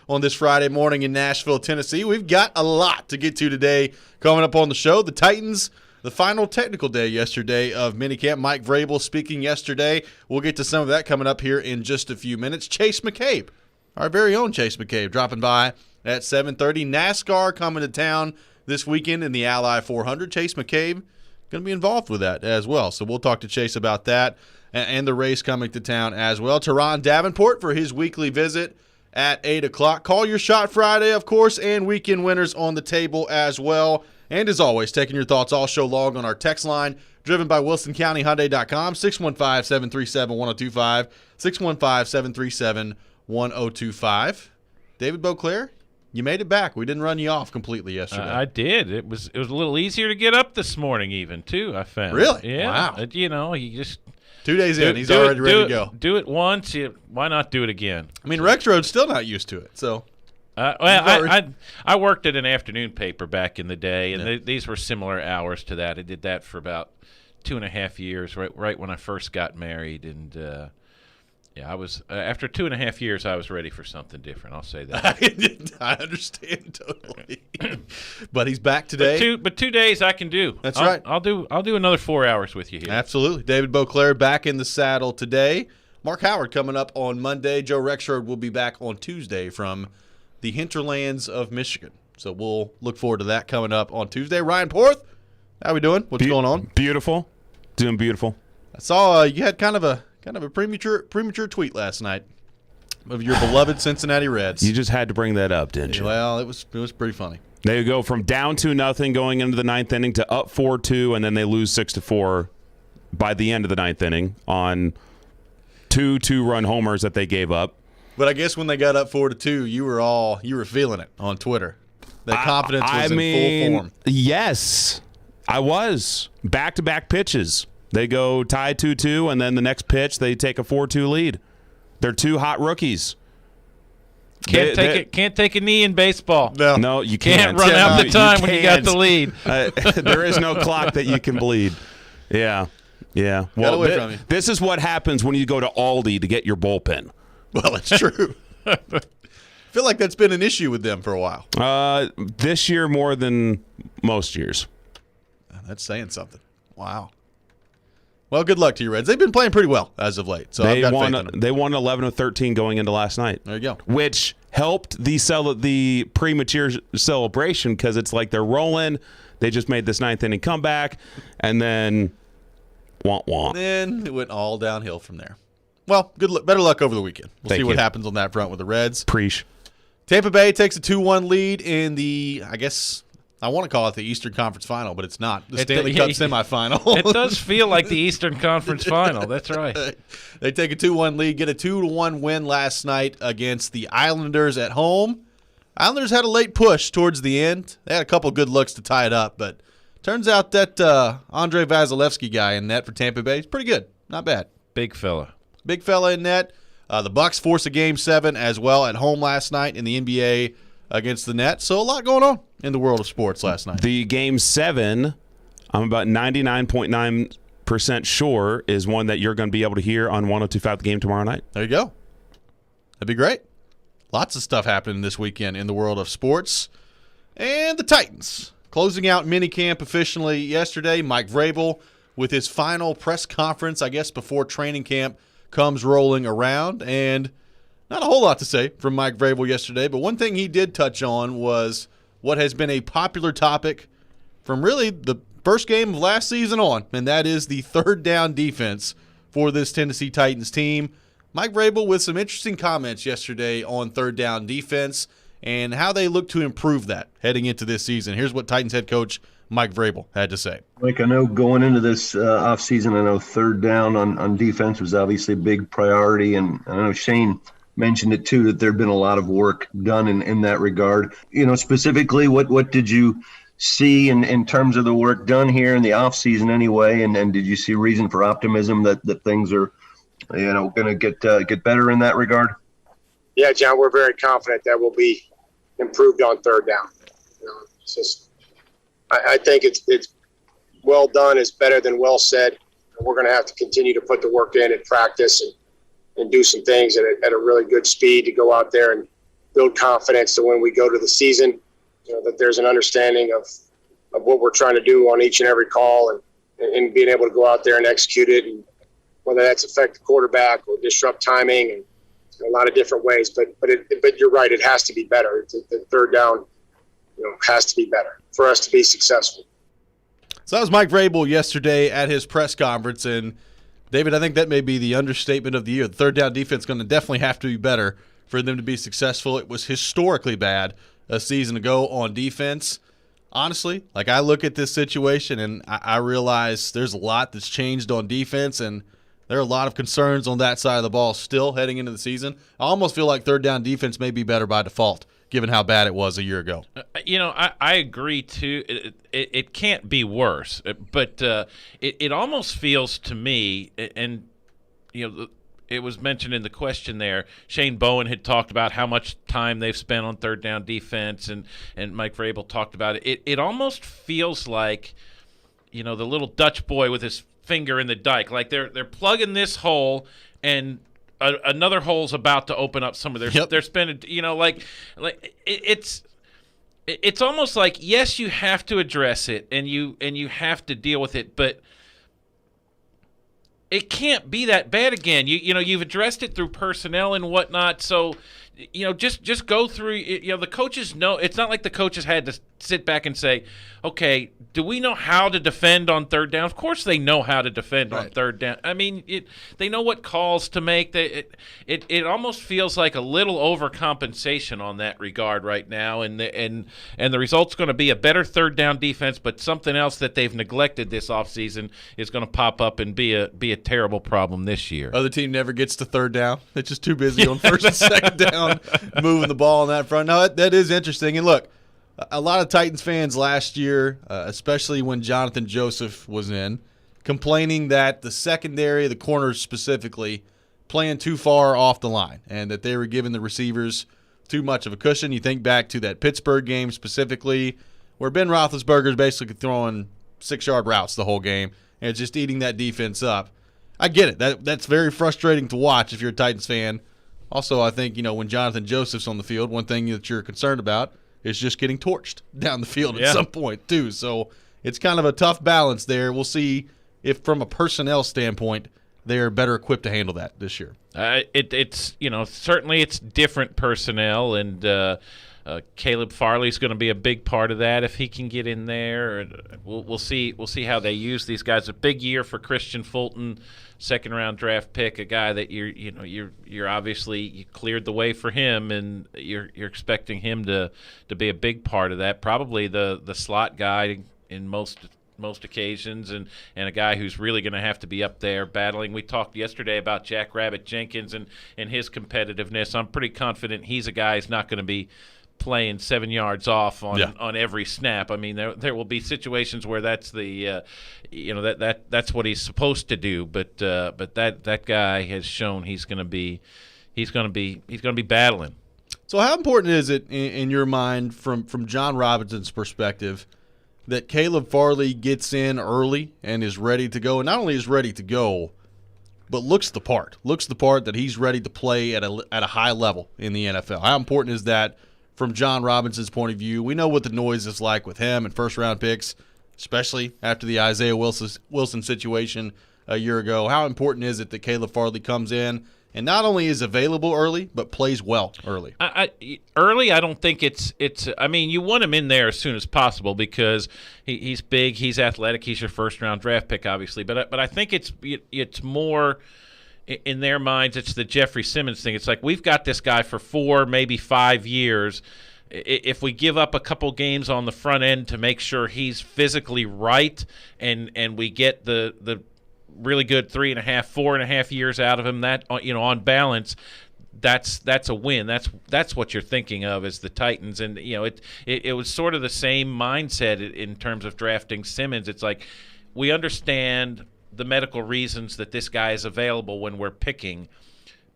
On this Friday morning in Nashville, Tennessee. We've got a lot to get to today coming up on the show. The Titans, the final technical day yesterday of minicamp. Mike Vrabel speaking yesterday. We'll get to some of that coming up here in just a few minutes. Chase McCabe, our very own Chase McCabe, dropping by at 7:30. NASCAR coming to town this weekend in the Ally 400. Chase McCabe going to be involved with that as well. So we'll talk to Chase about that and the race coming to town as well. Teron Davenport for his weekly visit at 8 o'clock. Call your shot Friday, of course, and weekend winners on the table as well. And as always, taking your thoughts all show long on our text line, driven by WilsonCountyHyundai.com, 615-737-1025, 615-737-1025. David Beauclair, you made it back. We didn't run you off completely yesterday. I did. It was a little easier to get up this morning even, too, I found. Really? Yeah. Wow. You just – 2 days in, he's already ready to go. Do it once. Why not do it again? I mean, Rexrode's still not used to it, so. I worked at an afternoon paper back in the day, and these were similar hours to that. I did that for about 2.5 years, right when I first got married, and I was after 2.5 years, I was ready for something different. I'll say that. I understand totally, but he's back today. But 2 days I can do. That's right. I'll do another 4 hours with you here. Absolutely, David Beauclair back in the saddle today. Mark Howard coming up on Monday. Joe Rexrode will be back on Tuesday from the hinterlands of Michigan. So we'll look forward to that coming up on Tuesday. Ryan Porth, how we doing? What's going on? Beautiful, doing beautiful. I saw you had kind of a premature tweet last night of your beloved Cincinnati Reds. You just had to bring that up, didn't you? Well, it was pretty funny. They go from down 2-0 going into the ninth inning to up 4-2, and then they lose 6-4 by the end of the ninth inning on two 2-run homers that they gave up. But I guess when they got up 4-2, you were feeling it on Twitter. That confidence was in full form. Yes, I was. Back-to-back pitches. They go tie 2-2, and then the next pitch they take a 4-2 lead. They're two hot rookies. Can't take a knee in baseball. No, you can't. Run out the time when you got the lead. There is no clock that you can bleed. Yeah. Well, this is what happens when you go to Aldi to get your bullpen. Well, it's true. I feel like that's been an issue with them for a while. This year more than most years. That's saying something. Wow. Well, good luck to you, Reds. They've been playing pretty well as of late. So I've got faith in them. They won 11-13 going into last night. There you go. Which helped the premature celebration because it's like they're rolling. They just made this ninth inning comeback, and then womp. Then it went all downhill from there. Well, better luck over the weekend. We'll see what happens on that front with the Reds. Preach. Tampa Bay takes a 2-1 lead in the, I guess, I want to call it the Eastern Conference Final, but it's not. The Stanley Cup semifinal. It does feel like the Eastern Conference Final. That's right. They take a 2-1 lead, get a 2-1 win last night against the Islanders at home. Islanders had a late push towards the end. They had a couple good looks to tie it up, but turns out that Andrei Vasilevsky guy in net for Tampa Bay is pretty good. Not bad. Big fella in net. The Bucks forced a Game 7 as well at home last night in the NBA against the Nets. So a lot going on in the world of sports last night. The Game 7, I'm about 99.9% sure, is one that you're going to be able to hear on 102.5 The Game tomorrow night. There you go. That'd be great. Lots of stuff happening this weekend in the world of sports. And the Titans closing out minicamp officially yesterday. Mike Vrabel with his final press conference, I guess, before training camp comes rolling around. And not a whole lot to say from Mike Vrabel yesterday, but one thing he did touch on was what has been a popular topic from really the first game of last season on, and that is the third down defense for this Tennessee Titans team. Mike Vrabel with some interesting comments yesterday on third down defense and how they look to improve that heading into this season. Here's what Titans head coach Mike Vrabel had to say. Like, I know going into this offseason, I know third down on defense was obviously a big priority, and I know Shane mentioned it too, that there had been a lot of work done in that regard. You know, specifically, what did you see in terms of the work done here in the offseason anyway, and did you see reason for optimism that things are, going to get better in that regard? Yeah, John, we're very confident that we'll be improved on third down. It's just, I think it's well done is better than well said. We're going to have to continue to put the work in and practice and do some things at a really good speed to go out there and build confidence so when we go to the season, that there's an understanding of what we're trying to do on each and every call and being able to go out there and execute it, and whether that's affect the quarterback or disrupt timing and a lot of different ways. But you're right, it has to be better. The third down, has to be better for us to be successful. So that was Mike Vrabel yesterday at his press conference, and David, I think that may be the understatement of the year. The third down defense is going to definitely have to be better for them to be successful. It was historically bad a season ago on defense. Honestly, I look at this situation and I realize there's a lot that's changed on defense, and there are a lot of concerns on that side of the ball still heading into the season. I almost feel like third down defense may be better by default, given how bad it was a year ago. I agree too. It can't be worse, but it almost feels to me, and it was mentioned in the question there. Shane Bowen had talked about how much time they've spent on third down defense, and Mike Vrabel talked about it. It almost feels like, the little Dutch boy with his finger in the dike. Like they're plugging this hole, and another hole's about to open up some of their. Yep. They're spending. It's almost like, yes, you have to address it, and you have to deal with it, but it can't be that bad again. You've addressed it through personnel and whatnot. So, just go through. The coaches know. It's not like the coaches had to sit back and say, "Okay, do we know how to defend on third down?" Of course, they know how to defend on third down. I mean, they know what calls to make. It almost feels like a little overcompensation on that regard right now, and the result's going to be a better third down defense, but something else that they've neglected this offseason is going to pop up and be a terrible problem this year. Other team never gets to third down. They're just too busy on first and second down, moving the ball on that front. No, that is interesting. And look, a lot of Titans fans last year, especially when Jonathan Joseph was in, complaining that the secondary, the corners specifically, playing too far off the line and that they were giving the receivers too much of a cushion. You think back to that Pittsburgh game specifically, where Ben Roethlisberger is basically throwing 6-yard routes the whole game and just eating that defense up. I get it. That's very frustrating to watch if you're a Titans fan. Also, I think, when Jonathan Joseph's on the field, one thing that you're concerned about is just getting torched down the field at some point, too. So it's kind of a tough balance there. We'll see if, from a personnel standpoint, they're better equipped to handle that this year. It's certainly it's different personnel, and Caleb Farley's going to be a big part of that if he can get in there. We'll see how they use these guys. A big year for Christian Fulton, second-round draft pick, a guy that you're obviously you cleared the way for him, and you're expecting him to be a big part of that. Probably the slot guy in most occasions, and a guy who's really going to have to be up there battling. We talked yesterday about Jack Rabbit Jenkins and his competitiveness. I'm pretty confident he's a guy who's not going to be playing 7 yards off on every snap. I mean, there will be situations where that's the that's what he's supposed to do. But that guy has shown he's going to be battling. So how important is it in your mind from John Robinson's perspective that Caleb Farley gets in early and is ready to go, and not only is ready to go, but looks the part that he's ready to play at a high level in the NFL? How important is that from John Robinson's point of view? We know what the noise is like with him and first-round picks, especially after the Isaiah Wilson situation a year ago. How important is it that Caleb Farley comes in and not only is available early, but plays well early? Early, I don't think it's. I mean, you want him in there as soon as possible because he's big, he's athletic, he's your first-round draft pick, obviously. But I think it's more in their minds. It's the Jeffrey Simmons thing. It's like we've got this guy for 4, maybe 5 years. If we give up a couple games on the front end to make sure he's physically right, and we get the really good 3.5, 4.5 years out of him, that on balance, that's a win. That's what you're thinking of as the Titans, and it was sort of the same mindset in terms of drafting Simmons. It's like we understand the medical reasons that this guy is available when we're picking,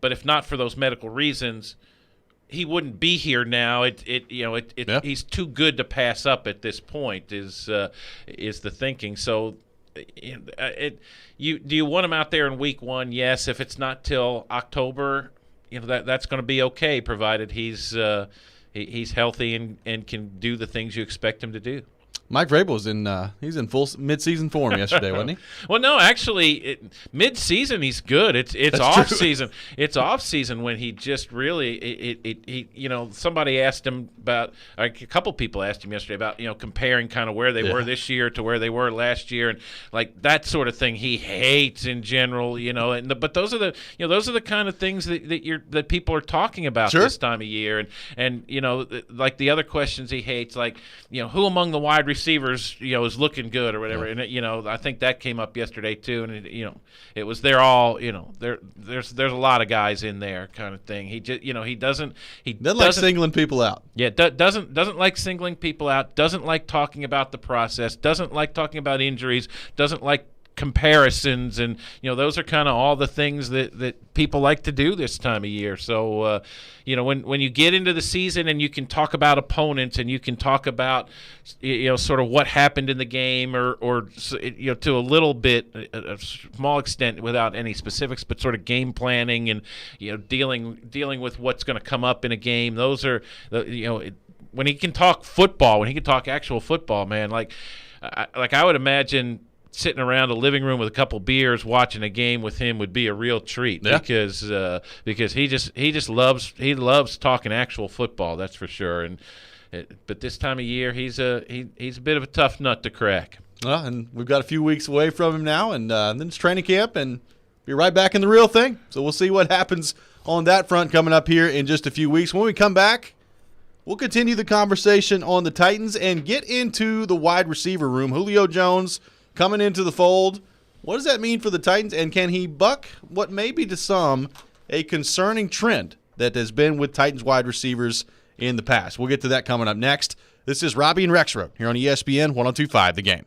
but if not for those medical reasons, he wouldn't be here now. He's too good to pass up at this point. Is the thinking. So, do you want him out there in week 1? Yes. If it's not till October, that's going to be okay, provided he's healthy and can do the things you expect him to do. Mike Vrabel's he's in full midseason form yesterday, wasn't he? Well, no, actually, mid-season he's good. It's off season. It's off season when he just really he somebody asked him about, a couple people asked him yesterday about comparing kind of where they were this year to where they were last year, and like that sort of thing he hates in general. But those are the kind of things that people are talking about this time of year, and like the other questions he hates, like who among the wide receivers is looking good or whatever, and I think that came up yesterday too, and it was they're all there's a lot of guys in there kind of thing. He just he doesn't like singling people out. Yeah, doesn't like singling people out. Doesn't like talking about the process. Doesn't like talking about injuries. Doesn't like comparisons, and those are kind of all the things that people like to do this time of year. So when you get into the season and you can talk about opponents and you can talk about sort of what happened in the game or to a little bit, a small extent without any specifics, but sort of game planning and dealing with what's going to come up in a game. Those are when he can talk football, when he can talk actual football, man, I would imagine sitting around a living room with a couple beers watching a game with him would be a real treat, because he just loves talking actual football, that's for sure. But this time of year he's a bit of a tough nut to crack. Well, and we've got a few weeks away from him now, and then it's training camp, and be right back in the real thing. So we'll see what happens on that front coming up here in just a few weeks. When we come back, we'll continue the conversation on the Titans and get into the wide receiver room. Julio Jones coming into the fold. What does that mean for the Titans, and can he buck what may be to some a concerning trend that has been with Titans wide receivers in the past? We'll get to that coming up next. This is Robby and Rexrode here on ESPN 102.5 The Game.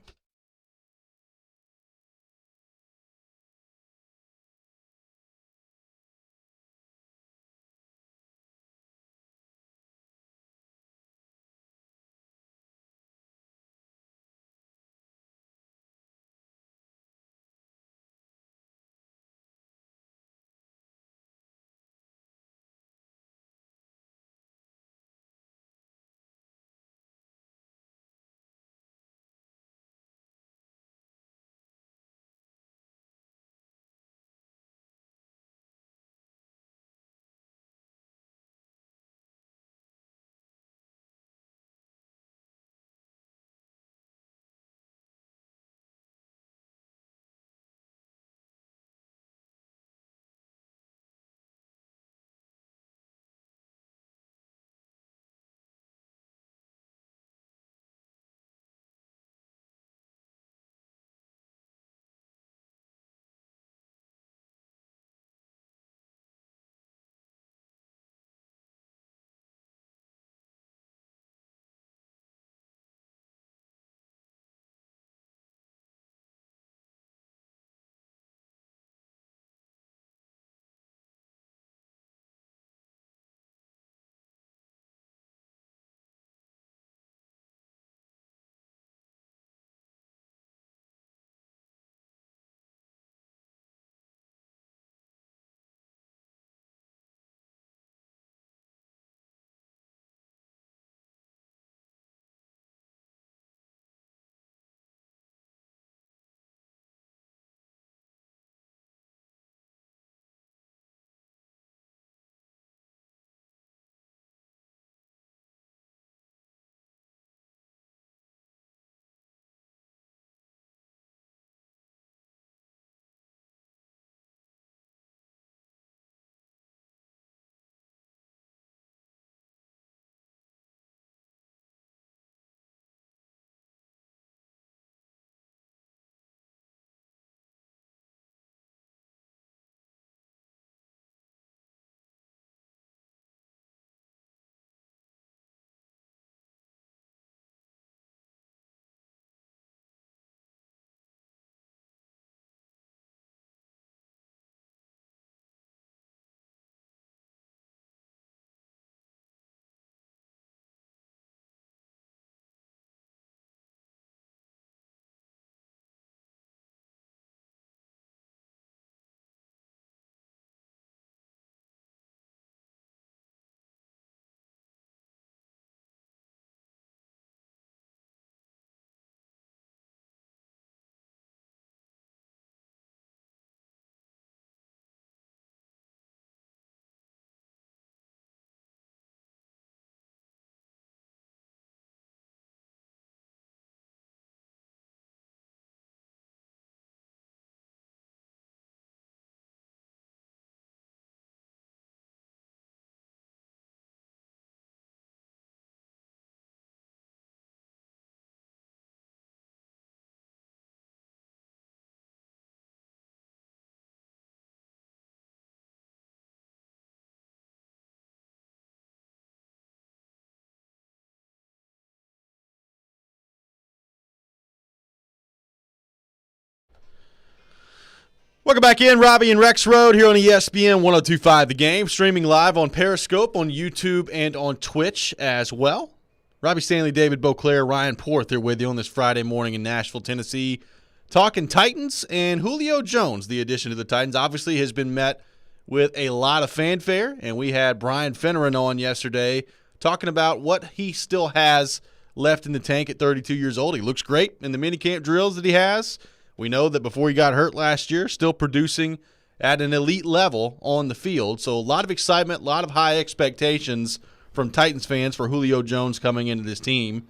Welcome back in, Robby and Rexrode here on ESPN 102.5 The Game, streaming live on Periscope, on YouTube, and on Twitch as well. Robby Stanley, David Beauclair, Ryan Porth here with you on this Friday morning in Nashville, Tennessee, talking Titans, and Julio Jones, the addition to the Titans, obviously has been met with a lot of fanfare, and we had Brian Finneran on yesterday talking about what he still has left in the tank at 32 years old. He looks great in the minicamp drills that he has. We know that before he got hurt last year, still producing at an elite level on the field. So a lot of excitement, a lot of high expectations from Titans fans for Julio Jones coming into this team.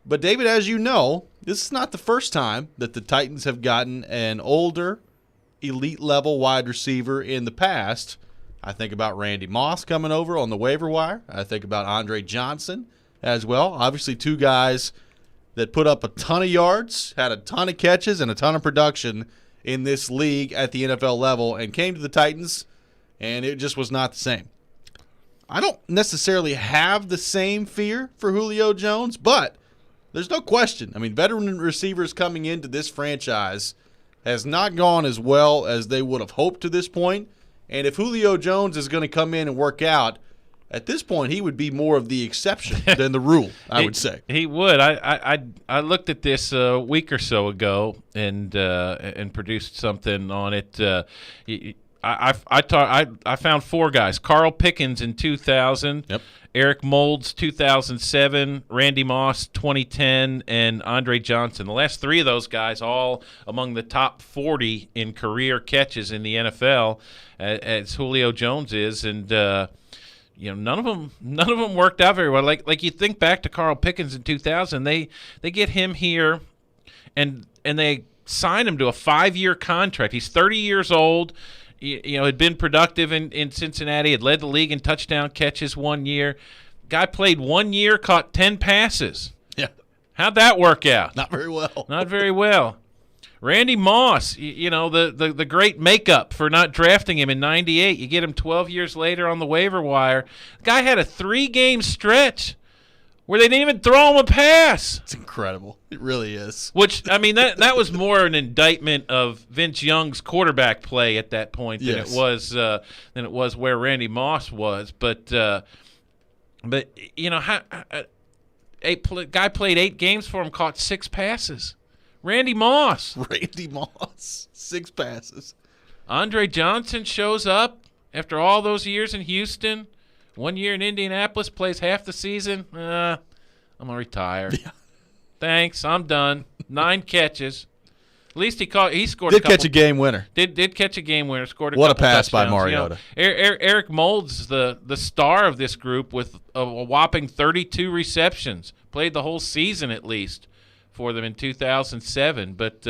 But, David, as you know, this is not the first time that the Titans have gotten an older, elite-level wide receiver in the past. I think about Randy Moss coming over on the waiver wire. I think about Andre Johnson as well. Obviously, two guys that put up a ton of yards, had a ton of catches, and a ton of production in this league at the NFL level, and came to the Titans, and it just was not the same. I don't necessarily have the same fear for Julio Jones, but there's no question. I mean, veteran receivers coming into this franchise has not gone as well as they would have hoped to this point, and if Julio Jones is going to come in and work out, at this point, he would be more of the exception than the rule, I would say. He would. I looked at this a week or so ago and produced something on it. I found four guys: Carl Pickens in 2000, yep. Eric Moulds 2007, Randy Moss 2010, and Andre Johnson. The last three of those guys all among the top 40 in career catches in the NFL, as Julio Jones is, and none of them worked out very well. Like you think back to Carl Pickens in 2000, they get him here, and they sign him to a 5-year contract. He's 30 years old. Had been productive in Cincinnati, had led the league in touchdown catches 1 year. Guy played 1 year, caught 10 passes. Yeah. How'd that work out? Not very well. Not very well. Randy Moss, the great makeup for not drafting him in 98. You get him 12 years later on the waiver wire. The guy had a 3-game stretch where they didn't even throw him a pass. It's incredible. It really is. Which, I mean, that was more an indictment of Vince Young's quarterback play at that point than yes. it was where Randy Moss was. But guy played 8 games for him, caught 6 passes. Randy Moss, 6 passes. Andre Johnson shows up after all those years in Houston. 1 year in Indianapolis, plays half the season. I'm going to retire. Yeah. Thanks, I'm done. 9 catches. At least he scored a couple. Did catch a game winner. Did catch a game winner. Scored a what couple a pass touchdowns. by Mariota. Eric Moulds, the star of this group with a whopping 32 receptions. Played the whole season at least for them in 2007. But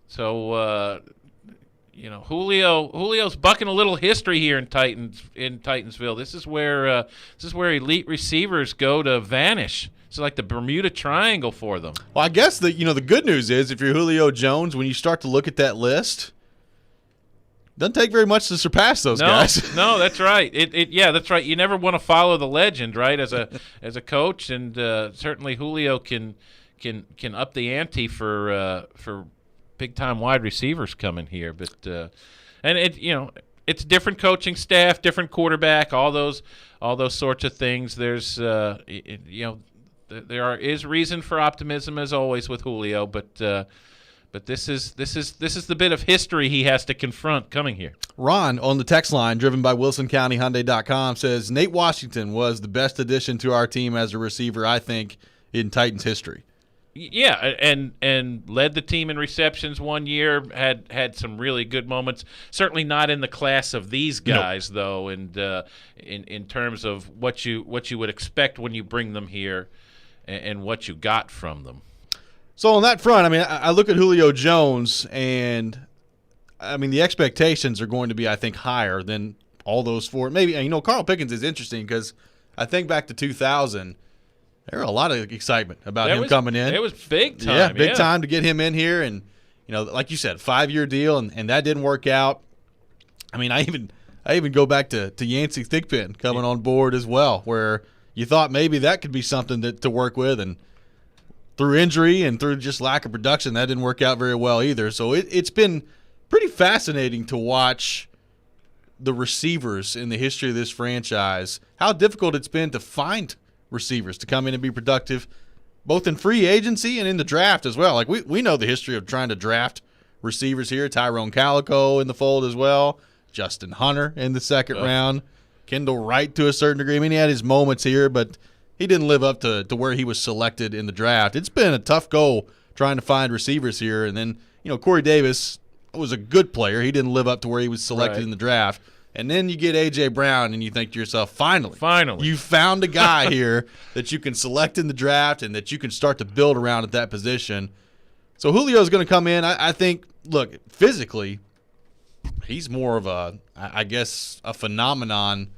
Julio's bucking a little history here in Titansville. This is where elite receivers go to vanish. It's like the Bermuda Triangle for them. Well, I guess the good news is if you're Julio Jones, when you start to look at that list, it doesn't take very much to surpass those guys. No, that's right. That's right. You never want to follow the legend, right? As a coach, and certainly Julio can up the ante for big-time wide receivers coming here, but it's different coaching staff, different quarterback, all those sorts of things. There's there is reason for optimism as always with Julio, but this is the bit of history he has to confront coming here. Ron on the text line, driven by WilsonCountyHyundai.com, says Nate Washington was the best addition to our team as a receiver, I think, in Titans history. Yeah, and led the team in receptions 1 year. Had some really good moments. Certainly not in the class of these guys, though. And in terms of what you would expect when you bring them here, and what you got from them. So on that front, I mean, I look at Julio Jones, and I mean the expectations are going to be, I think, higher than all those four. Maybe Carl Pickens is interesting because I think back to 2000. There was a lot of excitement about him coming in. It was big time. Yeah, big time to get him in here. And, like you said, 5-year deal, and that didn't work out. I mean, I even go back to Yancey Thigpen coming on board as well, where you thought maybe that could be something to work with. And through injury and through just lack of production, that didn't work out very well either. So it's been pretty fascinating to watch the receivers in the history of this franchise, how difficult it's been to find receivers to come in and be productive, both in free agency and in the draft as well. Like we know the history of trying to draft receivers here. Tyrone Calico in the fold as well. Justin Hunter in the second round. Kendall Wright to a certain degree. I mean, he had his moments here, but he didn't live up to where he was selected in the draft. It's been a tough goal trying to find receivers here. And then, Corey Davis was a good player. He didn't live up to where he was selected in the draft. And then you get A.J. Brown, and you think to yourself, finally, you found a guy here that you can select in the draft and that you can start to build around at that position. So Julio's going to come in. I think, look, physically, he's more of a phenomenon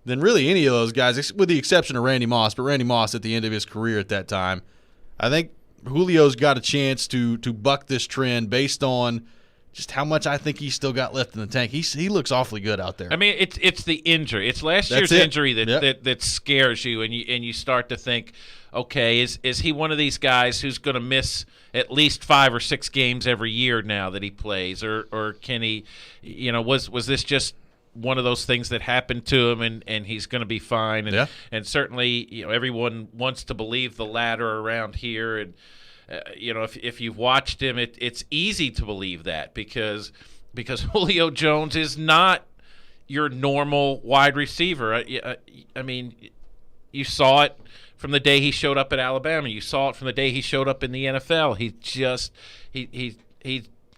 than really any of those guys, with the exception of Randy Moss. But Randy Moss at the end of his career at that time. I think Julio's got a chance to buck this trend based on just how much I think he's still got left in the tank. He looks awfully good out there. I mean, it's the injury. It's last year's injury that scares you, and you start to think, okay, is he one of these guys who's going to miss at least 5 or 6 games every year now that he plays, or can he, was this just one of those things that happened to him and he's going to be fine? And certainly, everyone wants to believe the latter around here, and if you've watched him, it's easy to believe that because Julio Jones is not your normal wide receiver. I mean, you saw it from the day he showed up at Alabama. You saw it from the day he showed up in the NFL.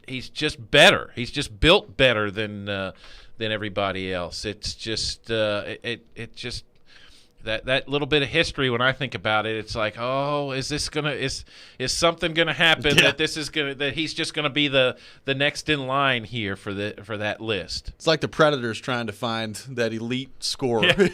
He's just better. He's just built better than everybody else. It's just it just. That little bit of history, when I think about it, it's like, oh, is something gonna happen that he's just gonna be the next in line here for that list? It's like the Predators trying to find that elite scorer. Yeah.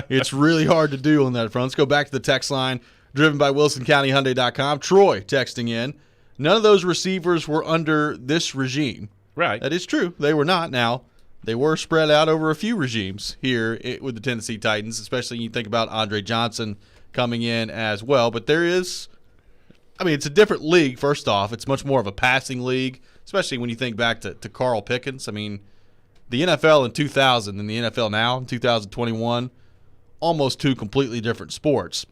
It's really hard to do on that front. Let's go back to the text line, driven by WilsonCountyHyundai.com. Troy texting in, none of those receivers were under this regime. Right. That is true. They were not. Now, they were spread out over a few regimes here with the Tennessee Titans, especially when you think about Andre Johnson coming in as well. But it's a different league, first off. It's much more of a passing league, especially when you think back to Carl Pickens. I mean, the NFL in 2000 and the NFL now in 2021, almost two completely different sports.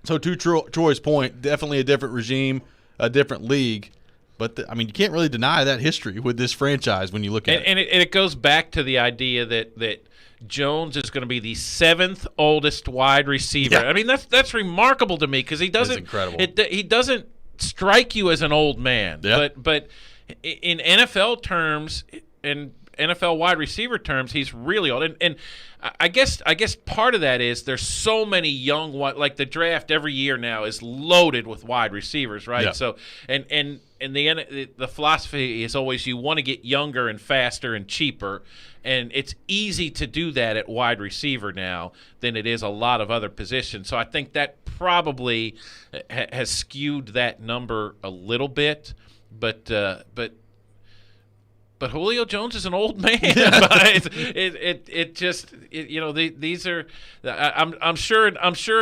So to Troy's point, definitely a different regime, a different league. But, you can't really deny that history with this franchise when you look at it. And it goes back to the idea that Jones is going to be the 7th oldest wide receiver. Yeah. I mean, that's remarkable to me because he doesn't. That's incredible. He doesn't strike you as an old man. Yeah. But in NFL terms and NFL wide receiver terms, he's really old. And I guess part of that is there's so many young like the draft every year now is loaded with wide receivers, right? Yeah. So and the philosophy is always you want to get younger and faster and cheaper, and it's easy to do that at wide receiver now than it is a lot of other positions. So I think that probably has skewed that number a little bit, but Julio Jones is an old man. These are. I'm sure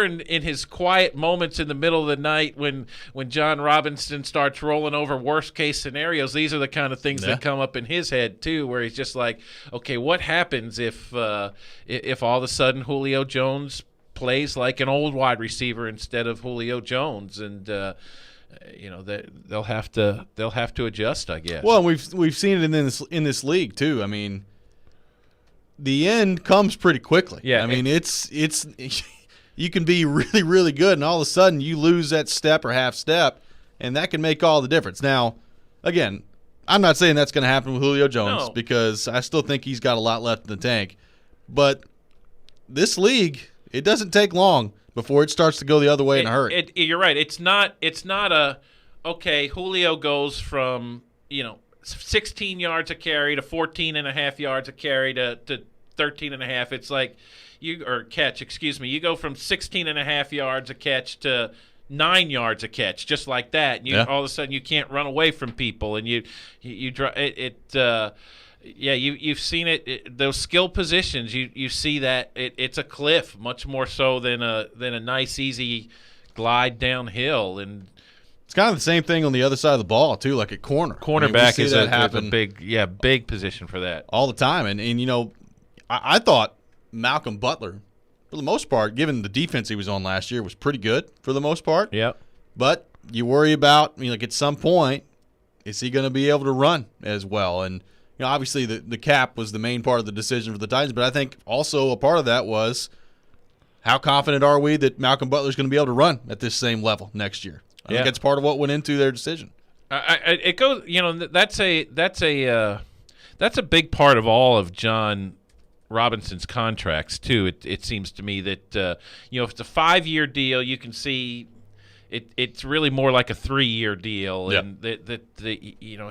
in his quiet moments in the middle of the night when John Robinson starts rolling over worst case scenarios, these are the kind of things that come up in his head too, where he's just like, okay, what happens if all of a sudden Julio Jones plays like an old wide receiver instead of Julio Jones, and they'll have to adjust, I guess. Well, we've seen it in this league too. I mean, the end comes pretty quickly. Yeah. I mean, it's you can be really, really good, and all of a sudden you lose that step or half step, and that can make all the difference. Now, again, I'm not saying that's going to happen with Julio Jones because I still think he's got a lot left in the tank. But this league, it doesn't take long before it starts to go the other way in a hurry. You're right. It's not Julio goes from 16 yards a carry to 14.5 yards a carry to 13.5. It's like you go from 16.5 yards a catch to 9 yards a catch, just like that. And all of a sudden you can't run away from people, and you've seen it. Those skill positions, you see that it's a cliff, much more so than a nice easy glide downhill. And It's kind of the same thing on the other side of the ball too, like at corner. Cornerback is a big position for that all the time. And you know, I thought Malcolm Butler, for the most part, given the defense he was on last year, was pretty good for the most part. Yep. But you worry about, like at some point, is he going to be able to run as well? And obviously the cap was the main part of the decision for the Titans, but I think also a part of that was how confident are we that Malcolm Butler's going to be able to run at this same level next year? I think that's part of what went into their decision. It goes, that's a big part of all of John Robinson's contracts too. It seems to me that if it's a 5-year deal, you can see it's really more like a 3-year deal, and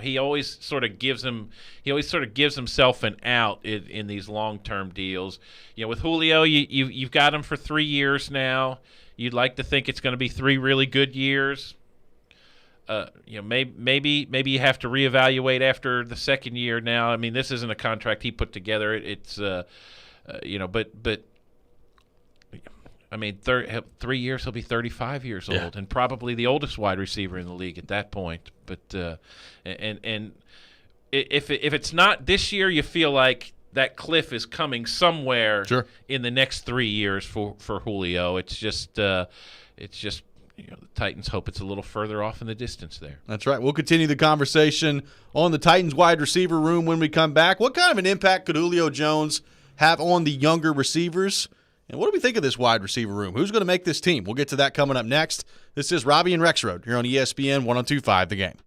he always sort of gives himself an out in these long-term deals. With Julio, you've got him for 3 years now. You'd like to think it's going to be 3 really good years. Maybe you have to reevaluate after the second year. Now, I mean, this isn't a contract he put together. It's but I mean, 3 years he'll be 35 years old, and probably the oldest wide receiver in the league at that point. But and if it's not this year, you feel like that cliff is coming somewhere in the next 3 years for Julio. It's just the Titans hope it's a little further off in the distance there. That's right. We'll continue the conversation on the Titans wide receiver room when we come back. What kind of an impact could Julio Jones have on the younger receivers? And what do we think of this wide receiver room? Who's going to make this team? We'll get to that coming up next. This is Robby and Rexrode here on ESPN 102.5 The Game.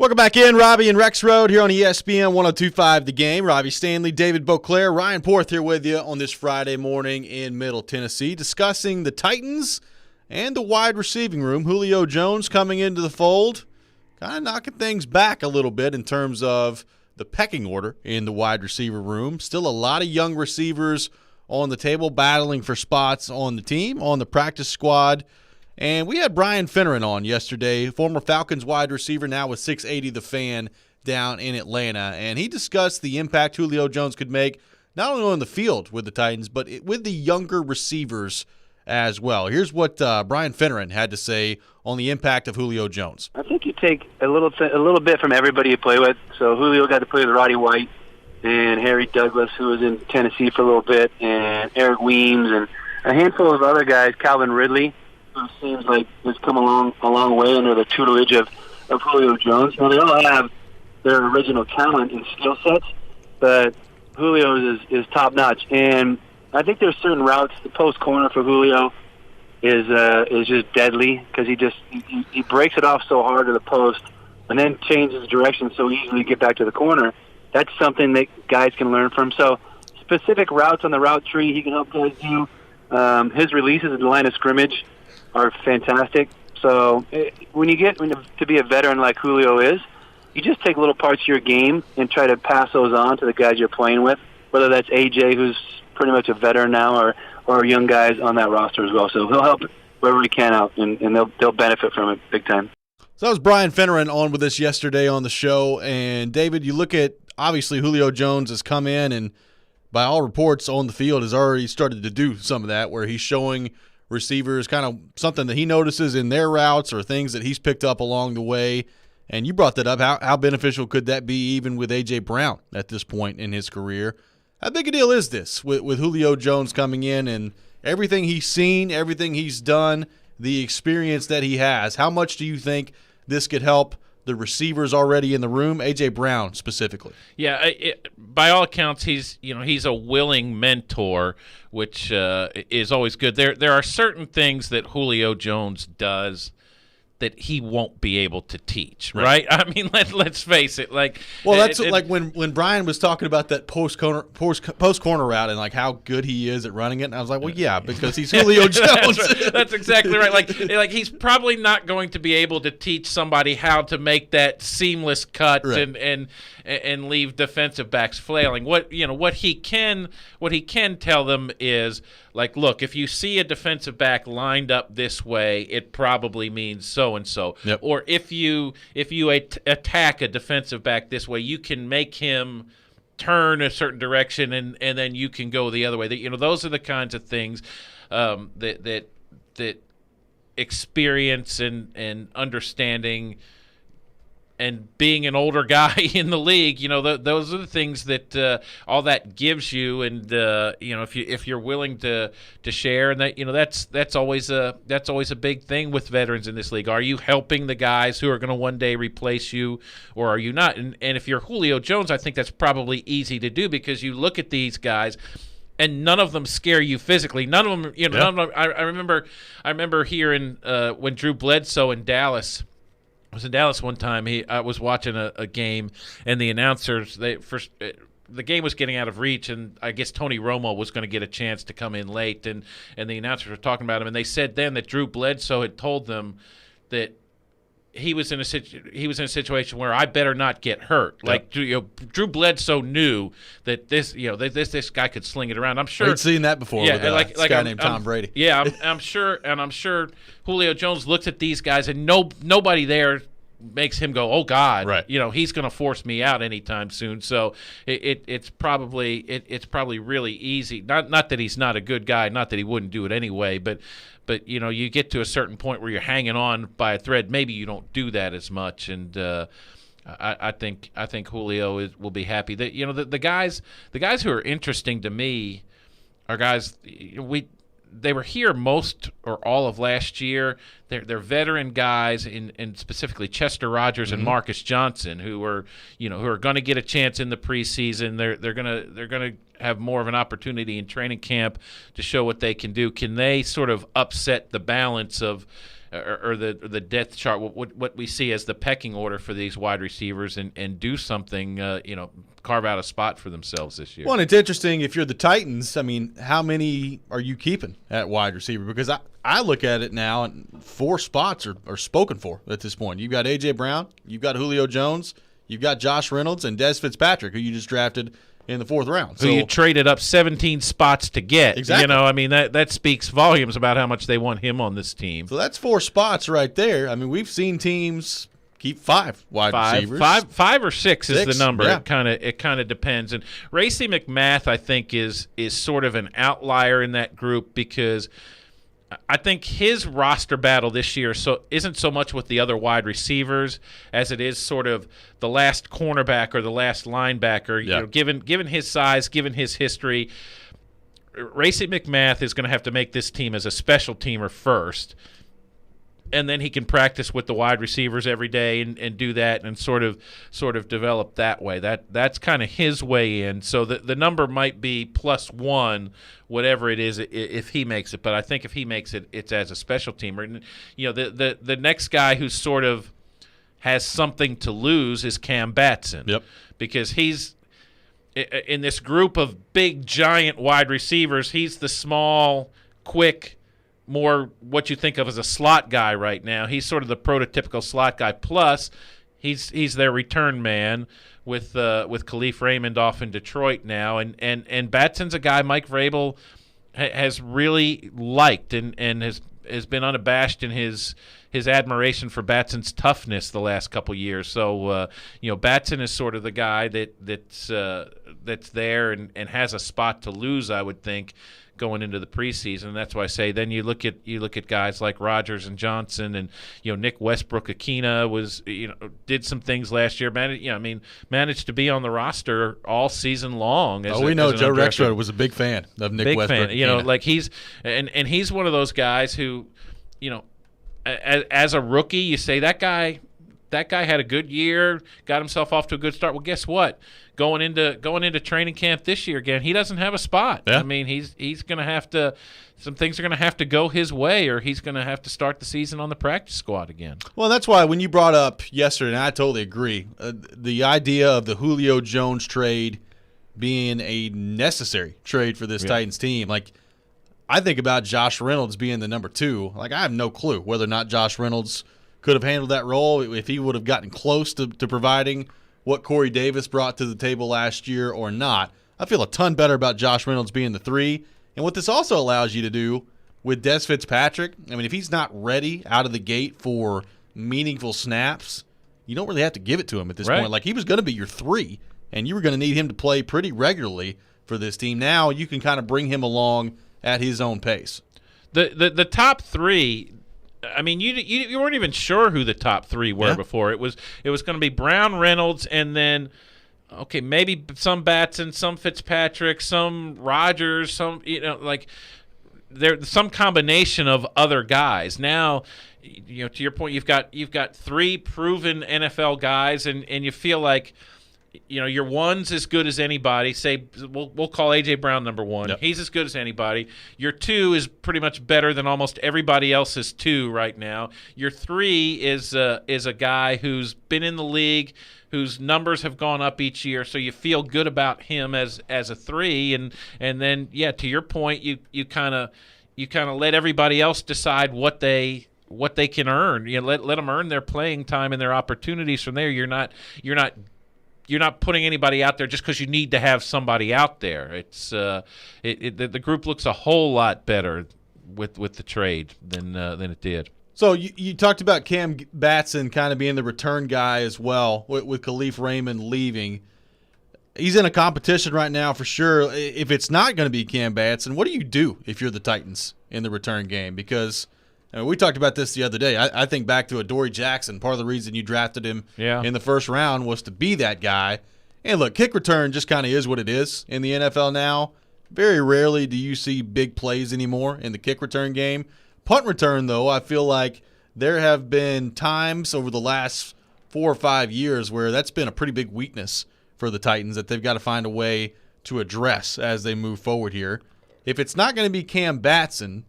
Welcome back in, Robby and Rexrode here on ESPN 102.5 The Game. Robby Stanley, David Beauclair, Ryan Porth here with you on this Friday morning in Middle Tennessee, discussing the Titans and the wide receiving room. Julio Jones coming into the fold, kind of knocking things back a little bit in terms of the pecking order in the wide receiver room. Still a lot of young receivers on the table battling for spots on the team, on the practice squad. And we had Brian Finneran on yesterday, former Falcons wide receiver, now with 680 The Fan down in Atlanta. And he discussed the impact Julio Jones could make, not only on the field with the Titans, but with the younger receivers as well. Here's what Brian Finneran had to say on the impact of Julio Jones. I think you take a little bit from everybody you play with. So Julio got to play with Roddy White and Harry Douglas, who was in Tennessee for a little bit, and Eric Weems, and a handful of other guys, Calvin Ridley, who seems like has come a long way under the tutelage of Julio Jones. Now, they all have their original talent and skill sets, but Julio is top-notch. And I think there's certain routes. The post corner for Julio is just deadly because he breaks it off so hard to the post and then changes direction so easily to get back to the corner. That's something that guys can learn from. So specific routes on the route tree he can help guys do. His releases at the line of scrimmage are fantastic. So when you get to be a veteran like Julio is, you just take little parts of your game and try to pass those on to the guys you're playing with, whether that's AJ, who's pretty much a veteran now, or young guys on that roster as well. So he'll help wherever he can out, and they'll benefit from it big time. So that was Brian Finneran on with us yesterday on the show. And, David, you look at, obviously, Julio Jones has come in and, by all reports, on the field has already started to do some of that, where he's showing receivers kind of something that he notices in their routes or things that he's picked up along the way. And you brought that up. How beneficial could that be even with A.J. Brown at this point in his career? How big a deal is this with Julio Jones coming in and everything he's seen, everything he's done, the experience that he has? How much do you think this could help the receivers already in the room, A.J. Brown specifically? Yeah, by all accounts, he's a willing mentor, which is always good. There are certain things that Julio Jones does that he won't be able to teach, right? I mean, let's face it. Like when Brian was talking about that post corner route and like how good he is at running it, and I was like, well, yeah, because he's Julio Jones. That's exactly right. Like he's probably not going to be able to teach somebody how to make that seamless cut and leave defensive backs flailing. What he can tell them is, like, look, if you see a defensive back lined up this way, it probably means so and so. Or if you attack a defensive back this way, you can make him turn a certain direction and then you can go the other way. Those are the kinds of things that experience and understanding and being an older guy in the league, those are the things that all that gives you. And if you're willing to share, and that's always a big thing with veterans in this league. Are you helping the guys who are going to one day replace you, or are you not? And if you're Julio Jones, I think that's probably easy to do, because you look at these guys and none of them scare you physically. None of them, none of them. I remember hearing when Drew Bledsoe in Dallas. I was in Dallas one time. I was watching a game, and the announcers, the game was getting out of reach, and I guess Tony Romo was going to get a chance to come in late, and the announcers were talking about him, and they said then that Drew Bledsoe had told them that he was in a situation where I better not get hurt. Yep. Like Drew Bledsoe knew that this guy could sling it around. I'm sure we'd seen that before. Yeah, with a guy named Tom Brady. Yeah, I'm sure Julio Jones looks at these guys, and nobody there makes him go, oh God, right. He's going to force me out anytime soon. So it's probably really easy. Not that he's not a good guy, not that he wouldn't do it anyway, but you get to a certain point where you're hanging on by a thread. Maybe you don't do that as much, and I think Julio will be happy. That the guys who are interesting to me are guys they were here most or all of last year. They're veteran guys, and specifically Chester Rogers and Marcus Johnson, who are going to get a chance in the preseason. They're gonna have more of an opportunity in training camp to show what they can do. Can they sort of upset the balance of or the depth chart, what we see as the pecking order for these wide receivers, and do something, carve out a spot for themselves this year. Well, and it's interesting if you're the Titans. I mean, how many are you keeping at wide receiver? Because I look at it now, and 4 spots are spoken for at this point. You've got A.J. Brown, you've got Julio Jones, you've got Josh Reynolds, and Des Fitzpatrick, who you just drafted in the 4th round. So you traded up 17 spots to get. Exactly. I mean, that speaks volumes about how much they want him on this team. So that's 4 spots right there. I mean, we've seen teams keep 5 wide receivers. 5 or 6 is the number. Yeah. It kind of depends. And Racey McMath, I think, is sort of an outlier in that group, because I think his roster battle this year isn't so much with the other wide receivers as it is sort of the last cornerback or the last linebacker. Yeah. Given his size, given his history, Racey McMath is going to have to make this team as a special teamer first, and then he can practice with the wide receivers every day and do that and sort of develop that way. That's kind of his way in. So the number might be +1, whatever it is, if he makes it. But I think if he makes it, it's as a special teamer. And the next guy who sort of has something to lose is Cam Batson. Yep. Because he's in this group of big giant wide receivers. He's the small, quick, more what you think of as a slot guy right now. He's sort of the prototypical slot guy. Plus, he's their return man with Khalif Raymond off in Detroit now. And Batson's a guy Mike Vrabel has really liked and has been unabashed in his admiration for Batson's toughness the last couple years. So Batson is sort of the guy that's there and has a spot to lose, I would think, going into the preseason. And that's why I say then you look at guys like Rodgers and Johnson and Nick Westbrook-Akina was did some things last year. Managed to be on the roster all season long. We know Joe Rexrode was a big fan of Nick Westbrook-Akina. Like he's one of those guys who as a rookie you say that guy had a good year, got himself off to a good start. Well, guess what? Going into training camp this year again, he doesn't have a spot. Yeah. I mean, he's going to have to – some things are going to have to go his way, or he's going to have to start the season on the practice squad again. Well, that's why when you brought up yesterday, and I totally agree, the idea of the Julio Jones trade being a necessary trade for this Titans team, like I think about Josh Reynolds being the number 2. Like I have no clue whether or not Josh Reynolds could have handled that role, if he would have gotten close to providing what Corey Davis brought to the table last year or not. I feel a ton better about Josh Reynolds being the 3. And what this also allows you to do with Des Fitzpatrick, I mean, if he's not ready out of the gate for meaningful snaps, you don't really have to give it to him at this point. Like he was going to be your 3, and you were going to need him to play pretty regularly for this team. Now you can kind of bring him along at his own pace. The top 3, I mean, you weren't even sure who the top 3 were before. It was going to be Brown, Reynolds, and then maybe some Batson, some Fitzpatrick, some Rodgers, some there's some combination of other guys. Now, to your point, you've got 3 proven NFL guys, and you feel like your 1's as good as anybody. Say we'll call A.J. Brown number 1. Yep. He's as good as anybody. Your 2 is pretty much better than almost everybody else's 2 right now. Your 3 is a guy who's been in the league, whose numbers have gone up each year, so you feel good about him as a 3. And then to your point, you kind of let everybody else decide what they can earn. Let them earn their playing time and their opportunities from there. You're not putting anybody out there just because you need to have somebody out there. It's the group looks a whole lot better with the trade than it did. So you talked about Cam Batson kind of being the return guy as well with Khalif Raymond leaving. He's in a competition right now for sure. If it's not going to be Cam Batson, what do you do if you're the Titans in the return game? Because we talked about this the other day. I think back to Adoree Jackson. Part of the reason you drafted him in the first round was to be that guy. And look, kick return just kind of is what it is in the NFL now. Very rarely do you see big plays anymore in the kick return game. Punt return, though, I feel like there have been times over the last 4 or 5 years where that's been a pretty big weakness for the Titans that they've got to find a way to address as they move forward here. If it's not going to be Cam Batson,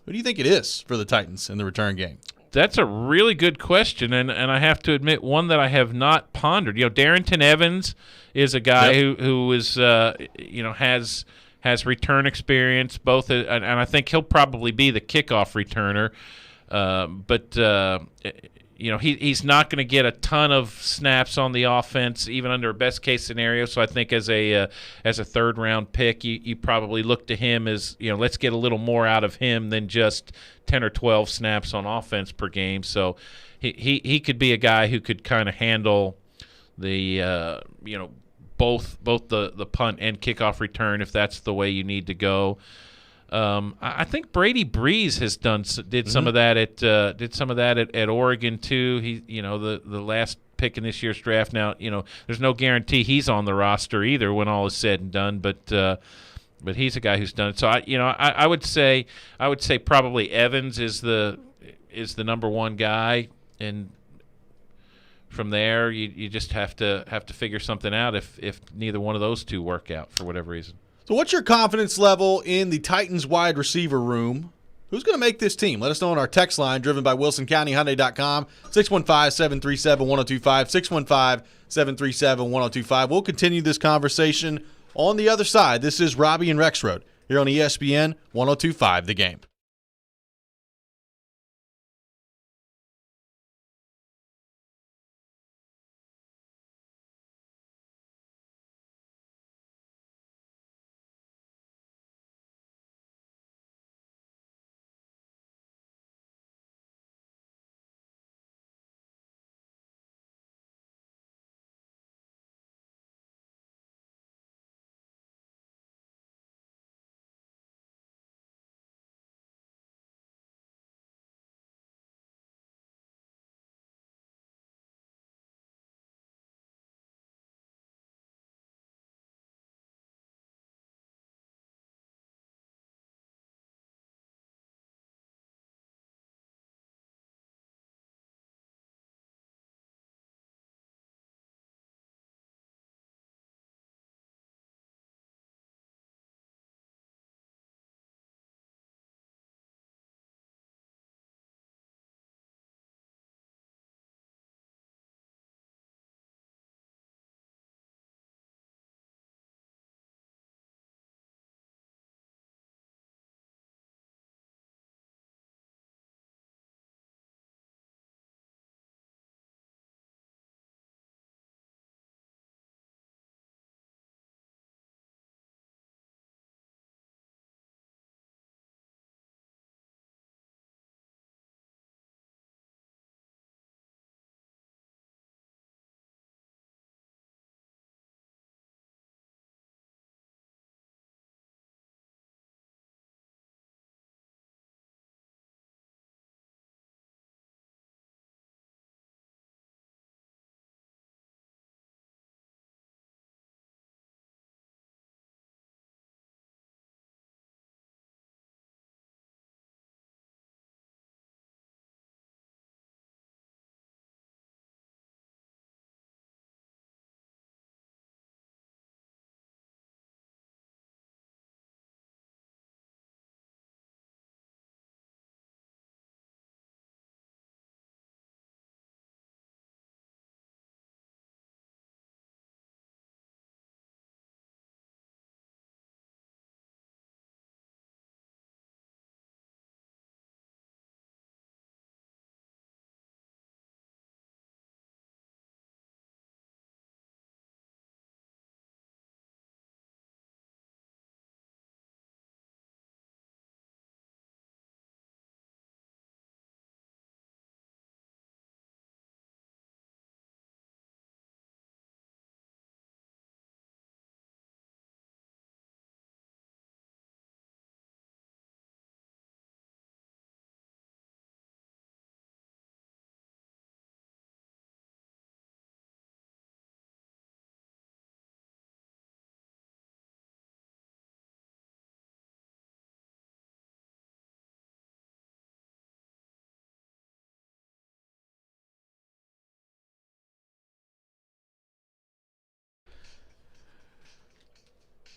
who do you think it is for the Titans in the return game? That's a really good question, and I have to admit, one that I have not pondered. Darrington Evans is a guy who is has return experience, and I think he'll probably be the kickoff returner. But he's not going to get a ton of snaps on the offense, even under a best case scenario. So I think as a third round pick, you probably look to him as let's get a little more out of him than just 10 or 12 snaps on offense per game. So he could be a guy who could kind of handle the both the punt and kickoff return if that's the way you need to go. I think Brady Breeze did some of that at Oregon too. He the last pick in this year's draft. Now there's no guarantee he's on the roster either when all is said and done. But he's a guy who's done it. So I would say probably Evans is the number one guy, and from there you just have to figure something out if neither one of those two work out for whatever reason. So what's your confidence level in the Titans wide receiver room? Who's going to make this team? Let us know on our text line driven by WilsonCountyHyundai.com, 615-737-1025, 615-737-1025. We'll continue this conversation on the other side. This is Robby and Rexrode here on ESPN 1025 The Game.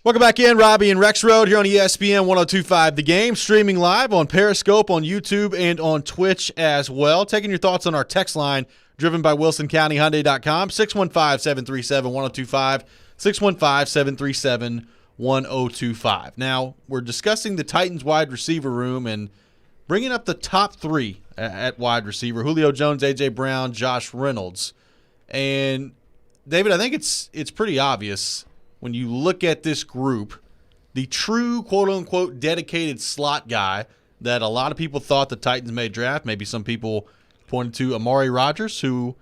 Welcome back in, Robby and Rexrode here on ESPN 102.5 The Game, streaming live on Periscope, on YouTube, and on Twitch as well. Taking your thoughts on our text line, driven by WilsonCountyHyundai.com, 615-737-1025, 615-737-1025. Now, we're discussing the Titans wide receiver room and bringing up the top three at wide receiver: Julio Jones, A.J. Brown, Josh Reynolds. And, David, I think it's pretty obvious when you look at this group, the true quote-unquote dedicated slot guy that a lot of people thought the Titans may draft. Maybe some people pointed to Amari Rodgers, who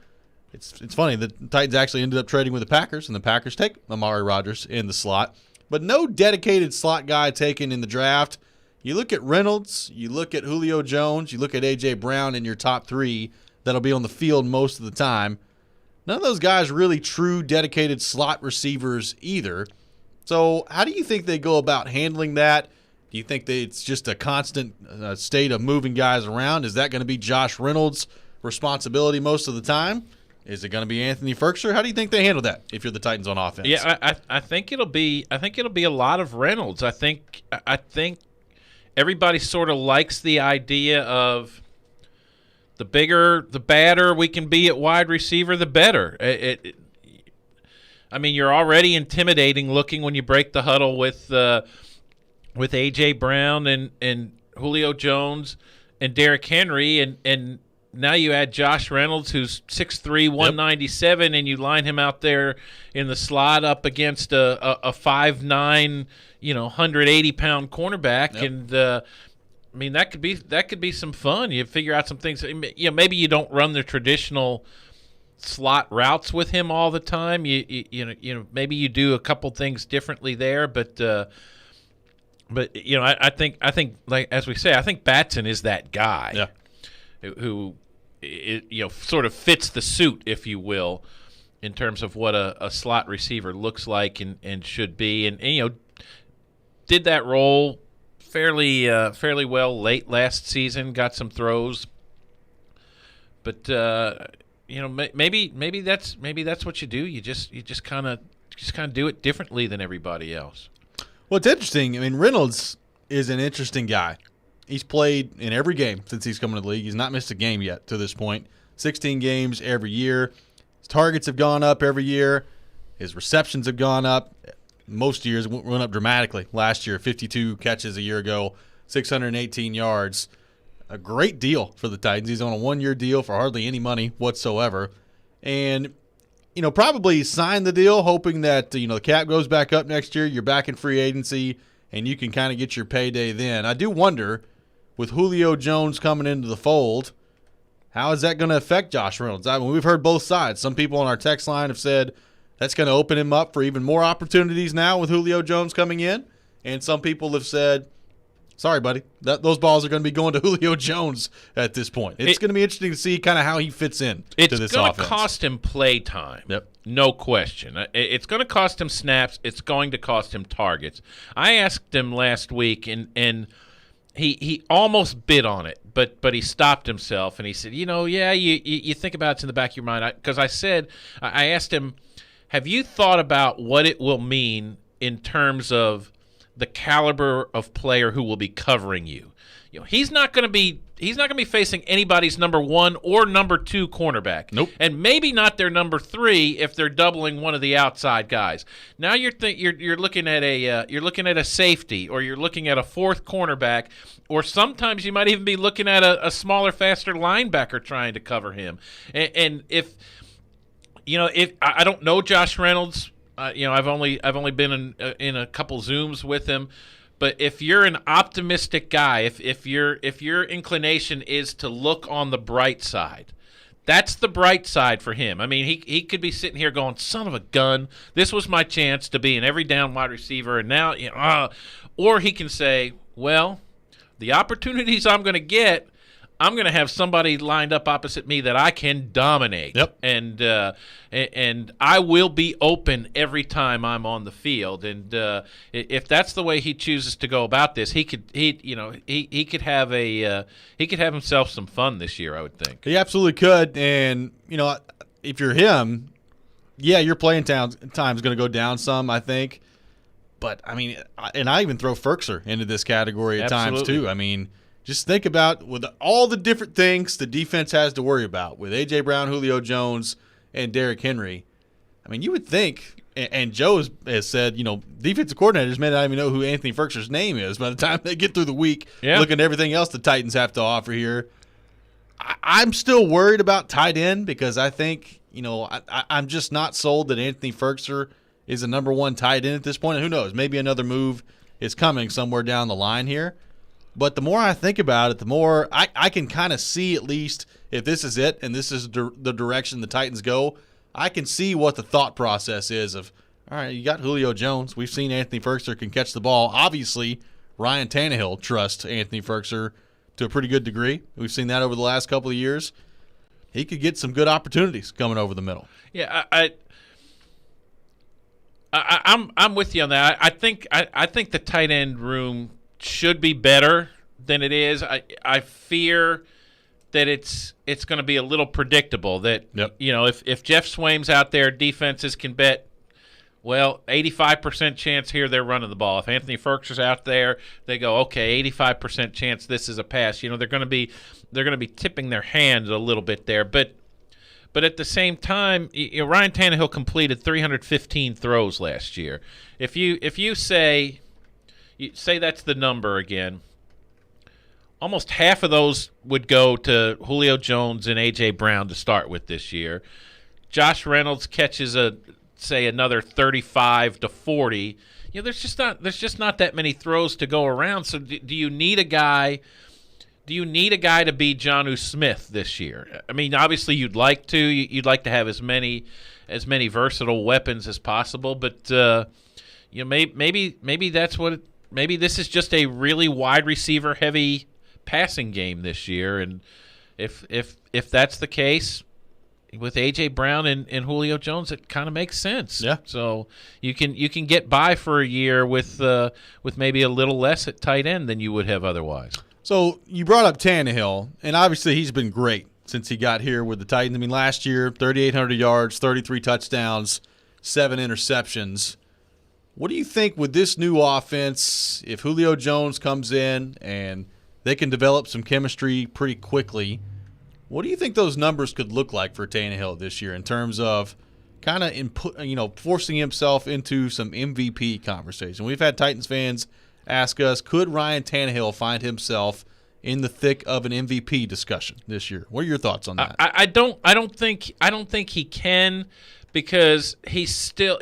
it's funny, the Titans actually ended up trading with the Packers, and the Packers take Amari Rodgers in the slot. But no dedicated slot guy taken in the draft. You look at Reynolds, you look at Julio Jones, you look at A.J. Brown in your top three that'll be on the field most of the time. None of those guys really true dedicated slot receivers either. So how do you think they go about handling that? Do you think it's just a constant state of moving guys around? Is that going to be Josh Reynolds' responsibility most of the time? Is it going to be Anthony Ferkser? How do you think they handle that if you're the Titans on offense? Yeah, I think it'll be a lot of Reynolds. I think everybody sort of likes the idea of the bigger, the badder we can be at wide receiver, the better. I mean, you're already intimidating looking when you break the huddle with A.J. Brown and Julio Jones and Derrick Henry, and now you add Josh Reynolds, who's 6'3", 197, and you line him out there in the slot up against a 5'9", 180-pound cornerback, and I mean, that could be some fun. You figure out some things. Maybe you don't run the traditional slot routes with him all the time. Maybe you do a couple things differently there. But I think like as we say, I think Batson is that guy who sort of fits the suit, if you will, in terms of what a slot receiver looks like and should be, and did that role fairly well late last season. Got some throws, but maybe that's what you do. You just kind of do it differently than everybody else. Well, it's interesting. I mean, Reynolds is an interesting guy. He's played in every game since he's come into the league. He's not missed a game yet to this point. 16 games every year. His targets have gone up every year. His receptions have gone up. Most years went up dramatically. Last year, 52 catches a year ago, 618 yards. A great deal for the Titans. He's on a one-year deal for hardly any money whatsoever. And, probably signed the deal hoping that, the cap goes back up next year. You're back in free agency, and you can kind of get your payday then. I do wonder, with Julio Jones coming into the fold, how is that going to affect Josh Reynolds? I mean, we've heard both sides. Some people on our text line have said that's going to open him up for even more opportunities now with Julio Jones coming in. And some people have said, sorry, buddy, those balls are going to be going to Julio Jones at this point. It's going to be interesting to see kind of how he fits in to this offense. It's going to cost him play time. Yep. No question. It's going to cost him snaps. It's going to cost him targets. I asked him last week, and he almost bid on it, but he stopped himself, and he said, you think about it in the back of your mind. Because I asked him, have you thought about what it will mean in terms of the caliber of player who will be covering you? He's not going to be facing anybody's number 1 or number 2 cornerback. Nope. And maybe not their number 3 if they're doubling one of the outside guys. Now you're looking at a safety, or you're looking at a 4th cornerback, or sometimes you might even be looking at a smaller, faster linebacker trying to cover him. And if I don't know Josh Reynolds, I've only been in a couple Zooms with him. But if you're an optimistic guy, if your inclination is to look on the bright side, that's the bright side for him. I mean, he could be sitting here going, son of a gun, this was my chance to be an every down wide receiver, and now, or he can say, well, the opportunities I'm going to get, I'm going to have somebody lined up opposite me that I can dominate. Yep. And I will be open every time I'm on the field. And if that's the way he chooses to go about this, he could have himself some fun this year, I would think. He absolutely could. And if you're him, your playing time is going to go down some, I think. But, I mean, and I even throw Ferkser into this category at times too. I mean, just think about with all the different things the defense has to worry about with A.J. Brown, Julio Jones, and Derrick Henry. I mean, you would think, and Joe has said, defensive coordinators may not even know who Anthony Ferkser's name is by the time they get through the week, looking at everything else the Titans have to offer here. I'm still worried about tight end because I think, I'm just not sold that Anthony Ferkser is the number one tight end at this point. And who knows, maybe another move is coming somewhere down the line here. But the more I think about it, the more I can kind of see, at least if this is it and this is the direction the Titans go, I can see what the thought process is of, all right, you got Julio Jones. We've seen Anthony Ferkser can catch the ball. Obviously, Ryan Tannehill trusts Anthony Ferkser to a pretty good degree. We've seen that over the last couple of years. He could get some good opportunities coming over the middle. Yeah, I'm with you on that. I think the tight end room should be better than it is. I fear that it's going to be a little predictable. That if Jeff Swaim's out there, defenses can bet 85% chance here they're running the ball. If Anthony Ferkser's out there, they go, okay, 85% chance this is a pass. They're going to be tipping their hands a little bit there, but at the same time, Ryan Tannehill completed 315 throws last year. If you say that's the number again, almost half of those would go to Julio Jones and A.J. Brown to start with this year. Josh Reynolds catches another 35 to 40. There's just not that many throws to go around. So do you need a guy? Do you need a guy to be Jonnu Smith this year? I mean, obviously you'd like to. You'd like to have as many versatile weapons as possible. But maybe that's what. Maybe this is just a really wide receiver heavy passing game this year. And if that's the case, with A.J. Brown and Julio Jones, it kind of makes sense. Yeah. So you can get by for a year with maybe a little less at tight end than you would have otherwise. So you brought up Tannehill, and obviously he's been great since he got here with the Titans. I mean, last year, 3,800 yards, 33 touchdowns, 7 interceptions. What do you think with this new offense, if Julio Jones comes in and they can develop some chemistry pretty quickly, what do you think those numbers could look like for Tannehill this year in terms of kind of forcing himself into some MVP conversation? We've had Titans fans ask us, could Ryan Tannehill find himself in the thick of an MVP discussion this year? What are your thoughts on that? I don't think he can, because he's still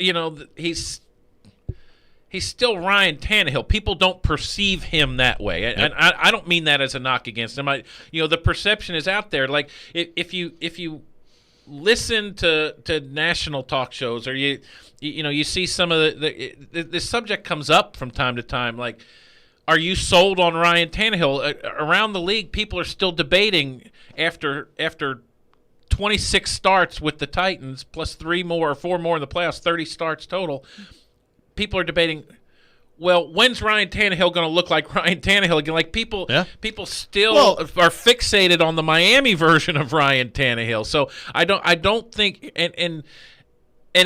he's still Ryan Tannehill. People don't perceive him that way, and I don't mean that as a knock against him. The perception is out there. Like if you listen to national talk shows, or you see some of the subject comes up from time to time, like, are you sold on Ryan Tannehill? Around the league, people are still debating after 26 starts with the Titans plus 4 more in the playoffs, 30 starts total. People are debating, well, when's Ryan Tannehill going to look like Ryan Tannehill again? Like people still are fixated on the Miami version of Ryan Tannehill. So I don't think and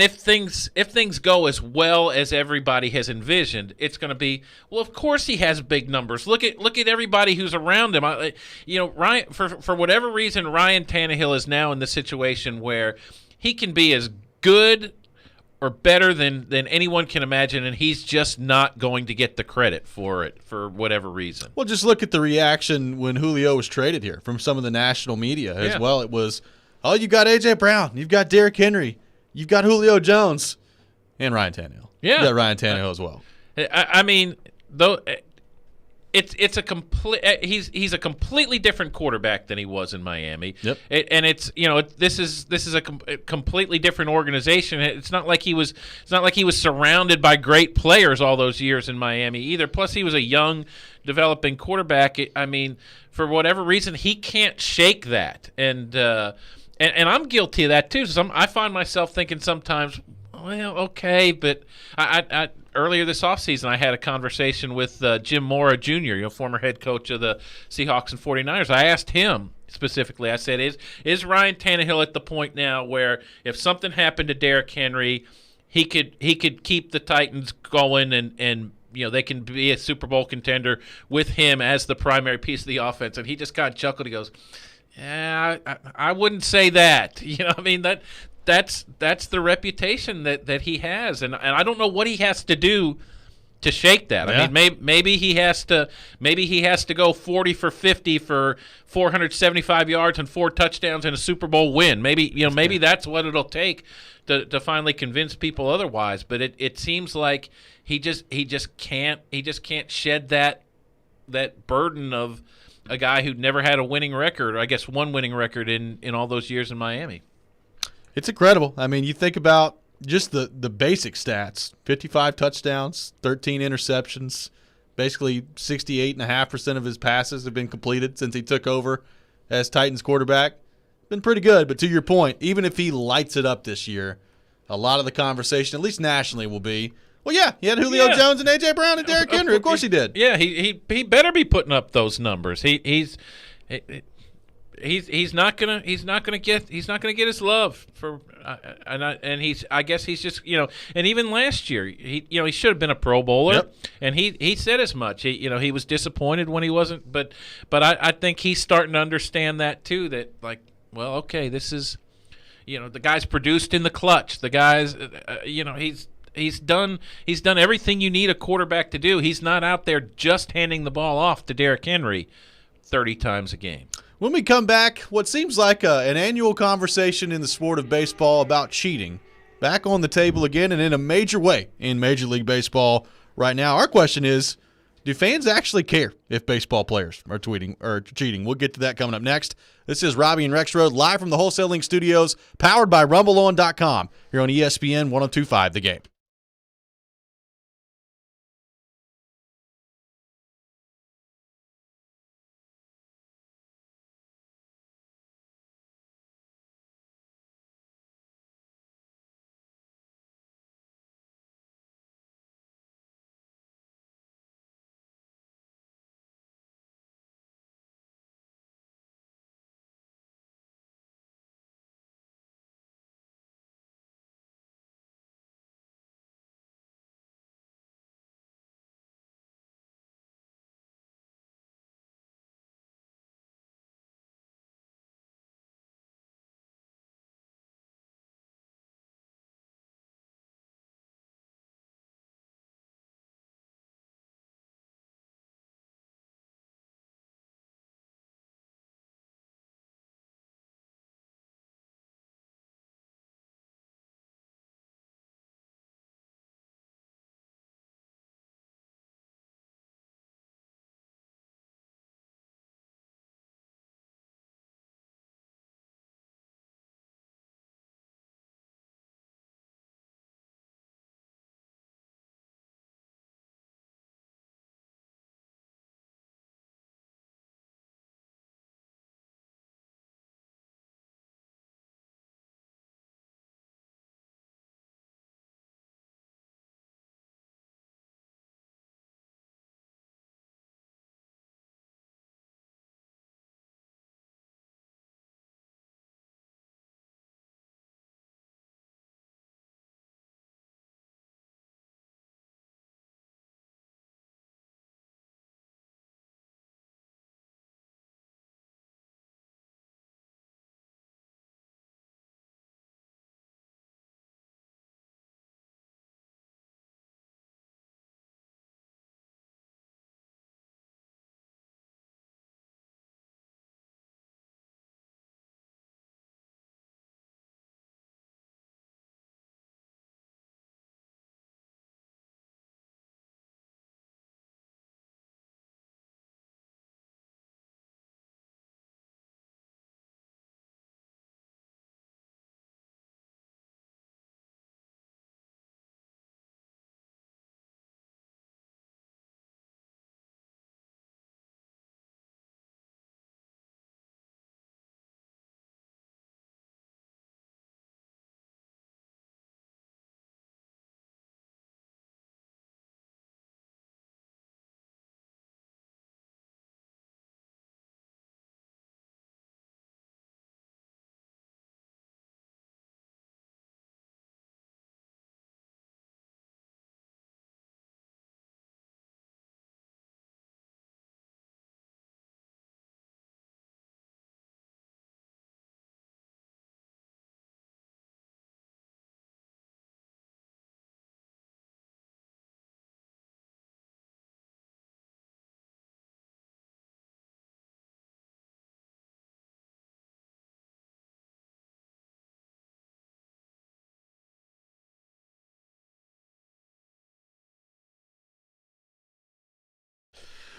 if things go as well as everybody has envisioned, it's going to be, well, of course he has big numbers. Look at everybody who's around him. Ryan, for whatever reason, Ryan Tannehill is now in the situation where he can be as good or better than anyone can imagine, and he's just not going to get the credit for it for whatever reason. Well, just look at the reaction when Julio was traded here from some of the national media as well. It was, oh, you got A.J. Brown, you've got Derrick Henry, you've got Julio Jones, and Ryan Tannehill. Yeah. You got Ryan Tannehill as well. I mean, though, it's a complete. He's a completely different quarterback than he was in Miami. Yep. This is a completely different organization. It's not like he was surrounded by great players all those years in Miami either. Plus, he was a young, developing quarterback. I mean, for whatever reason, he can't shake that, and I'm guilty of that too. So I find myself thinking sometimes, well, okay, but I earlier this offseason, I had a conversation with Jim Mora Jr., former head coach of the Seahawks and 49ers. I asked him specifically, I said, is Ryan Tannehill at the point now where if something happened to Derrick Henry, he could keep the Titans going and they can be a Super Bowl contender with him as the primary piece of the offense. And he just kind of chuckled. He goes, "Yeah, I wouldn't say that." I mean that's the reputation that he has, and I don't know what he has to do to shake that. Yeah. I mean, maybe he has to go 40 for 50 for 475 yards and 4 touchdowns and a Super Bowl win. Maybe that's what it'll take to finally convince people otherwise. But it seems like he just can't shed that burden of a guy who never had a winning record, or I guess one winning record in all those years in Miami. It's incredible. I mean, you think about just the basic stats: 55 touchdowns, 13 interceptions. Basically, 68.5% of his passes have been completed since he took over as Titans quarterback. Been pretty good, but to your point, even if he lights it up this year, a lot of the conversation, at least nationally, will be, well, yeah, he had Julio Jones and A.J. Brown and Derrick Henry. Of course he did. Yeah, he better be putting up those numbers. He's not gonna get his love for I guess he's just and even last year he should have been a Pro Bowler. Yep. And he said as much. He was disappointed when he wasn't, but I think he's starting to understand that too, that like, well, okay, this is the guy's produced in the clutch. The guy's he's done everything you need a quarterback to do. He's not out there just handing the ball off to Derrick Henry 30 times a game. When we come back, what seems like an annual conversation in the sport of baseball about cheating back on the table again, and in a major way in Major League Baseball right now. Our question is, do fans actually care if baseball players are tweeting or cheating? We'll get to that coming up next. This is Robby and Rexrode live from the Wholesaling Studios, powered by RumbleOn.com, here on ESPN 102.5 The Game.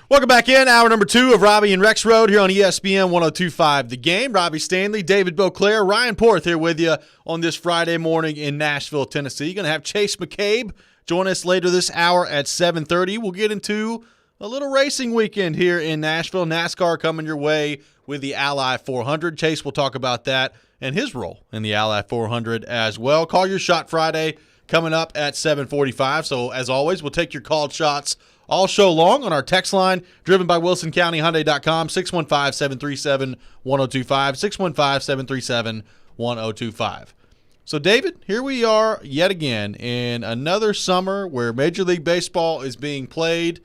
Welcome back in. Hour number 2 of Robby and Rexrode here on ESPN 102.5 The Game. Robbie Stanley, David Beauclair, Ryan Porth here with you on this Friday morning in Nashville, Tennessee. Going to have Chase McCabe join us later this hour at 7:30. We'll get into a little racing weekend here in Nashville. NASCAR coming your way with the Ally 400. Chase will talk about that and his role in the Ally 400 as well. Call Your Shot Friday coming up at 7:45. So, as always, we'll take your called shots all show long on our text line, driven by WilsonCountyHyundai.com, 615-737-1025, 615-737-1025. So, David, here we are yet again in another summer where Major League Baseball is being played,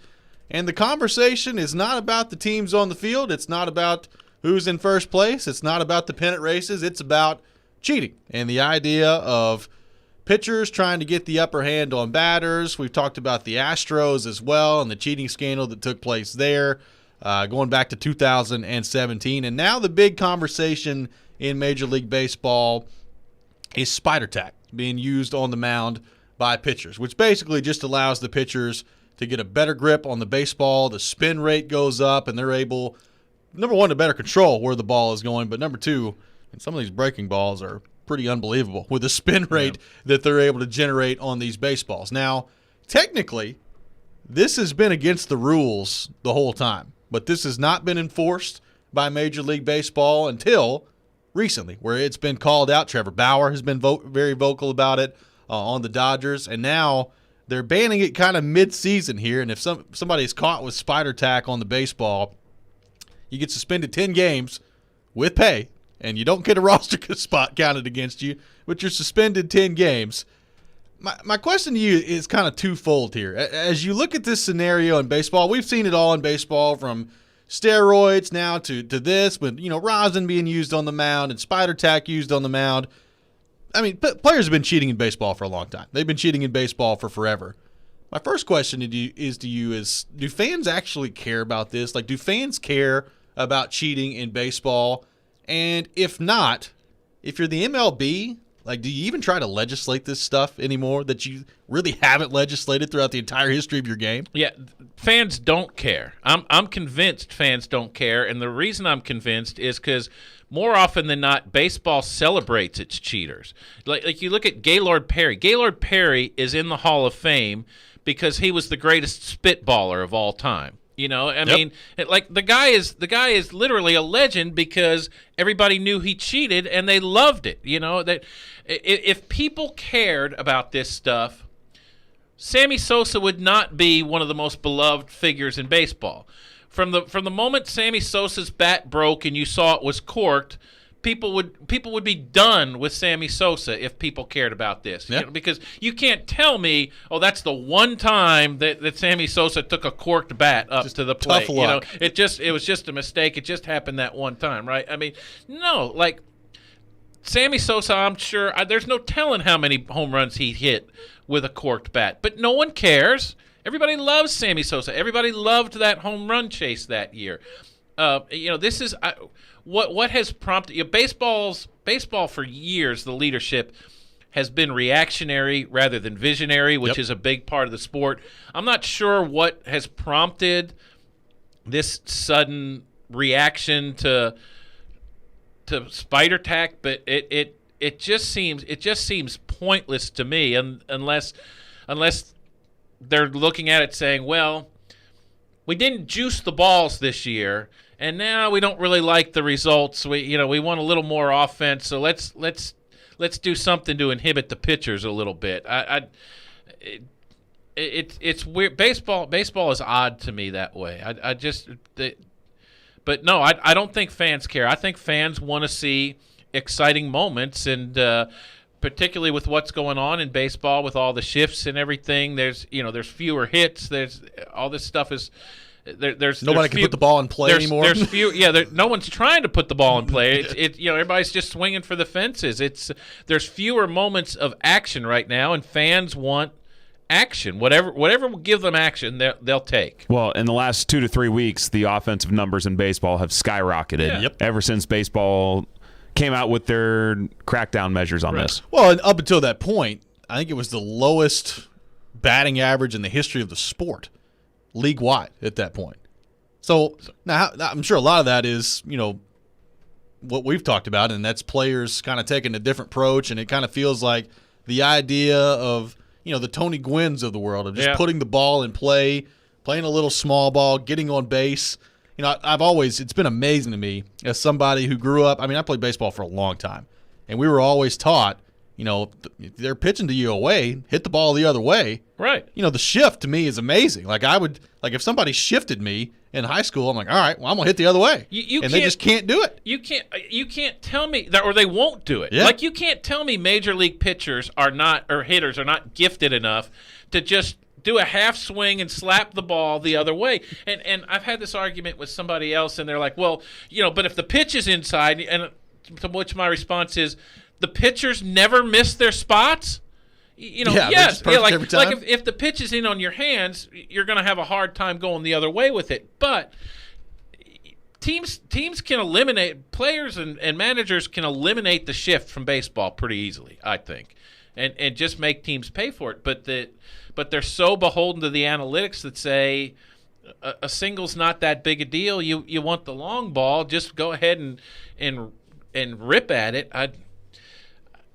and the conversation is not about the teams on the field. It's not about who's in first place. It's not about the pennant races. It's about cheating and the idea of pitchers trying to get the upper hand on batters. We've talked about the Astros as well and the cheating scandal that took place there going back to 2017. And now the big conversation in Major League Baseball is spider tack being used on the mound by pitchers, which basically just allows the pitchers to get a better grip on the baseball. The spin rate goes up, and they're able, number one, to better control where the ball is going, but number two, and some of these breaking balls are pretty unbelievable with the spin rate that they're able to generate on these baseballs. Now, technically, this has been against the rules the whole time, but this has not been enforced by Major League Baseball until recently, where it's been called out. Trevor Bauer has been very vocal about it on the Dodgers, and now they're banning it kind of mid-season here, and if somebody's caught with spider tack on the baseball, you get suspended 10 games with pay, and you don't get a roster spot counted against you, but you're suspended 10 games. My question to you is kind of twofold here. As you look at this scenario in baseball, we've seen it all in baseball, from steroids now to this, with rosin being used on the mound and spider tack used on the mound. I mean, players have been cheating in baseball for a long time. They've been cheating in baseball for forever. My first question is, do fans actually care about this? Like, do fans care about cheating in baseball? And if not, if you're the MLB, like, do you even try to legislate this stuff anymore that you really haven't legislated throughout the entire history of your game? Yeah, fans don't care. I'm convinced fans don't care, and the reason I'm convinced is because more often than not, baseball celebrates its cheaters. Like you look at Gaylord Perry. Gaylord Perry is in the Hall of Fame because he was the greatest spitballer of all time. I mean, like the guy is literally a legend because everybody knew he cheated and they loved it. That if people cared about this stuff, Sammy Sosa would not be one of the most beloved figures in baseball. From the moment Sammy Sosa's bat broke and you saw it was corked, people would be done with Sammy Sosa if people cared about this. Because you can't tell me, that's the one time that Sammy Sosa took a corked bat up to the plate. Tough luck. It was just a mistake. It just happened that one time, right? I mean, no, like Sammy Sosa, I'm sure there's no telling how many home runs he hit with a corked bat, but no one cares. Everybody loves Sammy Sosa. Everybody loved that home run chase that year. This is what has prompted baseball for years. The leadership has been reactionary rather than visionary, which is a big part of the sport. I'm not sure what has prompted this sudden reaction to spider tack, but it just seems pointless to me, unless they're looking at it saying, well, we didn't juice the balls this year, and now we don't really like the results. We want a little more offense, so let's do something to inhibit the pitchers a little bit. It's weird. Baseball is odd to me that way. But no, I don't think fans care. I think fans want to see exciting moments, and particularly with what's going on in baseball with all the shifts and everything. There's fewer hits. There's all this stuff is. There's nobody can put the ball in play anymore. There's few. Yeah, no one's trying to put the ball in play. Everybody's just swinging for the fences. There's fewer moments of action right now, and fans want action. Whatever will give them action, they'll take. Well, in the last 2 to 3 weeks, the offensive numbers in baseball have skyrocketed. Ever since baseball came out with their crackdown measures on this. Well, and up until that point, I think it was the lowest batting average in the history of the sport, league-wide, at that point. So now I'm sure a lot of that is, what we've talked about, and that's players kind of taking a different approach, and it kind of feels like the idea of, the Tony Gwynns of the world, of just putting the ball in play, playing a little small ball, getting on base. It's been amazing to me as somebody who grew up, I played baseball for a long time, and we were always taught, if they're pitching to you away, hit the ball the other way. Right. The shift to me is amazing. Like if somebody shifted me in high school, I'm like, all right, well, I'm going to hit the other way. And they just can't do it. You can't tell me that, or they won't do it. Yeah. Like, you can't tell me major league pitchers hitters are not gifted enough to just do a half swing and slap the ball the other way. And I've had this argument with somebody else, and they're like, well, but if the pitch is inside, and to which my response is, the pitchers never miss their spots. Yes. Like if the pitch is in on your hands, you're going to have a hard time going the other way with it. But teams can eliminate, players and managers can eliminate the shift from baseball pretty easily, I think, and just make teams pay for it. But they're so beholden to the analytics that say a single's not that big a deal. You want the long ball, just go ahead and rip at it.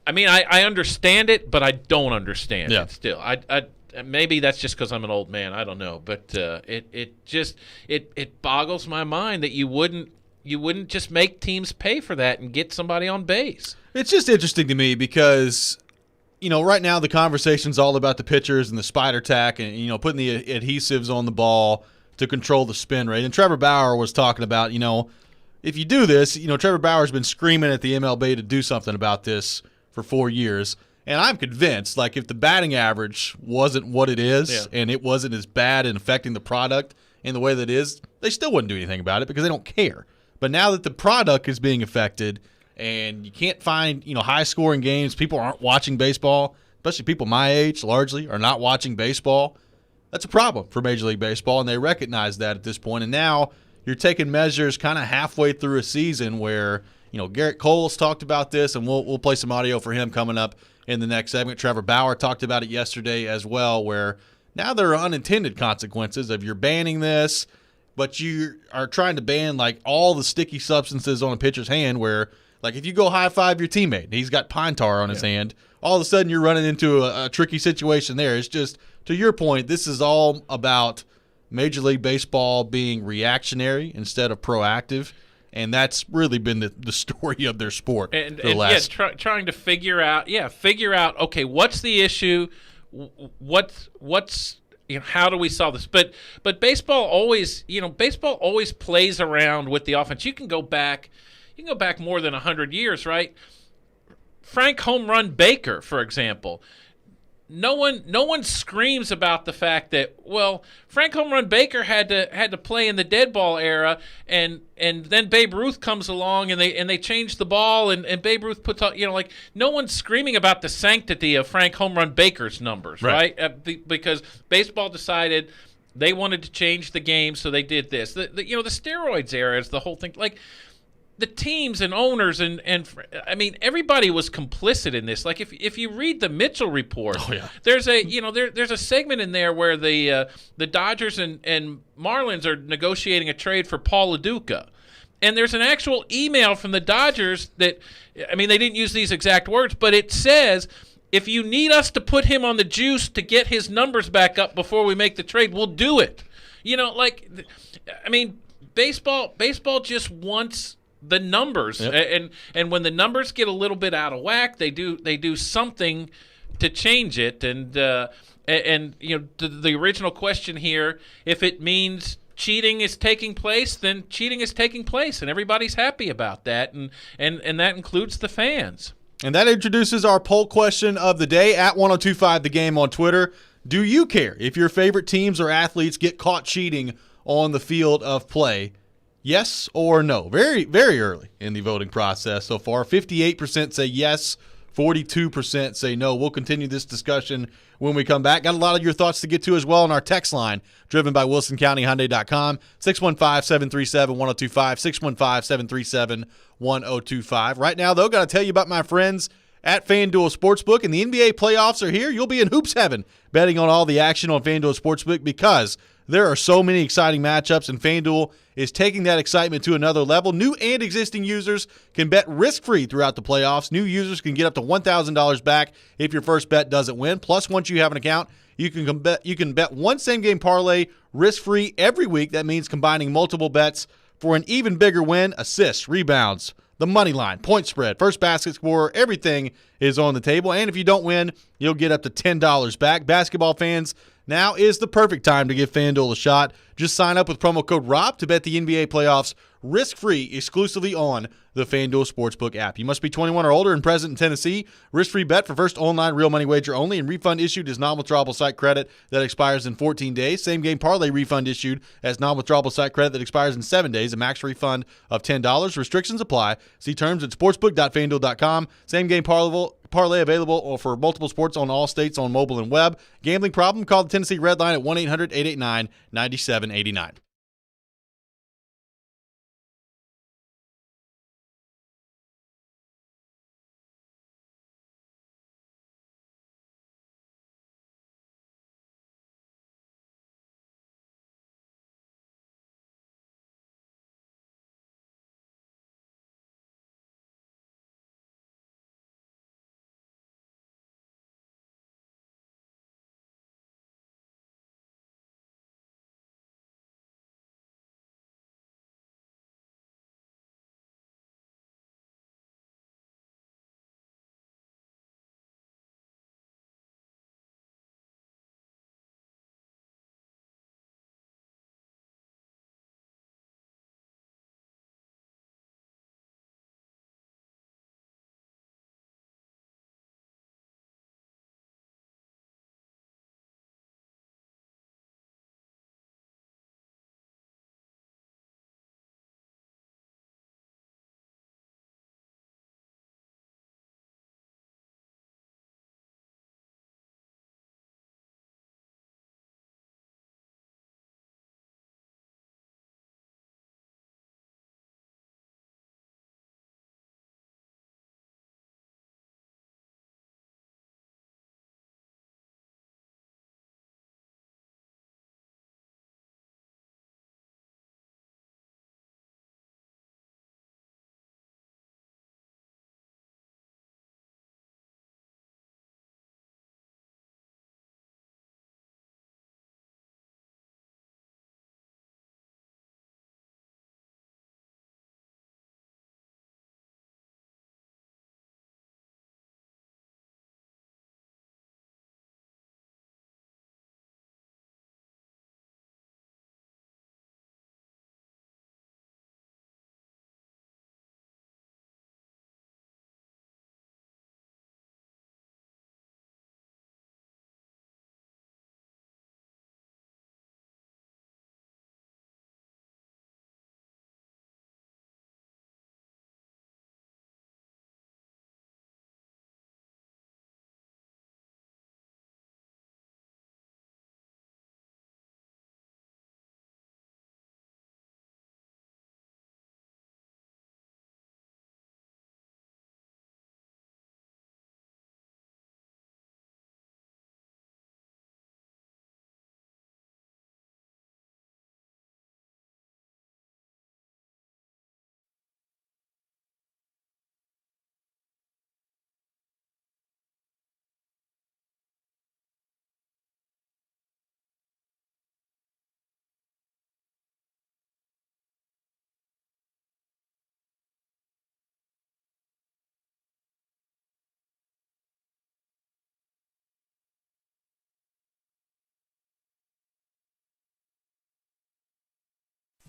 I understand it, but I don't understand it still. I maybe that's just because I'm an old man. I don't know, but it boggles my mind that you wouldn't just make teams pay for that and get somebody on base. It's just interesting to me because, right now the conversation's all about the pitchers and the spider tack and, putting the adhesives on the ball to control the spin rate. And Trevor Bauer was talking about, if you do this, Trevor Bauer's been screaming at the MLB to do something about this for 4 years. And I'm convinced, like, if the batting average wasn't what it is and it wasn't as bad in affecting the product in the way that it is, they still wouldn't do anything about it because they don't care. But now that the product is being affected and you can't find, high-scoring games, people aren't watching baseball, especially people my age largely are not watching baseball, that's a problem for Major League Baseball, and they recognize that at this point. And now you're taking measures kind of halfway through a season where, Garrett Cole's talked about this, and we'll play some audio for him coming up in the next segment. Trevor Bauer talked about it yesterday as well, where now there are unintended consequences of you're banning this, but you are trying to ban, like, all the sticky substances on a pitcher's hand where, like, if you go high-five your teammate and he's got pine tar on his hand, all of a sudden you're running into a tricky situation there. It's just, to your point, this is all about Major League Baseball being reactionary instead of proactive. And that's really been the story of their sport. Trying to figure out, okay, what's the issue? What's how do we solve this? But baseball always plays around with the offense. You can go back more than 100 years, right? Frank Home Run Baker, for example. No one screams about the fact that, well, Frank Home Run Baker had to play in the dead ball era, and then Babe Ruth comes along and they change the ball and Babe Ruth puts on, no one's screaming about the sanctity of Frank Home Run Baker's numbers, right? Because baseball decided they wanted to change the game, so they did this. The steroids era is the whole thing. Like, the teams and owners and everybody was complicit in this. Like, if you read the Mitchell report, there's a segment in there where the Dodgers and Marlins are negotiating a trade for Paul LaDuca. And there's an actual email from the Dodgers that, they didn't use these exact words, but it says, if you need us to put him on the juice to get his numbers back up before we make the trade, we'll do it. Baseball just wants the numbers, and when the numbers get a little bit out of whack, they do something to change it. And the original question here, if it means cheating is taking place, then cheating is taking place, and everybody's happy about that, and that includes the fans. And that introduces our poll question of the day at 1025 The Game on Twitter. Do you care if your favorite teams or athletes get caught cheating on the field of play? Yes or no? Very, very early in the voting process so far. 58% say yes, 42% say no. We'll continue this discussion when we come back. Got a lot of your thoughts to get to as well on our text line, driven by WilsonCountyHyundai.com, 615-737-1025, 615-737-1025. Right now, though, got to tell you about my friends at FanDuel Sportsbook, and the NBA playoffs are here. You'll be in hoops heaven betting on all the action on FanDuel Sportsbook because There are so many exciting matchups, and FanDuel is taking that excitement to another level. New and existing users can bet risk-free throughout the playoffs. New users can get up to $1,000 back if your first bet doesn't win. Plus, once you have an account, you can bet one same-game parlay risk-free every week. That means combining multiple bets for an even bigger win. Assists, rebounds, the money line, point spread, first basket scorer, everything is on the table. And if you don't win, you'll get up to $10 back. Basketball fans, now is the perfect time to give FanDuel a shot. Just sign up with promo code ROB to bet the NBA playoffs risk-free exclusively on the FanDuel Sportsbook app. You must be 21 or older and present in Tennessee. Risk-free bet for first online real money wager only, and refund issued as non-withdrawable site credit that expires in 14 days. Same-game parlay refund issued as non-withdrawable site credit that expires in 7 days. A max refund of $10. Restrictions apply. See terms at sportsbook.fanduel.com. Same-game parlay available for multiple sports on all states on mobile and web. Gambling problem? Call the Tennessee Red Line at 1-800-889-9789.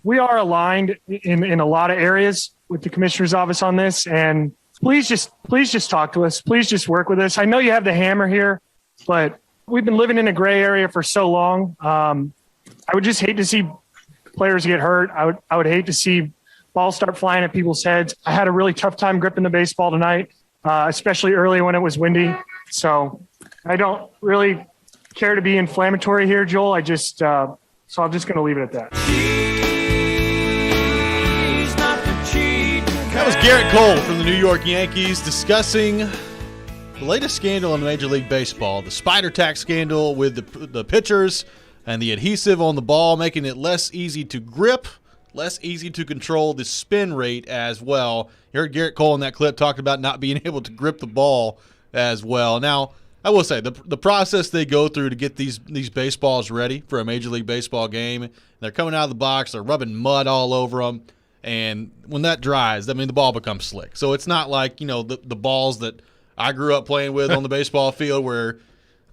We are aligned in a lot of areas with the commissioner's office on this, and please just talk to us. Please just work with us. I know you have the hammer here, but we've been living in a gray area for so long. I would just hate to see players get hurt. I would hate to see balls start flying at people's heads. I had a really tough time gripping the baseball tonight, especially early when it was windy. So I don't really care to be inflammatory here, Joel. So I'm just going to leave it at that. That was Garrett Cole from the New York Yankees discussing the latest scandal in Major League Baseball, the spider tax scandal with the pitchers. and the adhesive on the ball, making it less easy to grip, less easy to control the spin rate as well. You heard Garrett Cole in that clip talking about not being able to grip the ball as well. Now, I will say, the process they go through to get these baseballs ready for a Major League Baseball game, they're coming out of the box, they're rubbing mud all over them, and when that dries, the ball becomes slick. So it's not like, the balls that I grew up playing with on the baseball field where,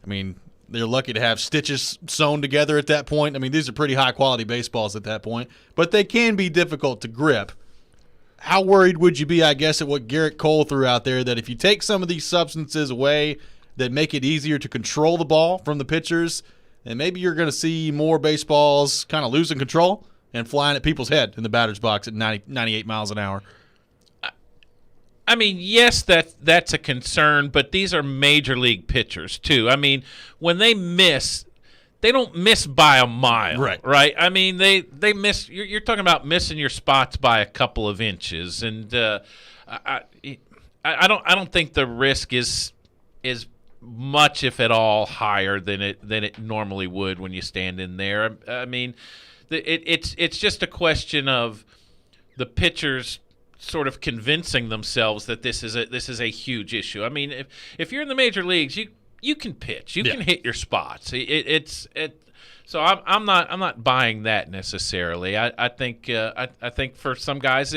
they're lucky to have stitches sewn together at that point. These are pretty high-quality baseballs at that point, but they can be difficult to grip. How worried would you be, I guess, at what Garrett Cole threw out there, that if you take some of these substances away that make it easier to control the ball from the pitchers, and maybe you're going to see more baseballs kind of losing control and flying at people's head in the batter's box at 98 miles an hour? Yes, that's a concern, but these are major league pitchers too. When they miss, they don't miss by a mile, right? They miss. You're talking about missing your spots by a couple of inches, and I don't think the risk is much, if at all, higher than it normally would when you stand in there. It's just a question of the pitchers sort of convincing themselves that this is a huge issue. If you're in the major leagues, you can pitch, you can hit your spots. So I'm not buying that necessarily. I think for some guys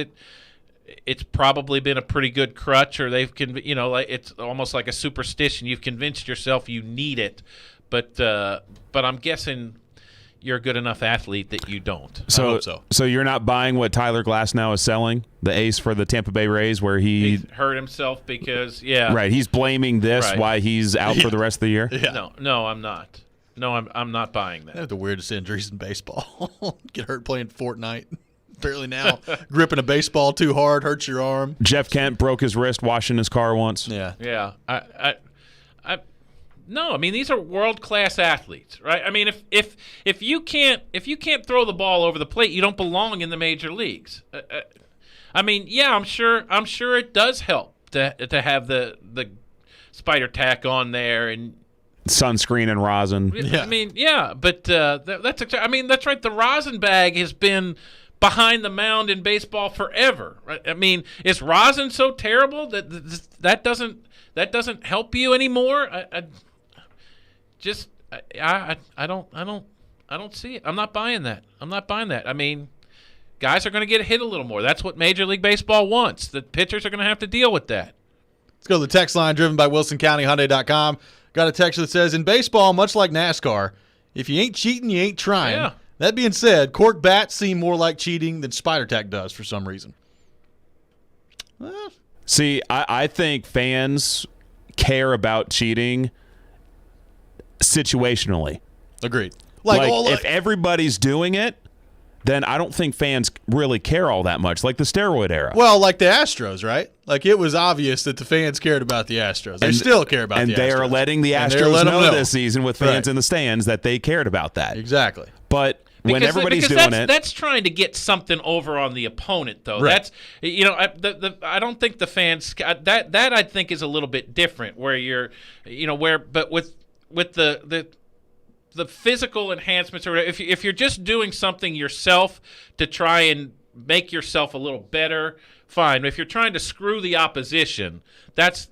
it's probably been a pretty good crutch, or it's almost like a superstition. You've convinced yourself you need it, but I'm guessing you're a good enough athlete that you don't. I hope so. So you're not buying what Tyler Glasnow is selling, the ace for the Tampa Bay Rays, where he hurt himself because right. He's blaming this why he's out for the rest of the year. Yeah. No, I'm not. No, I'm not buying that. They have the weirdest injuries in baseball. Get hurt playing Fortnite. Apparently now gripping a baseball too hard hurts your arm. Jeff Kent broke his wrist washing his car once. Yeah. No, these are world-class athletes, right? If you can't throw the ball over the plate, you don't belong in the major leagues. I'm sure it does help to have the spider tack on there and sunscreen and rosin. But that's right. The rosin bag has been behind the mound in baseball forever, right? Is rosin so terrible that doesn't help you anymore? I don't see it. I'm not buying that. Guys are going to get hit a little more. That's what Major League Baseball wants. The pitchers are going to have to deal with that. Let's go to the text line driven by WilsonCountyHyundai.com. Got a text that says, in baseball, much like NASCAR, if you ain't cheating, you ain't trying. Yeah. That being said, cork bats seem more like cheating than spider tack does for some reason. See, I think fans care about cheating situationally. Agreed. If everybody's doing it, then I don't think fans really care all that much, like the steroid era. Well, like the Astros, right? It was obvious that the fans cared about the Astros. They still care about the Astros. And they are letting the Astros know this season with fans in the stands that they cared about that. Exactly. But when everybody's doing it, that's trying to get something over on the opponent, though. Right. That's I don't think the fans that I think is a little bit different. Where you're, but with the physical enhancements, or if you're just doing something yourself to try and make yourself a little better, fine. If you're trying to screw the opposition, that's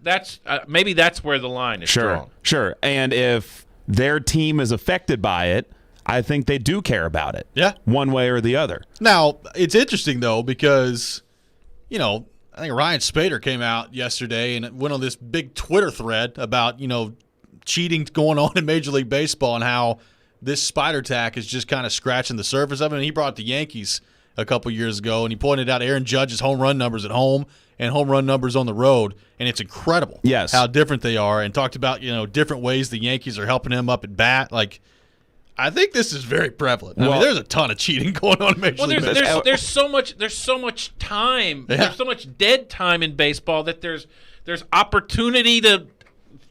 maybe that's where the line is strong. Sure. And if their team is affected by it, I think they do care about it. Yeah. One way or the other. Now, it's interesting, though, because, I think Ryan Spader came out yesterday and went on this big Twitter thread about, cheating going on in Major League Baseball and how this spider tack is just kind of scratching the surface of it. And he brought the Yankees a couple years ago, and he pointed out Aaron Judge's home run numbers at home and home run numbers on the road, and it's incredible how different they are, and talked about, different ways the Yankees are helping him up at bat. I think this is very prevalent. There's a ton of cheating going on in Major League Baseball. There's so much time. Yeah. There's so much dead time in baseball that there's opportunity to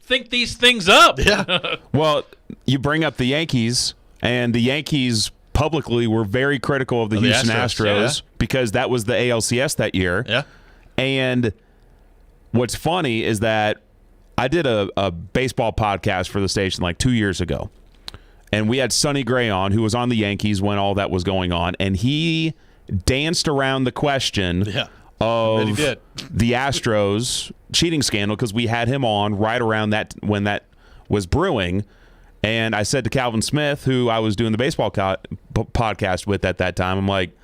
think these things up. Yeah. Well, you bring up the Yankees, and the Yankees publicly were very critical of the Houston Astros because that was the ALCS that year. Yeah. And what's funny is that I did a baseball podcast for the station 2 years ago. and we had Sonny Gray on, who was on the Yankees when all that was going on, and he danced around the question of the Astros cheating scandal because we had him on right around that when that was brewing. And I said to Calvin Smith, who I was doing the baseball podcast with at that time, I'm like,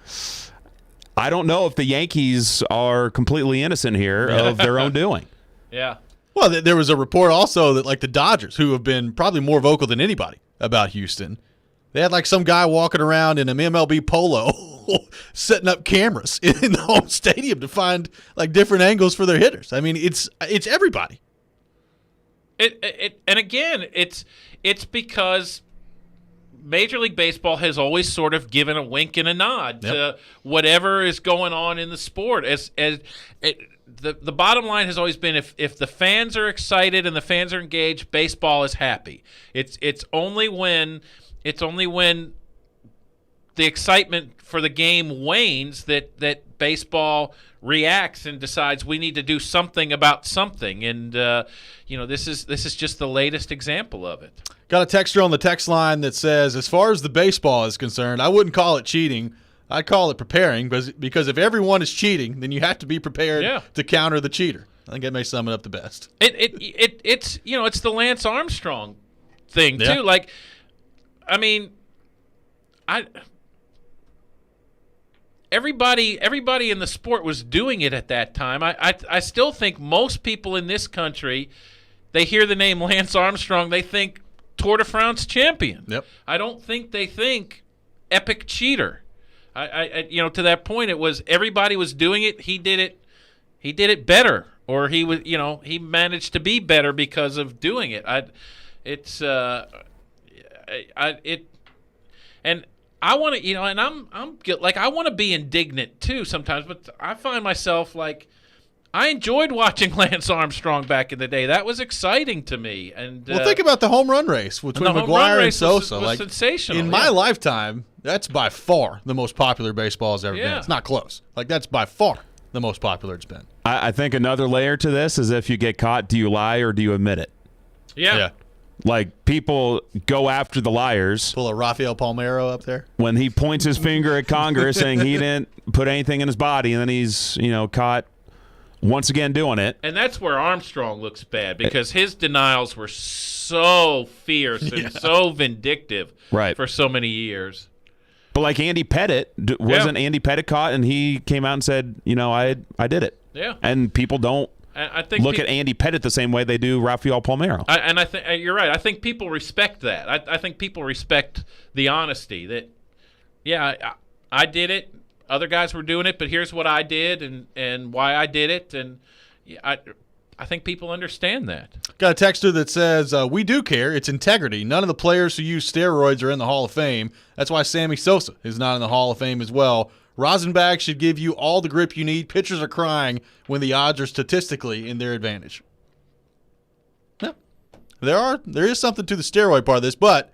I don't know if the Yankees are completely innocent here of their own doing. Yeah. Well, there was a report also that, like, the Dodgers, who have been probably more vocal than anybody about Houston, they had, like, some guy walking around in an MLB polo setting up cameras in the home stadium to find, like, different angles for their hitters. I mean, it's everybody. And again, it's because Major League Baseball has always sort of given a wink and a nod to whatever is going on in the sport. The bottom line has always been if the fans are excited and the fans are engaged, baseball is happy. It's only when the excitement for the game wanes that baseball reacts and decides we need to do something about something. And this is just the latest example of it. Got a texter on the text line that says, as far as the baseball is concerned, I wouldn't call it cheating. I'd call it preparing, because if everyone is cheating, then you have to be prepared to counter the cheater. I think that may sum it up the best. It's it's the Lance Armstrong thing too. Like, I mean, everybody in the sport was doing it at that time. I still think most people in this country, they hear the name Lance Armstrong, they think Tour de France champion. Yep. I don't think they think epic cheater. I to that point, it was everybody was doing it. He did it better, or he was, he managed to be better because of doing it. And I want to, and I'm like, I want to be indignant too sometimes, but I find myself like, I enjoyed watching Lance Armstrong back in the day. That was exciting to me. And well, think about the home run race between McGwire and Sosa. Was sensational. In my lifetime, that's by far the most popular baseball has ever been. It's not close. Like, that's by far the most popular it's been. I think another layer to this is if you get caught, do you lie or do you admit it? Yeah. Like, people go after the liars. Pull a Rafael Palmeiro up there. When he points his finger at Congress saying he didn't put anything in his body, and then he's, caught once again doing it. And that's where Armstrong looks bad, because his denials were so fierce and so vindictive for so many years. But like Andy Pettit, wasn't Andy Pettit caught and he came out and said, I did it. Yeah. And people don't look at Andy Pettit the same way they do Rafael Palmeiro. I think you're right. I think people respect that. I think people respect the honesty that, I did it. Other guys were doing it, but here's what I did and why I did it. And I think people understand that. Got a texter that says, we do care. It's integrity. None of the players who use steroids are in the Hall of Fame. That's why Sammy Sosa is not in the Hall of Fame as well. Rosenbag should give you all the grip you need. Pitchers are crying when the odds are statistically in their advantage. Yeah, there is something to the steroid part of this, but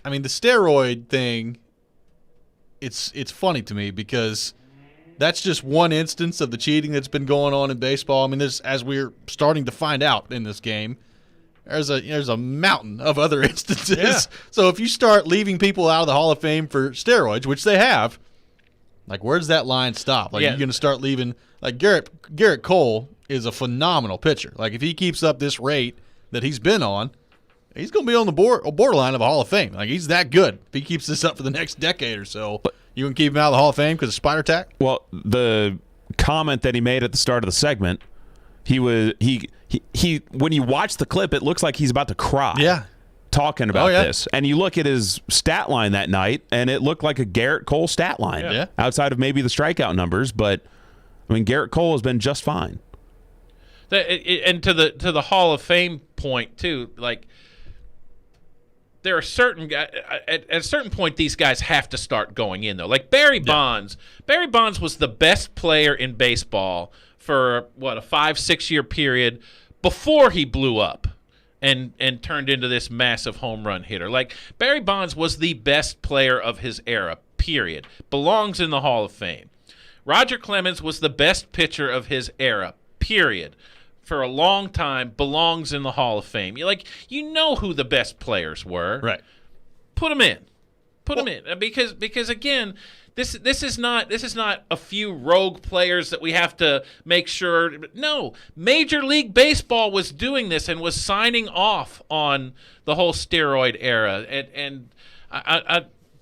I mean, the steroid thing, it's funny to me because that's just one instance of the cheating that's been going on in baseball. I mean, as we're starting to find out in this game, there's a mountain of other instances. Yeah. So if you start leaving people out of the Hall of Fame for steroids, which they have, like, where does that line stop? Like, you're going to start leaving – like, Garrett Cole is a phenomenal pitcher. Like, if he keeps up this rate that he's been on, he's going to be on the borderline of a Hall of Fame. Like, he's that good. If he keeps this up for the next decade or so, you can keep him out of the Hall of Fame because of spider tack? Well, the comment that he made at the start of the segment, he when you watch the clip, it looks like he's about to cry. Yeah. Talking about this. And you look at his stat line that night, and it looked like a Garrett Cole stat line. Yeah. Outside of maybe the strikeout numbers, but I mean, Garrett Cole has been just fine. And to the Hall of Fame point too, like, there are certain guys at a certain point these guys have to start going in though. Like Barry Bonds. Barry Bonds was the best player in baseball for a 5-6 year period before he blew up and turned into this massive home run hitter. Like, Barry Bonds was the best player of his era, period. Belongs in the Hall of Fame. Roger Clemens was the best pitcher of his era, period. For a long time, belongs in the Hall of Fame. You know who the best players were. Right. Put them in. Put them in because again, this is not a few rogue players that we have to make sure. No, Major League Baseball was doing this and was signing off on the whole steroid era, and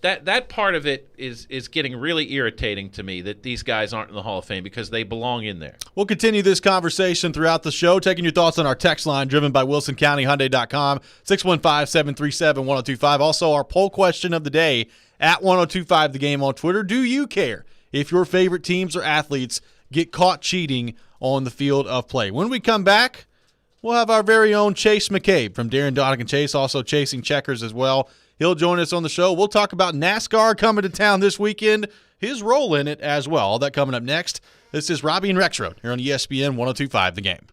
that part of it is getting really irritating to me that these guys aren't in the Hall of Fame because they belong in there. We'll continue this conversation throughout the show, taking your thoughts on our text line driven by WilsonCountyHyundai.com, 615-737-1025. Also, our poll question of the day at 1025 The Game on Twitter. Do you care if your favorite teams or athletes get caught cheating on the field of play? When we come back, we'll have our very own Chase McCabe from Darren Donegan Chase, also chasing checkers as well. He'll join us on the show. We'll talk about NASCAR coming to town this weekend, his role in it as well. All that coming up next. This is Robby and Rexrode here on ESPN 1025 The Game.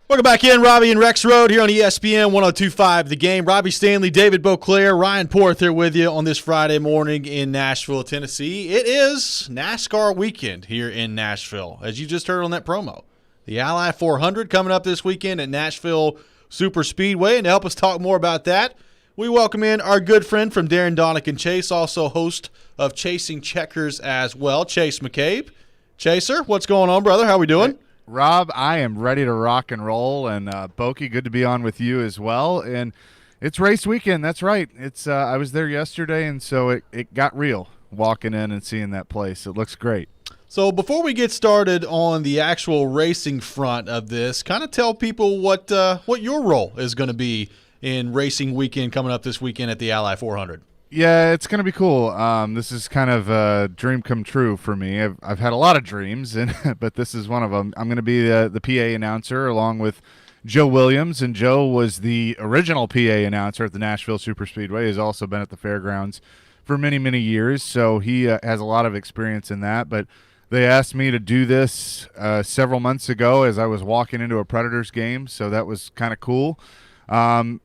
Welcome back in, Robby and Rexrode here on ESPN 1025 The Game. Robbie Stanley, David Beauclair, Ryan Porth here with you on this Friday morning in Nashville, Tennessee. It is NASCAR weekend here in Nashville, as you just heard on that promo. The Ally 400 coming up this weekend at Nashville Super Speedway. And to help us talk more about that, we welcome in our good friend from Darren, Donick, and Chase, also host of Chasing Checkers as well, Chase McCabe. Chaser, what's going on, brother? How we doing? Hey, Rob, I am ready to rock and roll, and Boki, good to be on with you as well. And it's race weekend. That's right. It's I was there yesterday, and so it got real walking in and seeing that place. It looks great. So before we get started on the actual racing front of this, kind of tell people what your role is going to be in racing weekend coming up this weekend at the Ally 400. Yeah, it's going to be cool. This is kind of a dream come true for me. I've had a lot of dreams, but this is one of them. I'm going to be the PA announcer along with Joe Williams, and Joe was the original PA announcer at the Nashville Superspeedway. He's also been at the fairgrounds for many, many years, so he has a lot of experience in that. But they asked me to do this several months ago as I was walking into a Predators game, so that was kind of cool. And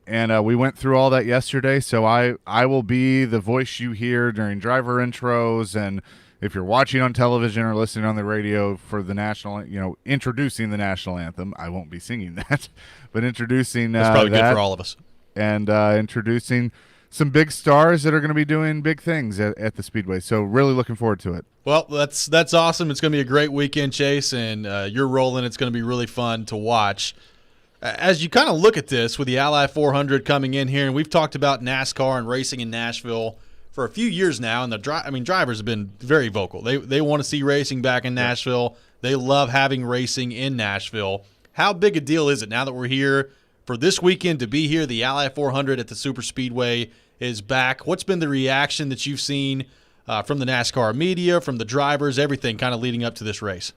we went through all that yesterday, so I will be the voice you hear during driver intros, and if you're watching on television or listening on the radio for the national, introducing the national anthem. I won't be singing that, but introducing that's probably good for all of us, and introducing some big stars that are going to be doing big things at the Speedway. So really looking forward to it. Well, that's awesome. It's going to be a great weekend, Chase, and you're rolling. It's going to be really fun to watch. As you kind of look at this with the Ally 400 coming in here, and we've talked about NASCAR and racing in Nashville for a few years now, and drivers have been very vocal. They want to see racing back in Nashville. They love having racing in Nashville. How big a deal is it now that we're here for this weekend to be here? The Ally 400 at the Superspeedway is back. What's been the reaction that you've seen from the NASCAR media, from the drivers, everything kind of leading up to this race?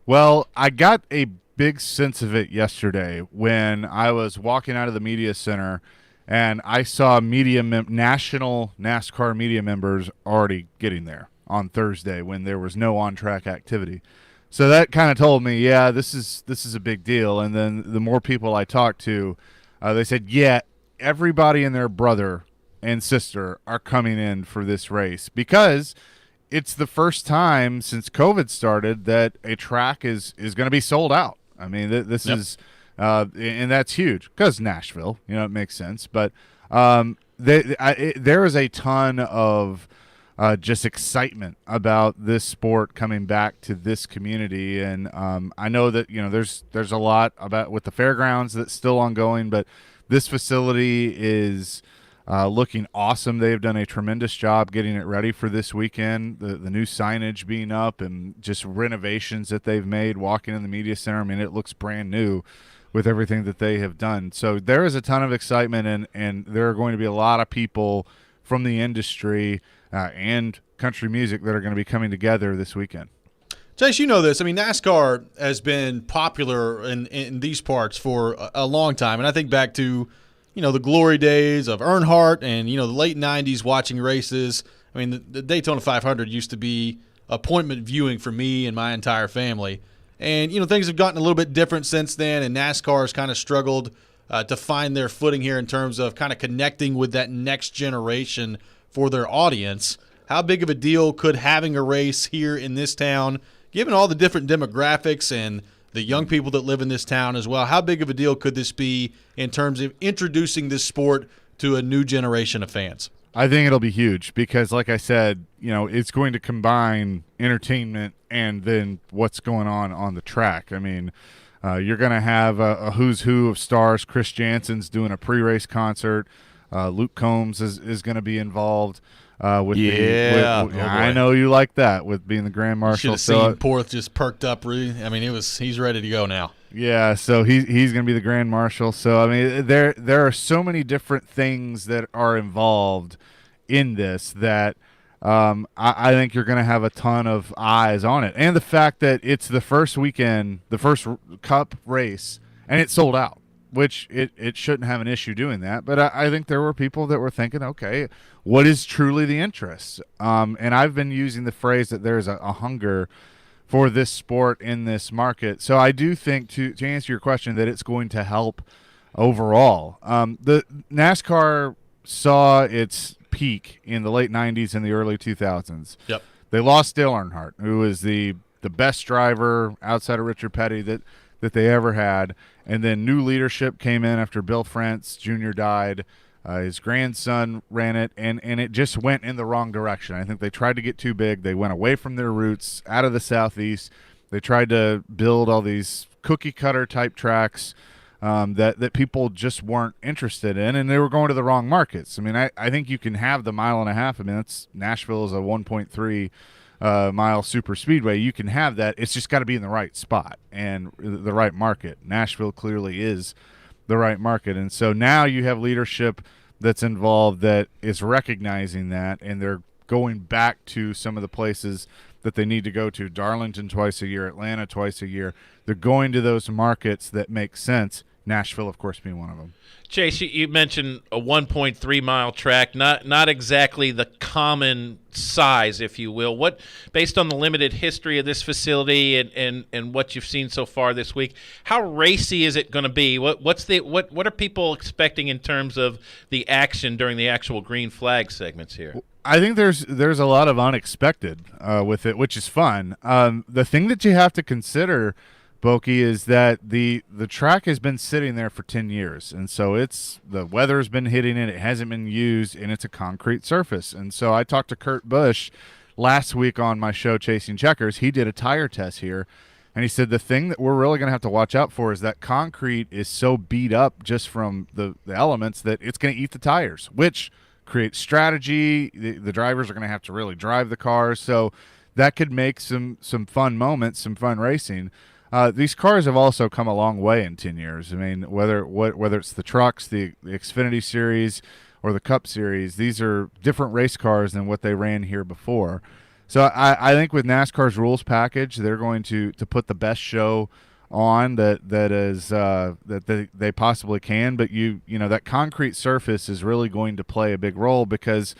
Well, I got a big sense of it yesterday when I was walking out of the media center and I saw national NASCAR media members already getting there on Thursday when there was no on-track activity. So that kind of told me, yeah, this is a big deal. And then the more people I talked to, they said, yeah, everybody and their brother and sister are coming in for this race because it's the first time since COVID started that a track is going to be sold out. I mean, this is and that's huge because Nashville, it makes sense. But there is a ton of just excitement about this sport coming back to this community, and I know that there's a lot about with the fairgrounds that's still ongoing, but this facility is looking awesome. They've done a tremendous job getting it ready for this weekend. The new signage being up and just renovations that they've made. Walking in the media center, I mean, it looks brand new with everything that they have done. So there is a ton of excitement, and there are going to be a lot of people from the industry and country music that are going to be coming together this weekend. Chase, you know this. I mean, NASCAR has been popular in these parts for a long time, and I think back to the glory days of Earnhardt and, the late 90s watching races. I mean, the Daytona 500 used to be appointment viewing for me and my entire family. And, things have gotten a little bit different since then, and NASCAR has kind of struggled to find their footing here in terms of kind of connecting with that next generation for their audience. How big of a deal could having a race here in this town, given all the different demographics and the young people that live in this town as well, how big of a deal could this be in terms of introducing this sport to a new generation of fans? I think it'll be huge because, like I said, it's going to combine entertainment and then what's going on the track. I mean, you're going to have a who's who of stars. Chris Jansen's doing a pre-race concert. Luke Combs is going to be involved. I know you like that with being the Grand Marshal. You should have seen Porth just perked up. I mean, he's ready to go now. Yeah, so he's going to be the Grand Marshal. So I mean, there are so many different things that are involved in this that I think you're going to have a ton of eyes on it, and the fact that it's the first weekend, the first Cup race, and it's sold out. Which it shouldn't have an issue doing that. But I think there were people that were thinking, okay, what is truly the interest? And I've been using the phrase that there's a hunger for this sport in this market. So I do think, to answer your question, that it's going to help overall. The NASCAR saw its peak in the late 90s and the early 2000s. Yep. They lost Dale Earnhardt, who was the best driver outside of Richard Petty that they ever had. And then new leadership came in after Bill France Jr. died. His grandson ran it, and it just went in the wrong direction. I think they tried to get too big. They went away from their roots, out of the Southeast. They tried to build all these cookie-cutter type tracks that people just weren't interested in, and they were going to the wrong markets. I mean, I think you can have the mile and a half. I mean, Nashville is a 1.3 mile super speedway. You can have that. It's just got to be in the right spot and the right market. Nashville clearly is the right market. And so now you have leadership that's involved that is recognizing that, and they're going back to some of the places that they need to go to. Darlington twice a year, Atlanta twice a year. They're going to those markets that make sense. Nashville, of course, being one of them. Chase, you mentioned a 1.3-mile track, not exactly the common size, if you will. What, based on the limited history of this facility and what you've seen so far this week, how racy is it going to be? What are people expecting in terms of the action during the actual green flag segments here? I think there's a lot of unexpected with it, which is fun. The thing that you have to consider, Boki, is that the track has been sitting there for 10 years, and so the weather's been hitting it. It hasn't been used, and it's a concrete surface. And so I talked to Kurt Busch last week on my show, Chasing Checkers. He did a tire test here, and he said the thing that we're really going to have to watch out for is that concrete is so beat up just from the elements that it's going to eat the tires, which creates strategy. The drivers are going to have to really drive the cars, so that could make some fun moments, some fun racing. These cars have also come a long way in 10 years. I mean, whether it's the trucks, the Xfinity Series, or the Cup Series, these are different race cars than what they ran here before. So I think with NASCAR's rules package, they're going to put the best show on that they possibly can. But you know that concrete surface is really going to play a big role, because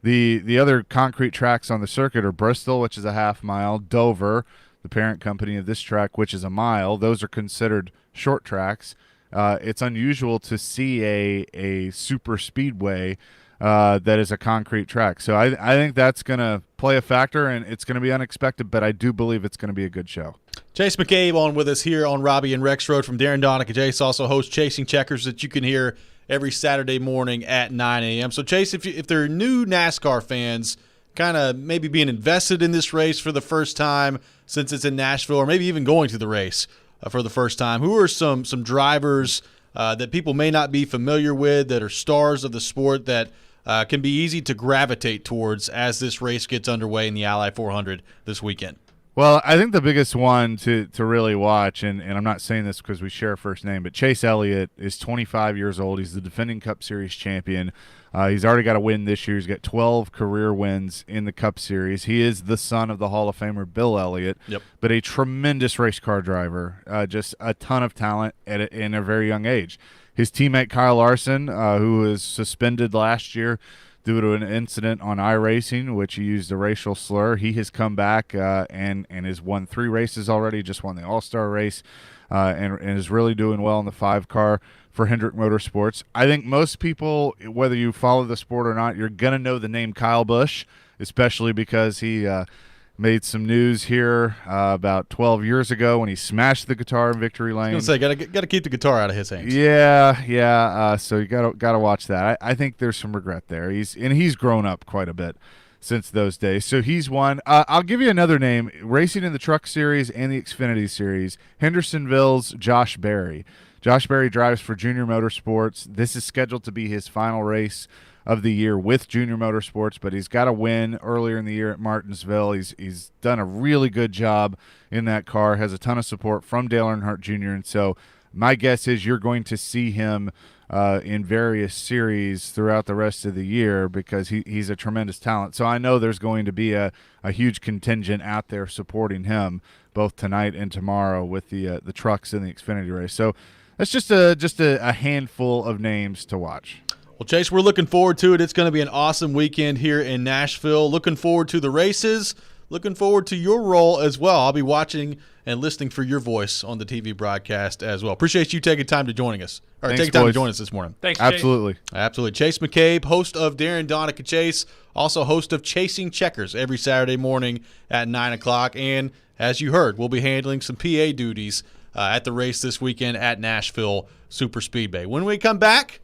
the other concrete tracks on the circuit are Bristol, which is a half mile, Dover, the parent company of this track, which is a mile. Those are considered short tracks. It's unusual to see a super speedway that is a concrete track. So I think that's going to play a factor, and it's going to be unexpected, but I do believe it's going to be a good show. Chase McCabe on with us here on Robby and Rexrode from Darren Donica. Chase also hosts Chasing Checkers that you can hear every Saturday morning at 9 a.m. So, Chase, if there are new NASCAR fans kind of maybe being invested in this race for the first time since it's in Nashville, or maybe even going to the race for the first time, who are some drivers that people may not be familiar with that are stars of the sport that can be easy to gravitate towards as this race gets underway in the Ally 400 this weekend? Well, I think the biggest one to really watch, and I'm not saying this because we share a first name, but Chase Elliott is 25 years old. He's the defending Cup Series champion. He's already got a win this year. He's got 12 career wins in the Cup Series. He is the son of the Hall of Famer Bill Elliott, but a tremendous race car driver, just a ton of talent in a very young age. His teammate Kyle Larson, who was suspended last year due to an incident on iRacing, which he used a racial slur, he has come back and has won 3 races already, just won the All-Star race, and is really doing well in the 5-car for Hendrick Motorsports. I think most people, whether you follow the sport or not, you're going to know the name Kyle Busch, especially because he made some news here about 12 years ago when he smashed the guitar in Victory Lane. I was going to say, got to keep the guitar out of his hands. Yeah. So you got to watch that. I think there's some regret there. He's grown up quite a bit since those days. So he's one. I'll give you another name, racing in the Truck Series and the Xfinity Series, Hendersonville's Josh Berry. Josh Berry drives for Junior Motorsports. This is scheduled to be his final race of the year with Junior Motorsports, but he's got a win earlier in the year at Martinsville. He's done a really good job in that car, has a ton of support from Dale Earnhardt Jr., and so my guess is you're going to see him in various series throughout the rest of the year because he's a tremendous talent. So I know there's going to be a huge contingent out there supporting him both tonight and tomorrow with the trucks in the Xfinity race. So that's just a handful of names to watch. Well, Chase, we're looking forward to it. It's going to be an awesome weekend here in Nashville. Looking forward to the races. Looking forward to your role as well. I'll be watching and listening for your voice on the TV broadcast as well. Appreciate you taking time to join us. Thanks, taking time boys. to join us this morning. Thanks, Chase. Absolutely. Chase McCabe, host of Darren Donica Chase, also host of Chasing Checkers every Saturday morning at 9 o'clock. And as you heard, we'll be handling some PA duties at the race this weekend at Nashville Super Speedway. When we come back,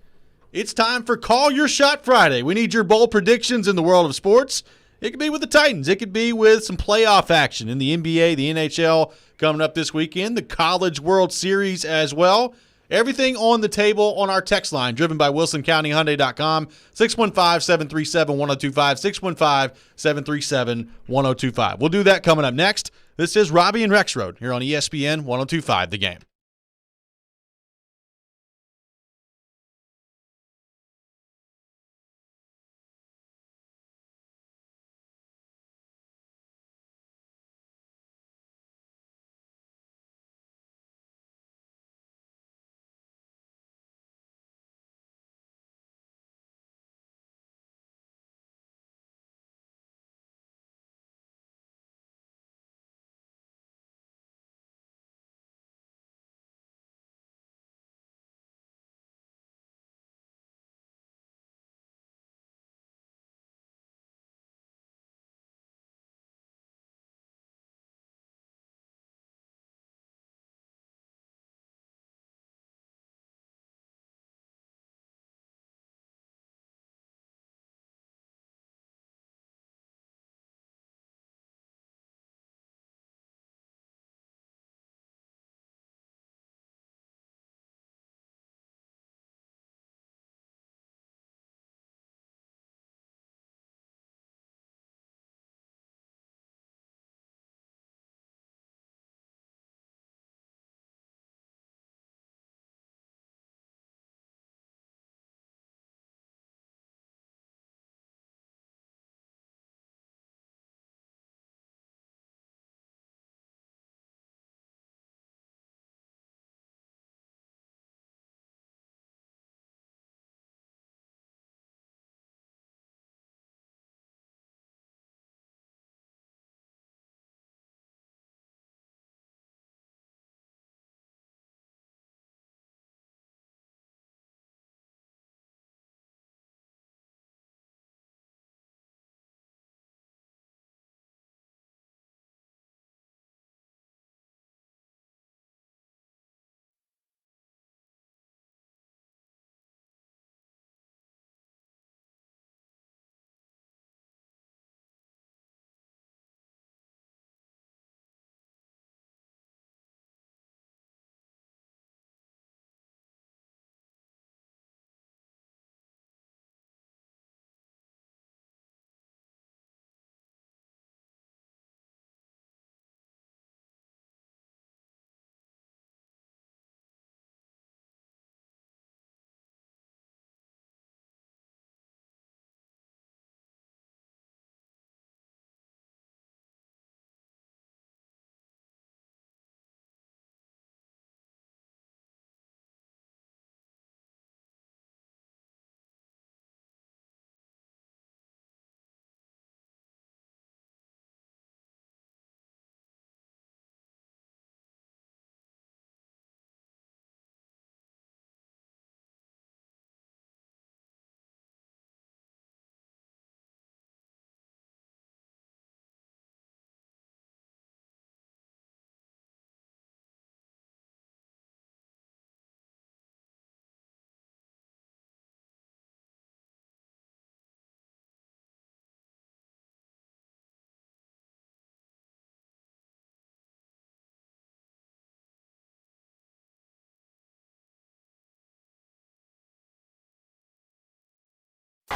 It's time for Call Your Shot Friday. We need your bold predictions in the world of sports. It could be with the Titans. It could be with some playoff action in the NBA, the NHL coming up this weekend, the College World Series as well. Everything on the table on our text line, driven by WilsonCountyHyundai.com, 615-737-1025, 615-737-1025. We'll do that coming up next. This is Robby and Rexrode here on ESPN 1025, The Game.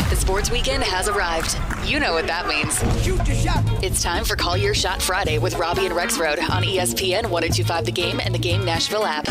The sports weekend has arrived. You know what that means. Shoot your shot. It's time for Call Your Shot Friday with Robby and Rexrode on ESPN 1025 The Game and the Game Nashville app.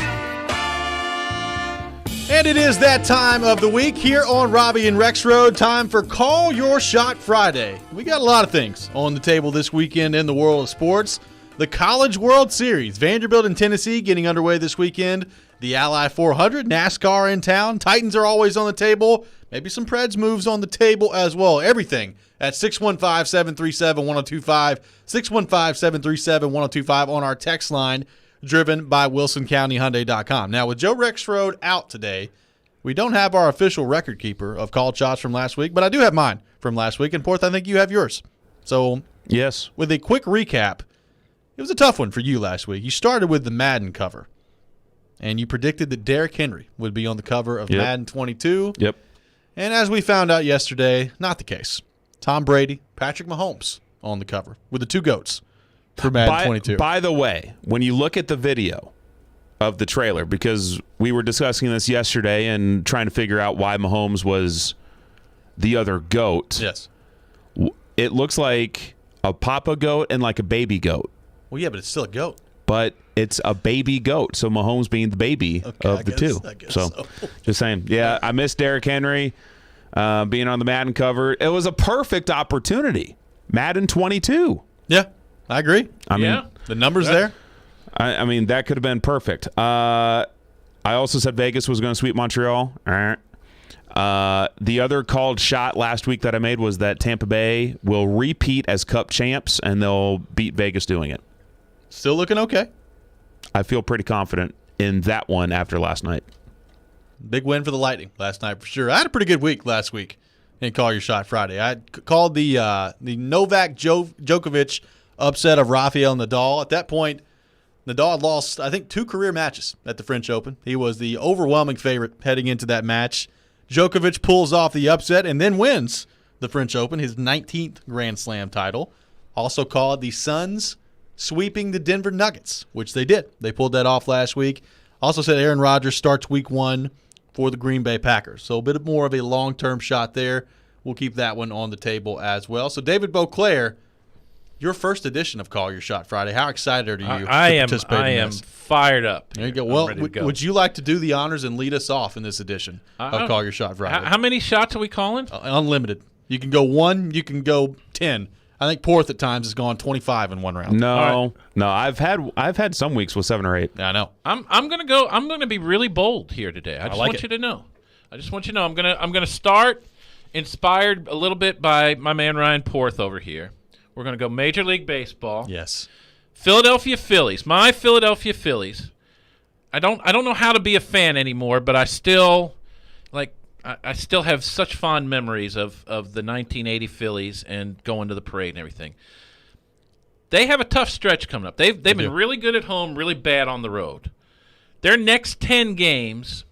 And it is that time of the week here on Robby and Rexrode. Time for Call Your Shot Friday. We got a lot of things on the table this weekend in the world of sports. The College World Series, Vanderbilt and Tennessee getting underway this weekend. The Ally 400, NASCAR in town. Titans are always on the table. Maybe some Preds moves on the table as well. Everything at 615-737-1025, 615-737-1025 on our text line, driven by WilsonCountyHyundai.com. Now, with Joe Rexrode out today, we don't have our official record keeper of called shots from last week, but I do have mine from last week. And, Porth, I think you have yours. So, yes, with a quick recap, it was a tough one for you last week. You started with the Madden cover, and you predicted that Derrick Henry would be on the cover of Madden 22. Yep. And as we found out yesterday, not the case. Tom Brady, Patrick Mahomes on the cover with the two GOATs for Madden 22. By the way, when you look at the video of the trailer, because we were discussing this yesterday and trying to figure out why Mahomes was the other GOAT. Yes. It looks like a papa goat and like a baby goat. Well, yeah, but it's still a GOAT. But it's a baby goat, so Mahomes being the baby of the two. So, just saying. Yeah, I miss Derrick Henry being on the Madden cover. It was a perfect opportunity. Madden 22. Yeah, I agree. I mean, the numbers there. I mean, that could have been perfect. I also said Vegas was going to sweep Montreal. The other called shot last week that I made was that Tampa Bay will repeat as Cup champs, and they'll beat Vegas doing it. Still looking okay. I feel pretty confident in that one after last night. Big win for the Lightning last night for sure. I had a pretty good week last week in Call Your Shot Friday. I called the Novak Djokovic upset of Rafael Nadal. At that point, Nadal had lost, I think, 2 career matches at the French Open. He was the overwhelming favorite heading into that match. Djokovic pulls off the upset and then wins the French Open, his 19th Grand Slam title. Also called the Suns sweeping the Denver Nuggets, which they did. They pulled that off last week. Also said Aaron Rodgers starts week 1 for the Green Bay Packers. So a bit more of a long-term shot there. We'll keep that one on the table as well. So David Beauclair, your first edition of Call Your Shot Friday. How excited are you to participate in this? Fired up. There you go. Well, would you like to do the honors and lead us off in this edition of Call Your Shot Friday? How many shots are we calling? Unlimited. You can go 1, you can go 10. I think Porth at times has gone 25 in one round. No. I've had some weeks with 7 or 8. Yeah, I know. I'm gonna be really bold here today. I just want you to know. I'm gonna start inspired a little bit by my man Ryan Porth over here. We're gonna go Major League Baseball. Yes. Philadelphia Phillies. My Philadelphia Phillies. I don't know how to be a fan anymore, but I still have such fond memories of the 1980 Phillies and going to the parade and everything. They have a tough stretch coming up. They've been really good at home, really bad on the road. Their next 10 games,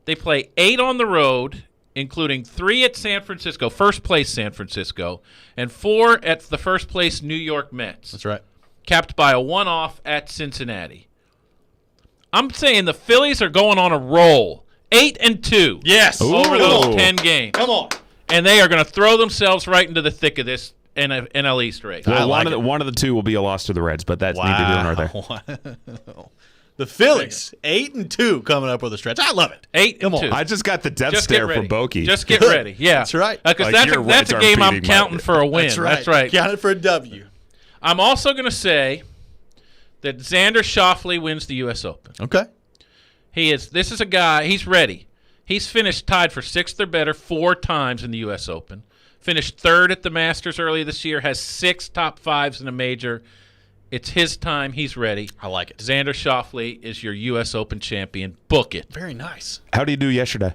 they play 8 on the road, including 3 at San Francisco, first place San Francisco, and 4 at the first place New York Mets. That's right. Capped by a one-off at Cincinnati. I'm saying the Phillies are going on a roll. 8-2. Yes. Over those 10 games. Come on. And they are going to throw themselves right into the thick of this NL East race. Well, one of the 2 will be a loss to the Reds, but that's neither here nor there. The Phillies, 8-2 coming up with a stretch. I love it. 8-2. Come on. I just got the death stare from Bokey. Just get ready. Yeah. That's right. Because that's a game I'm counting for a win. That's right. Count it for a W. I'm also going to say that Xander Schauffele wins the U.S. Open. Okay. This is a guy, he's ready. He's finished tied for 6th or better 4 times in the U.S. Open. Finished 3rd at the Masters earlier this year, has 6 top 5s in a major. It's his time. He's ready. I like it. Xander Schauffele is your U.S. Open champion. Book it. Very nice. How did he do yesterday?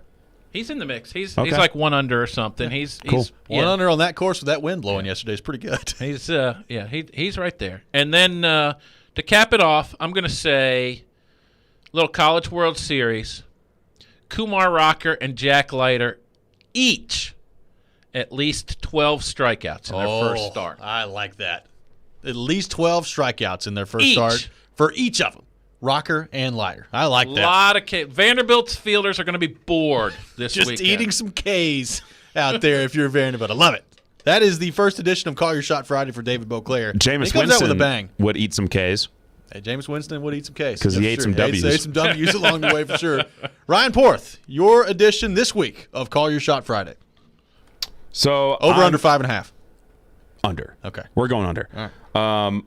He's in the mix. He's like 1 under or something. Yeah. He's cool. 1 under on that course with that wind blowing yesterday is pretty good. He's right there. And then to cap it off, I'm going to say little College World Series. Kumar Rocker and Jack Leiter each at least 12 strikeouts in their first start. I like that. At least 12 strikeouts in their first start for each of them, Rocker and Leiter. I like that. A lot of Vanderbilt's fielders are going to be bored this weekend. Just eating some K's out there if you're Vanderbilt. I love it. That is the first edition of Call Your Shot Friday for David Beauclair. Jameis Winston out with a bang. Would eat some K's. Hey, Jameis Winston would eat some K's. Because he ate some W's. He ate some W's along the way for sure. Ryan Porth, your edition this week of Call Your Shot Friday. So over under 5.5. Under. Okay. We're going under. All right.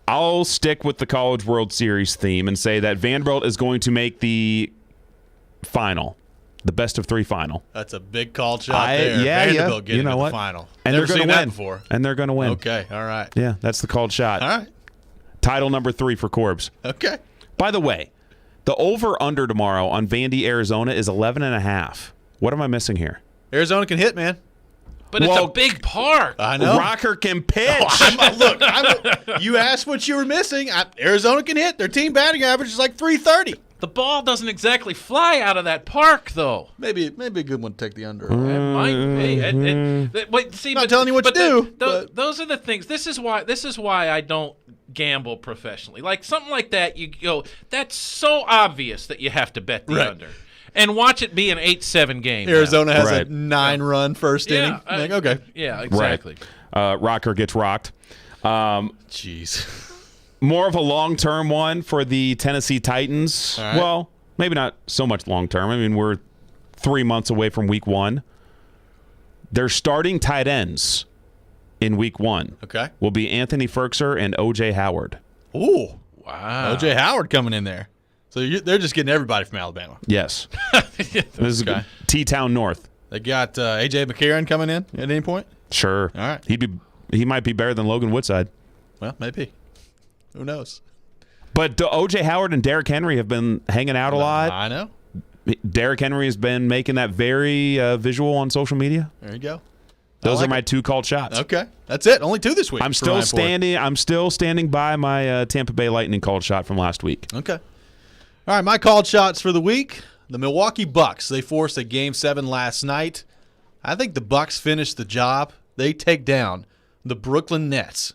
I'll stick with the College World Series theme and say that Vanderbilt is going to make the final, the best of 3 final. That's a big call shot there. Vanderbilt getting to the final. And Never they're going to win. Before. And they're going to win. Okay. All right. Yeah, that's the called shot. All right. Title number 3 for Corbs. Okay. By the way, the over-under tomorrow on Vandy, Arizona is 11.5. What am I missing here? Arizona can hit, man. But it's a big park. I know. Rocker can pitch. You asked what you were missing. Arizona can hit. Their team batting average is like 330. The ball doesn't exactly fly out of that park, though. Maybe a good one to take the under. It might be. Wait, see, not telling you what to do. Those are the things. This is why I don't gamble professionally. Like something like that, you go, that's so obvious that you have to bet the under. And watch it be an 8-7 game. Arizona has a 9-run first inning. Okay. Yeah, exactly. Right. Rocker gets rocked. Jeez. More of a long-term one for the Tennessee Titans. Right. Well, maybe not so much long-term. I mean, we're 3 months away from Week 1. Their starting tight ends in Week 1 will be Anthony Ferkser and O.J. Howard. Ooh. Wow. O.J. Howard coming in there. So they're just getting everybody from Alabama. Yes. This is T-Town North. They got A.J. McCarron coming in at any point? Sure. All right. He might be better than Logan Woodside. Well, maybe. Who knows? But O.J. Howard and Derrick Henry have been hanging out a lot. I know. Derrick Henry has been making that very visual on social media. There you go. Those are my 2 called shots. Okay. That's it. Only 2 this week. I'm still standing by my Tampa Bay Lightning called shot from last week. Okay. All right, my called shots for the week. The Milwaukee Bucks, they forced a Game 7 last night. I think the Bucks finished the job. They take down the Brooklyn Nets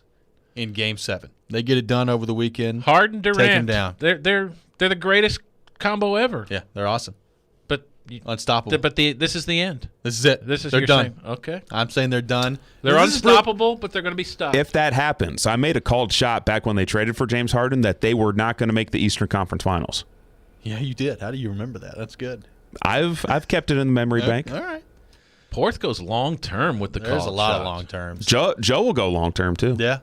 in Game 7. They get it done over the weekend. Harden, Durant. Take them down. They're the greatest combo ever. Yeah, they're awesome. But unstoppable. But this is the end. This is it. They're done. Saying, okay. I'm saying they're done. They're unstoppable, but they're going to be stopped. If that happens, I made a called shot back when they traded for James Harden that they were not going to make the Eastern Conference Finals. Yeah, you did. How do you remember that? That's good. I've kept it in the memory bank. All right. Porth goes long term with the call. There's a lot of long terms. Joe will go long term too. Yeah.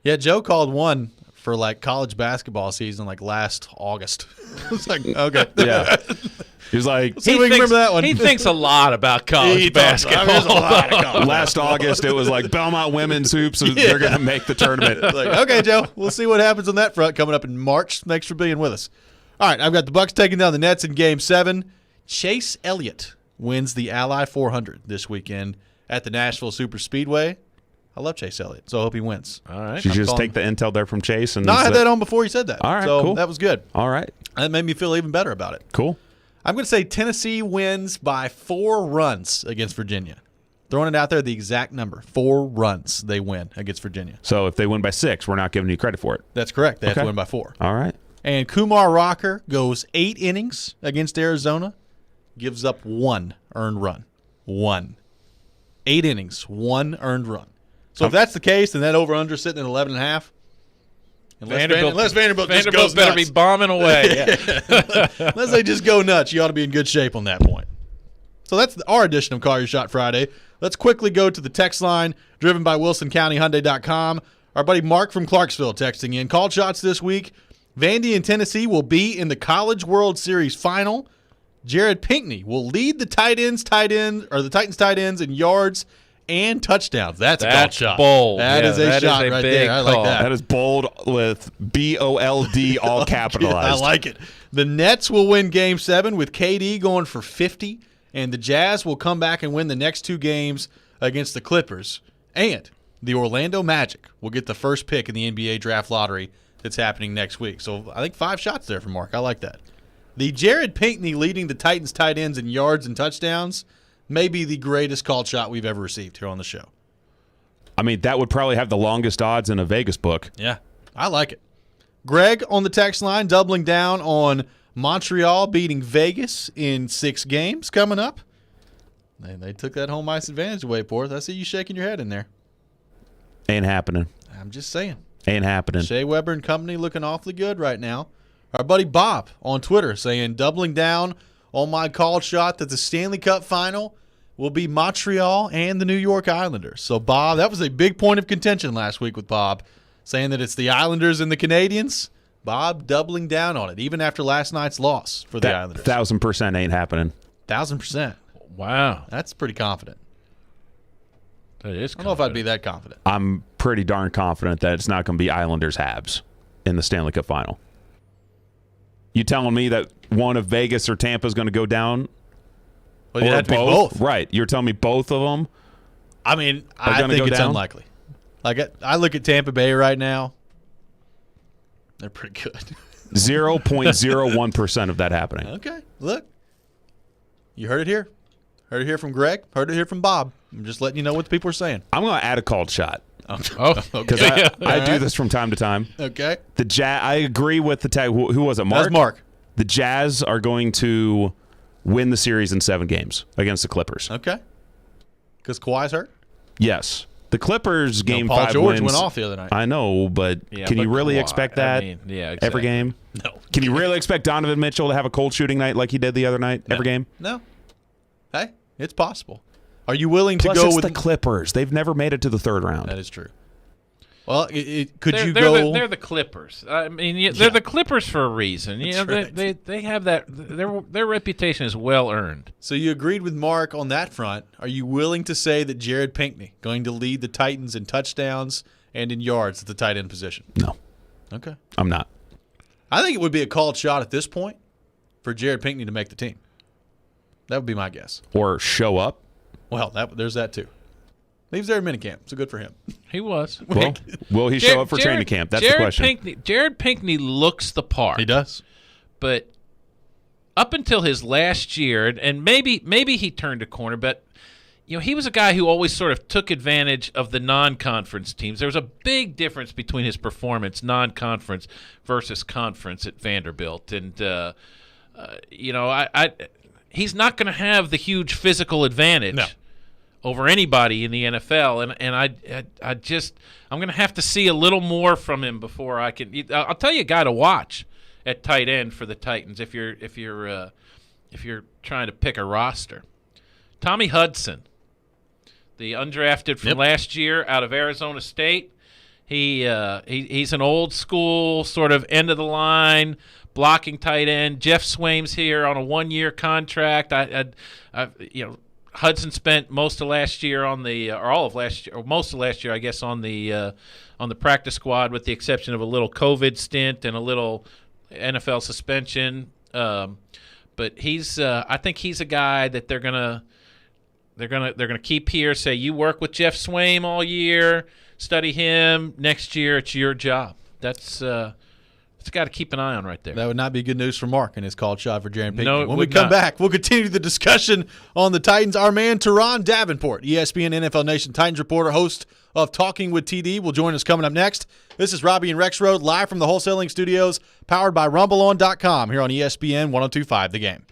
Yeah, Joe called one for like college basketball season like last August. It's like, okay. Yeah. He was like, remember that one. He thinks a lot about college basketball. Last August, it was like Belmont women's hoops. They're going to make the tournament. Like, okay, Joe, we'll see what happens on that front coming up in March. Thanks for being with us. All right, I've got the Bucks taking down the Nets in Game 7. Chase Elliott wins the Ally 400 this weekend at the Nashville Super Speedway. I love Chase Elliott, so I hope he wins. All right. Did you just take the intel there from Chase? No, I had that on before you said that. All right, so cool. That was good. All right. That made me feel even better about it. Cool. I'm going to say Tennessee wins by 4 runs against Virginia. Throwing it out there, the exact number. 4 runs they win against Virginia. So if they win by 6, we're not giving you credit for it. That's correct. They have to win by 4. All right. And Kumar Rocker goes 8 innings against Arizona, gives up 1 earned run. 1. 8 innings, 1 earned run. So if that's the case, then that over-under is sitting at 11.5. Unless Vanderbilt just goes better nuts. be bombing away. Unless they just go nuts, you ought to be in good shape on that point. So that's our edition of Call Your Shot Friday. Let's quickly go to the text line driven by WilsonCountyHyundai.com. Our buddy Mark from Clarksville texting in. Called shots this week. Vandy and Tennessee will be in the College World Series final. Jared Pinkney will lead the Titans tight ends in yards and touchdowns. That's a called shot. Bold. That is a shot right there. I like that. That is bold with BOLD all capitalized. I like it. The Nets will win Game 7 with KD going for 50, and the Jazz will come back and win the next 2 games against the Clippers. And the Orlando Magic will get the first pick in the NBA draft lottery that's happening next week. So I think 5 shots there for Mark. I like that. The Jared Pinkney leading the Titans tight ends in yards and touchdowns may be the greatest called shot we've ever received here on the show. I mean, that would probably have the longest odds in a Vegas book. Yeah, I like it. Greg on the text line doubling down on Montreal beating Vegas in 6 games coming up. They took that home ice advantage away, Porth. I see you shaking your head in there. Ain't happening. I'm just saying. Ain't happening. Shea Weber and company looking awfully good right now. Our buddy Bob on Twitter saying, doubling down on my called shot that the Stanley Cup final will be Montreal and the New York Islanders. So, Bob, that was a big point of contention last week with Bob, saying that it's the Islanders and the Canadians. Bob doubling down on it, even after last night's loss for the Islanders. 1,000% ain't happening. 1,000%. Wow. That's pretty confident. That is confident. I don't know if I'd be that confident. I'm pretty darn confident that it's not going to be Islanders-Habs in the Stanley Cup final. You telling me that one of Vegas or Tampa is going to go down? Well, you have to be both. Right. You're telling me both of them? I mean, I think it's unlikely. Like, I look at Tampa Bay right now. They're pretty good. 0.01% of that happening. Okay, look. You heard it here. Heard it here from Greg. Heard it here from Bob. I'm just letting you know what the people are saying. I'm going to add a called shot. Okay. Because I do this from time to time. Okay. The Jazz. I agree with the tag. Who was it? Mark. That's Mark. The Jazz are going to win the series in 7 games against the Clippers. Okay. Because Kawhi's hurt. Yes. The Clippers game Paul 5 George wins. went off the other night. I know, but can you really expect that exactly. every game? No. Can you really expect Donovan Mitchell to have a cold shooting night like he did the other night every game? No. Hey, it's possible. Are you willing Plus, to go it's with the Clippers? They've never made it to the 3rd round. That is true. Well, could you go? They're the Clippers. I mean, they're the Clippers for a reason. You know, right. they have that. Their reputation is well earned. So you agreed with Mark on that front. Are you willing to say that Jared Pinkney going to lead the Titans in touchdowns and in yards at the tight end position? No. Okay. I'm not. I think it would be a called shot at this point for Jared Pinkney to make the team. That would be my guess. Or show up. Well, there's that too. He was there in minicamp, so good for him. He was. Well, will he show up for training camp? That's the question. Jared Pinkney looks the part. He does. But up until his last year, and maybe he turned a corner, but he was a guy who always sort of took advantage of the non-conference teams. There was a big difference between his performance, non-conference versus conference at Vanderbilt, and he's not going to have the huge physical advantage over anybody in the NFL, and I'm going to have to see a little more from him before I can. I'll tell you a guy to watch at tight end for the Titans if you're trying to pick a roster. Tommy Hudson, the undrafted from last year out of Arizona State. He's an old school sort of end of the line blocking tight end. Jeff Swaim's here on a 1-year contract. Hudson spent most of last year on the most of last year, I guess, on the practice squad, with the exception of a little COVID stint and a little NFL suspension. But I think he's a guy that they're gonna keep here. Say you work with Jeff Swaim all year, study him. Next year, it's your job. That's got to keep an eye on right there. That would not be good news for Mark and his called shot for Jared Pinkney. No, when we come back, we'll continue the discussion on the Titans. Our man, Teron Davenport, ESPN NFL Nation Titans reporter, host of Talking with TD, will join us coming up next. This is Robby and Rexrode, live from the wholesaling studios, powered by RumbleOn.com, here on ESPN 102.5 The Game.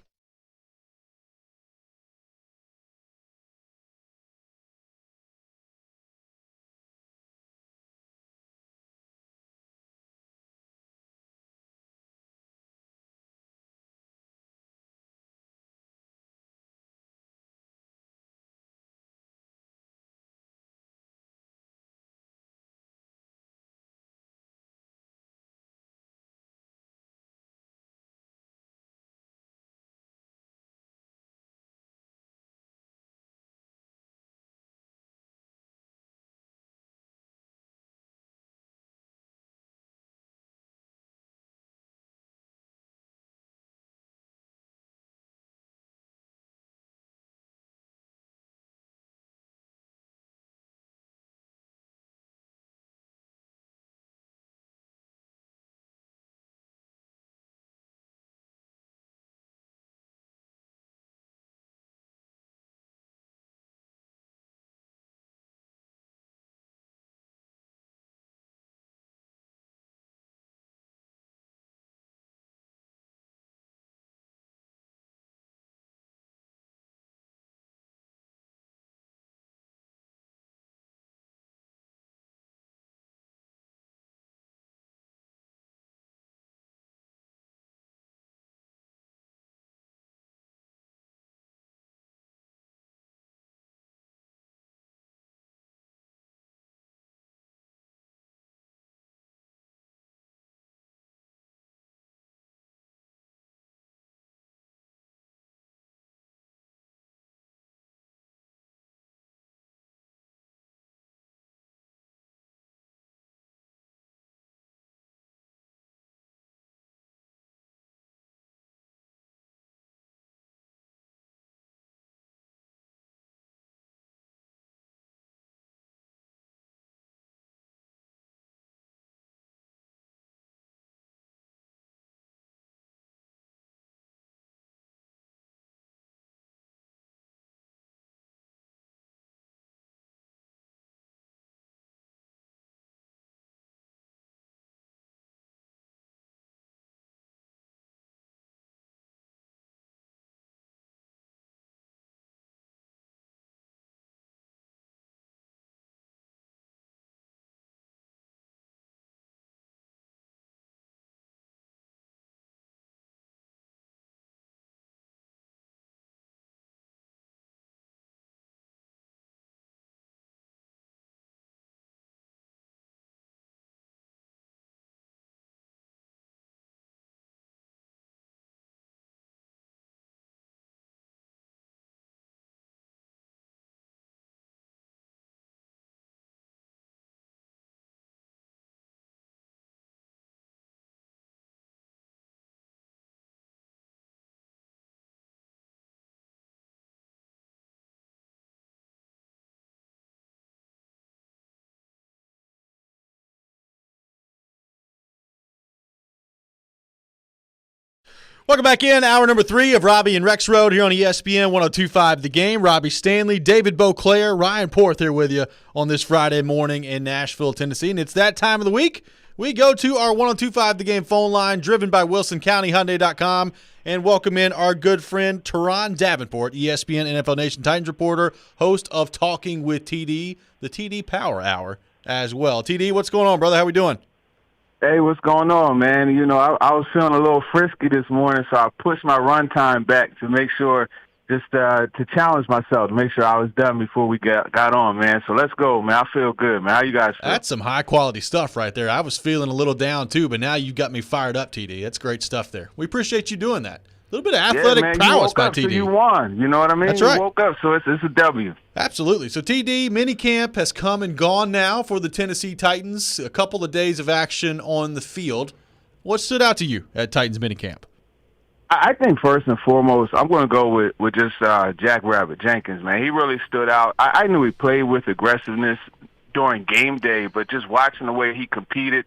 Welcome back in. Hour number 3 of Robby and Rexrode here on ESPN 102.5 The Game. Robbie Stanley, David Beauclair, Ryan Porth here with you on this Friday morning in Nashville, Tennessee. And it's that time of the week. We go to our 102.5 The Game phone line, driven by WilsonCountyHyundai.com, and welcome in our good friend Teron Davenport, ESPN NFL Nation Titans reporter, host of Talking with TD, the TD Power Hour as well. TD, what's going on, brother? How we doing? Hey, what's going on, man? You know, I was feeling a little frisky this morning, so I pushed my run time back to make sure, just to challenge myself, to make sure I was done before we got on, man. So let's go, man. I feel good, man. How you guys feel? That's some high-quality stuff right there. I was feeling a little down, too, but now you got me fired up, TD. That's great stuff there. We appreciate you doing that. A little bit of athletic prowess by TD. So you won. You know what I mean? That's right. You woke up, so it's a W. Absolutely. So TD, minicamp has come and gone now for the Tennessee Titans. A couple of days of action on the field. What stood out to you at Titans minicamp? I think first and foremost, I'm going to go with just Jack Rabbit Jenkins, man. He really stood out. I knew he played with aggressiveness during game day, but just watching the way he competed,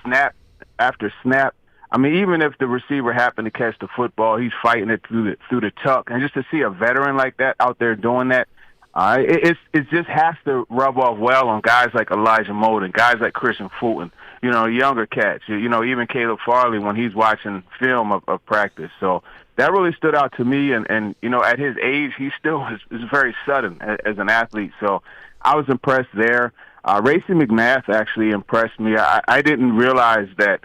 snap after snap. I mean, even if the receiver happened to catch the football, he's fighting it through the tuck. And just to see a veteran like that out there doing that, it just has to rub off well on guys like Elijah Molden, guys like Christian Fulton, you know, younger cats, you know, even Caleb Farley when he's watching film of practice. So that really stood out to me. And you know, at his age, he still is very sudden as an athlete. So I was impressed there. Racey McMath actually impressed me. I didn't realize that,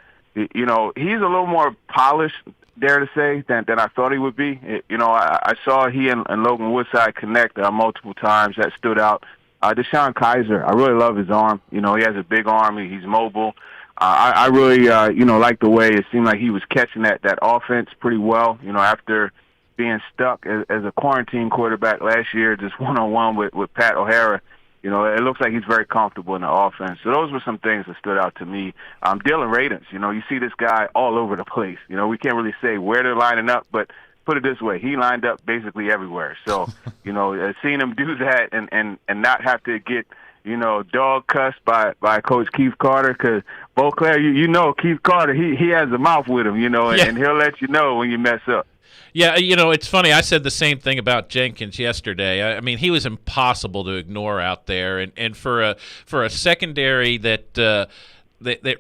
you know, he's a little more polished, dare to say, than I thought he would be. You know, I saw he and Logan Woodside connect multiple times. That stood out. Deshaun Kaiser, I really love his arm. You know, he has a big arm. He's mobile. I really, you know, like the way it seemed like he was catching that offense pretty well, you know, after being stuck as a quarantine quarterback last year, just one-on-one with Pat O'Hara. You know, it looks like he's very comfortable in the offense. So those were some things that stood out to me. Dylan Radins, you know, you see this guy all over the place. You know, we can't really say where they're lining up, but put it this way, he lined up basically everywhere. So, you know, seeing him do that and not have to get, you know, dog cussed by Coach Keith Carter, because Beauclair, you know, Keith Carter, he has a mouth with him, you know, and he'll let you know when you mess up. Yeah, you know, it's funny. I said the same thing about Jenkins yesterday. I mean, he was impossible to ignore out there, and for a secondary that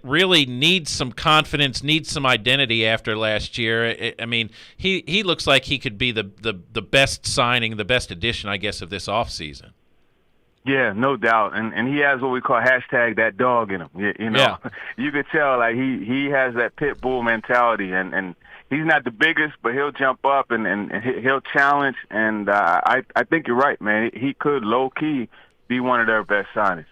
really needs some confidence, needs some identity after last year. I mean, he looks like he could be the best signing, the best addition, I guess, of this offseason. Yeah, no doubt, and he has what we call hashtag that dog in him. You know, You could tell like he has that pit bull mentality, and he's not the biggest, but he'll jump up and he'll challenge. And I think you're right, man. He could low key be one of their best signings.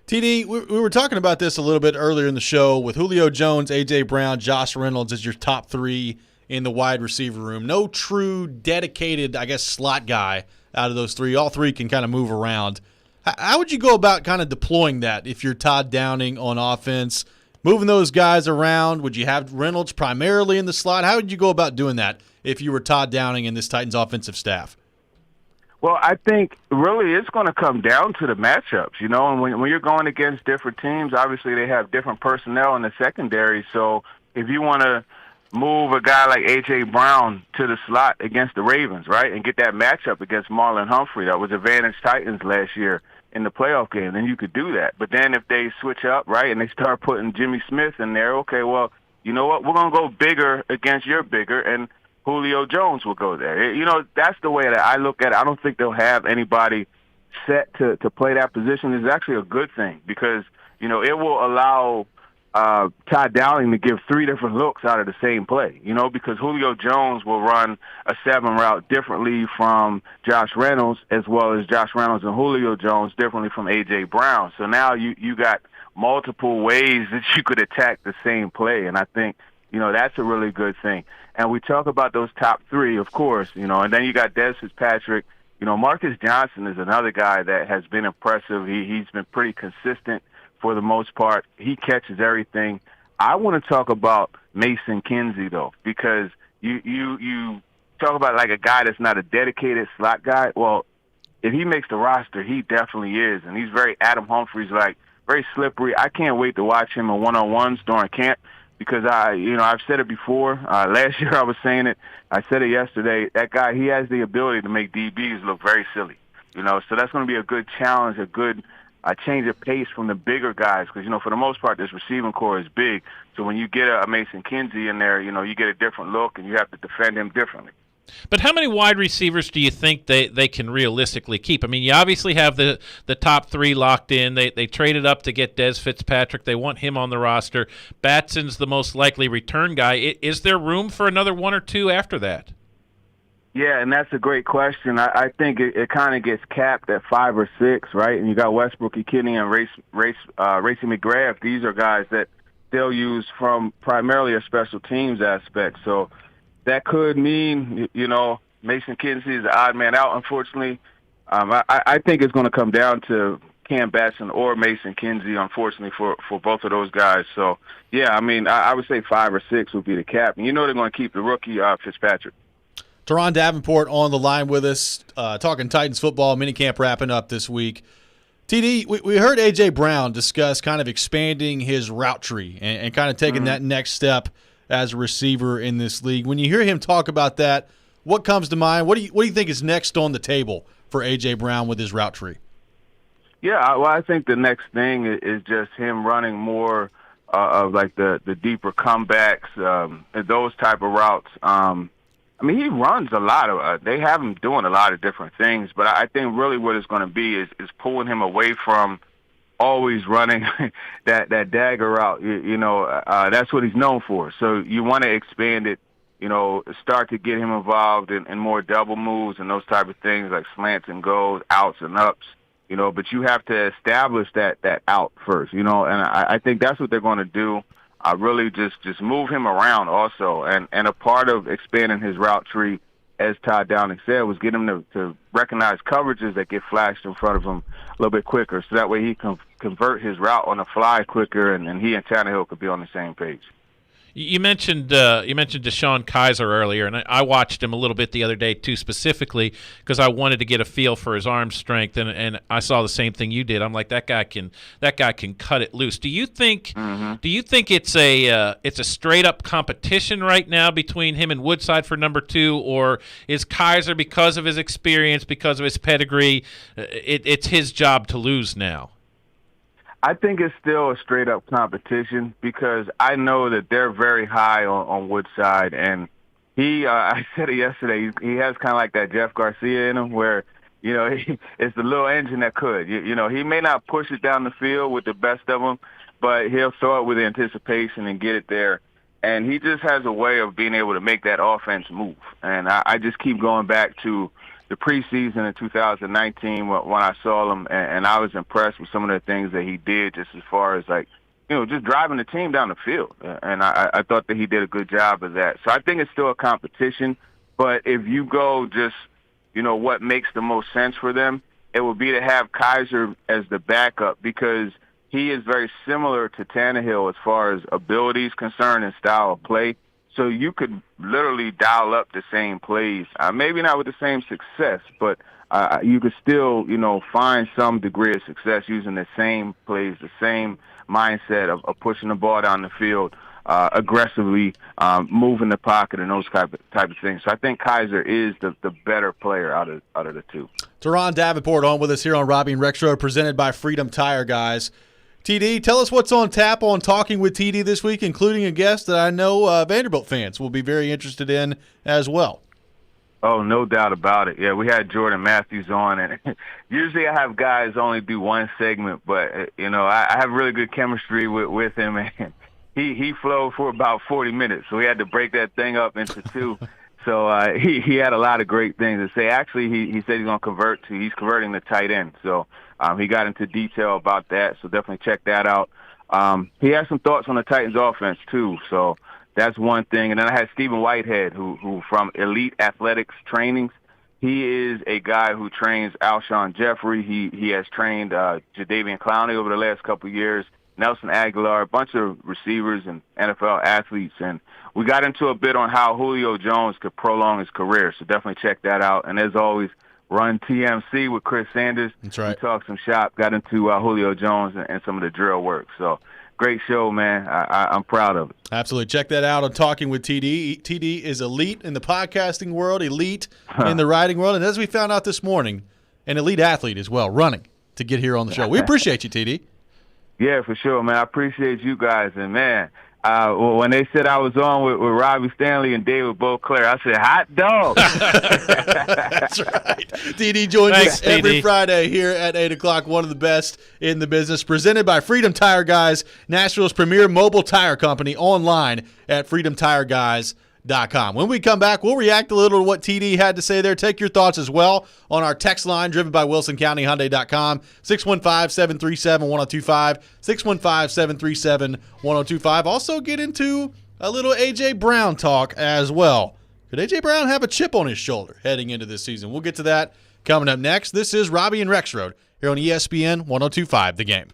TD, we were talking about this a little bit earlier in the show with Julio Jones, A.J. Brown, Josh Reynolds as your top 3 in the wide receiver room. No true dedicated, I guess, slot guy out of those 3. All 3 can kind of move around. How would you go about kind of deploying that if you're Todd Downing on offense, moving those guys around? Would you have Reynolds primarily in the slot? How would you go about doing that if you were Todd Downing and this Titans offensive staff? Well, I think really it's going to come down to the matchups, you know, and when you're going against different teams, obviously they have different personnel in the secondary. So if you want to move a guy like A.J. Brown to the slot against the Ravens, right, and get that matchup against Marlon Humphrey, that was advantage Titans last year in the playoff game, then you could do that. But then if they switch up, right, and they start putting Jimmy Smith in there, okay, well, you know what, we're going to go bigger against your bigger, and Julio Jones will go there. You know, that's the way that I look at it. I don't think they'll have anybody set to play that position. It's actually a good thing because, you know, it will allow Todd Downing to give 3 different looks out of the same play, you know, because Julio Jones will run a 7 route differently from Josh Reynolds, as well as Josh Reynolds and Julio Jones differently from A.J. Brown. So now you got multiple ways that you could attack the same play, and I think, you know, that's a really good thing. And we talk about those top 3, of course, you know, and then you got Des Fitzpatrick. You know, Marcus Johnson is another guy that has been impressive. He's been pretty consistent for the most part. He catches everything. I want to talk about Mason Kinsey, though, because you talk about like a guy that's not a dedicated slot guy. Well, if he makes the roster, he definitely is, and he's very Adam Humphries-like, very slippery. I can't wait to watch him in one-on-ones during camp because I've said it before. Last year I was saying it. I said it yesterday. That guy, he has the ability to make DBs look very silly. So that's going to be a good challenge, a good change of pace from the bigger guys, because for the most part this receiving core is big. So when you get a Mason Kinsey in there, you get a different look, and you have to defend him differently. But how many wide receivers do you think they can realistically keep? I mean, you obviously have the top 3 locked in. They traded up to get Des Fitzpatrick. They want him on the roster. Batson's the most likely return guy. Is there room for another 1 or 2 after that? Yeah, and that's a great question. I think it kind of gets capped at 5 or 6, right? And you got Westbrook, Kenny, and Racy McGrath. These are guys that they'll use from primarily a special teams aspect. So that could mean, Mason Kinsey is the odd man out, unfortunately. I think it's going to come down to Cam Batson or Mason Kinsey, unfortunately, for both of those guys. So, yeah, I mean, I would say 5 or 6 would be the cap. And they're going to keep the rookie Fitzpatrick. Teron Davenport on the line with us, talking Titans football, minicamp wrapping up this week. TD, we heard A.J. Brown discuss kind of expanding his route tree and kind of taking that next step as a receiver in this league. When you hear him talk about that, what comes to mind? What do you think is next on the table for A.J. Brown with his route tree? Yeah, well, I think the next thing is just him running more of like the deeper comebacks, those type of routes. I mean, he runs a lot of they have him doing a lot of different things, but I think really what it's going to be is pulling him away from always running that dagger route. That's what he's known for. So you want to expand it, start to get him involved in more double moves and those type of things like slants and goes, outs and ups, but you have to establish that out first, and I think that's what they're going to do. Really just move him around also. And a part of expanding his route tree, as Todd Downing said, was get him to recognize coverages that get flashed in front of him a little bit quicker, so that way he can convert his route on the fly quicker, and he and Tannehill could be on the same page. You mentioned DeShone Kizer earlier, and I watched him a little bit the other day too, specifically because I wanted to get a feel for his arm strength, and I saw the same thing you did. I'm like, that guy can cut it loose. Do you think it's a straight up competition right now between him and Woodside for number 2, or is Kizer, because of his experience, because of his pedigree, it's his job to lose now? I think it's still a straight-up competition because I know that they're very high on Woodside, and I said it yesterday, he has kind of like that Jeff Garcia in him where, it's the little engine that could. He may not push it down the field with the best of them, but he'll throw it with anticipation and get it there. And he just has a way of being able to make that offense move. And I just keep going back to the preseason in 2019 when I saw him, and I was impressed with some of the things that he did just as far as just driving the team down the field. And I thought that he did a good job of that. So I think it's still a competition, but if you go just, what makes the most sense for them, it would be to have Kizer as the backup because he is very similar to Tannehill as far as ability is concerned and style of play. So you could literally dial up the same plays, maybe not with the same success, but you could still, find some degree of success using the same plays, the same mindset of pushing the ball down the field, aggressively moving the pocket and those type of things. So I think Kizer is the better player out of the two. Teron Davenport on with us here on Robby and Rexrode, presented by Freedom Tire, guys. TD, tell us what's on tap on Talking with TD this week, including a guest that I know Vanderbilt fans will be very interested in as well. Oh, no doubt about it. Yeah, we had Jordan Matthews on, and usually I have guys only do one segment, but, I have really good chemistry with him, and he flowed for about 40 minutes, so we had to break that thing up into 2. So he had a lot of great things to say. Actually, he said he's converting to tight end, so he got into detail about that, so definitely check that out. He has some thoughts on the Titans offense, too, so that's one thing. And then I had Stephen Whitehead, who from Elite Athletics Trainings, he is a guy who trains Alshon Jeffrey. He has trained Jadeveon Clowney over the last couple of years, Nelson Aguilar, a bunch of receivers and NFL athletes. And we got into a bit on how Julio Jones could prolong his career, so definitely check that out. And as always, run TMC with Chris Sanders. That's right. We talked some shop, got into Julio Jones and some of the drill work. So great show, man. I'm proud of it. Absolutely. Check that out on Talking with TD. TD is elite in the podcasting world, elite in the writing world, and as we found out this morning, an elite athlete as well, running to get here on the show. We appreciate you, TD. Yeah, for sure, man. I appreciate you guys. And, man, when they said I was on with Robbie Stanley and David Beauclair, I said, hot dog. That's right. TD joins us every Friday here at 8 o'clock, one of the best in the business, presented by Freedom Tire Guys, Nashville's premier mobile tire company, online at freedomtireguys.com. When we come back, we'll react a little to what TD had to say there. Take your thoughts as well on our text line driven by WilsonCountyHyundai.com, 615-737-1025, 615-737-1025. Also get into a little A.J. Brown talk as well. Could A.J. Brown have a chip on his shoulder heading into this season? We'll get to that coming up next. This is Robby and Rexrode here on ESPN 102.5 The Game.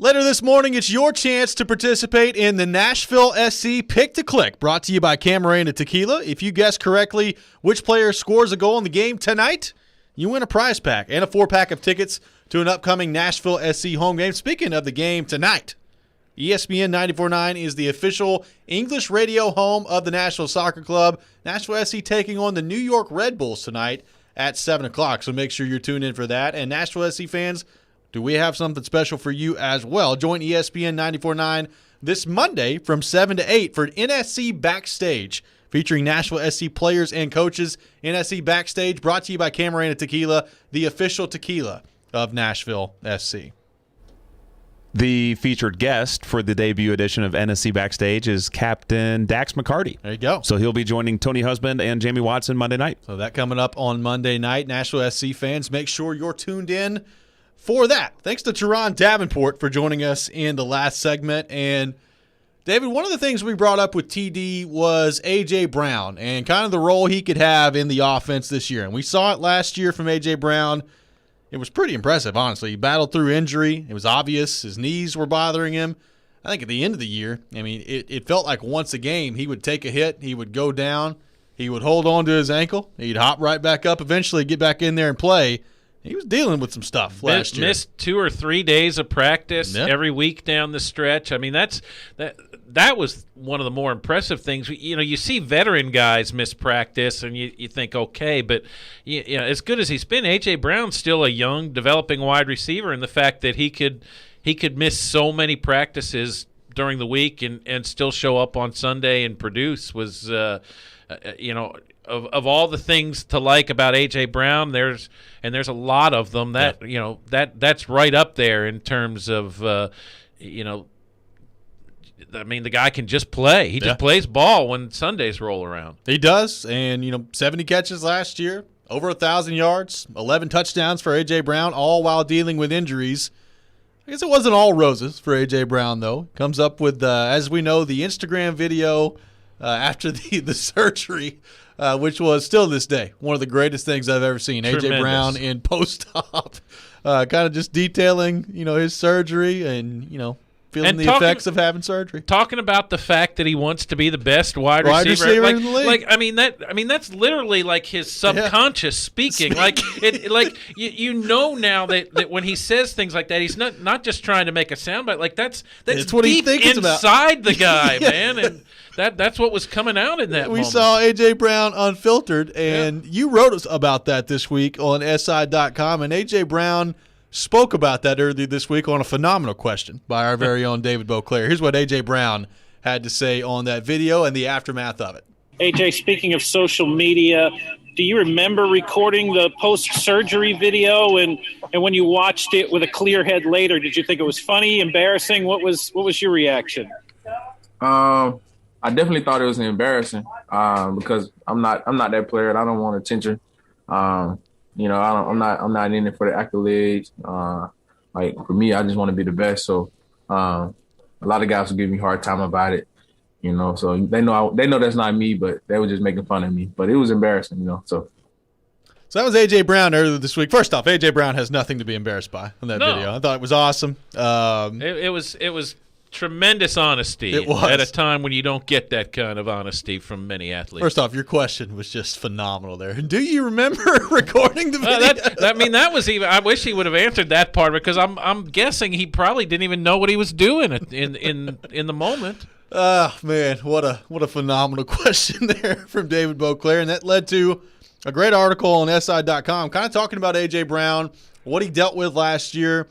Later this morning, it's your chance to participate in the Nashville SC Pick to Click, brought to you by Camarena Tequila. If you guess correctly which player scores a goal in the game tonight, you win a prize pack and a 4-pack of tickets to an upcoming Nashville SC home game. Speaking of the game tonight, ESPN 94.9 is the official English radio home of the Nashville Soccer Club. Nashville SC taking on the New York Red Bulls tonight at 7 o'clock, so make sure you're tuned in for that. And Nashville SC fans, do we have something special for you as well? Join ESPN 94.9 this Monday from 7 to 8 for NSC Backstage, featuring Nashville SC players and coaches. NSC Backstage brought to you by Camarena Tequila, the official tequila of Nashville SC. The featured guest for the debut edition of NSC Backstage is Captain Dax McCarty. There you go. So he'll be joining Tony Husband and Jamie Watson Monday night. So that coming up on Monday night. Nashville SC fans, make sure you're tuned in for that. Thanks to Teron Davenport for joining us in the last segment. And David, one of the things we brought up with TD was A.J. Brown and kind of the role he could have in the offense this year. And we saw it last year from A.J. Brown. It was pretty impressive, honestly. He battled through injury. It was obvious his knees were bothering him. I think at the end of the year, I mean, it felt like once a game he would take a hit, he would go down, he would hold on to his ankle, he'd hop right back up, eventually get back in there and play. He was dealing with some stuff last year. Missed 2 or 3 days of practice every week down the stretch. I mean, that was one of the more impressive things. You know, you see veteran guys miss practice, and you think, okay, but you know, as good as he's been, A.J. Brown's still a young, developing wide receiver, and the fact that he could miss so many practices during the week and still show up on Sunday and produce was, you know, of all the things to like about A.J. Brown, there's a lot of them that you know that's right up there in terms of you know. I mean, the guy can just play. He just plays ball when Sundays roll around. He does, and you know, 70 catches last year, over 1,000 yards, 11 touchdowns for A.J. Brown, all while dealing with injuries. I guess it wasn't all roses for A.J. Brown, though. Comes up with, as we know, the Instagram video after the surgery. Which was still this day one of the greatest things I've ever seen. Tremendous. A.J. Brown in post-op, kind of just detailing, you know, his surgery and, you know, feeling the effects of having surgery. Talking about the fact that he wants to be the best wide receiver like, in the league. Like, I mean, that's literally like his subconscious speaking. Like you know now that when he says things like that, he's not just trying to make a soundbite. Like that's what he deep thinks inside the guy, man. And that's what was coming out in that moment. We saw A.J. Brown unfiltered, and you wrote us about that this week on SI.com, and A.J. Brown spoke about that earlier this week on a phenomenal question by our very own David Beauclair. Here's what A.J. Brown had to say on that video and the aftermath of it. A.J., speaking of social media, do you remember recording the post-surgery video, and when you watched it with a clear head later, did you think it was funny, embarrassing? What was your reaction? I definitely thought it was embarrassing because I'm not that player and I don't want attention. You know, I'm not in it for the accolades. Like for me, I just want to be the best. So a lot of guys will give me a hard time about it. You know, so they know that's not me, but they were just making fun of me. But it was embarrassing, you know. So that was A.J. Brown earlier this week. First off, A.J. Brown has nothing to be embarrassed by in that video. I thought it was awesome. It was tremendous honesty at a time when you don't get that kind of honesty from many athletes. First off, your question was just phenomenal there. Do you remember recording the video? That was even. I wish he would have answered that part because I'm guessing he probably didn't even know what he was doing in the moment. Oh man, what a phenomenal question there from David Beauclair, and that led to a great article on SI.com, kind of talking about A.J. Brown, what he dealt with last year,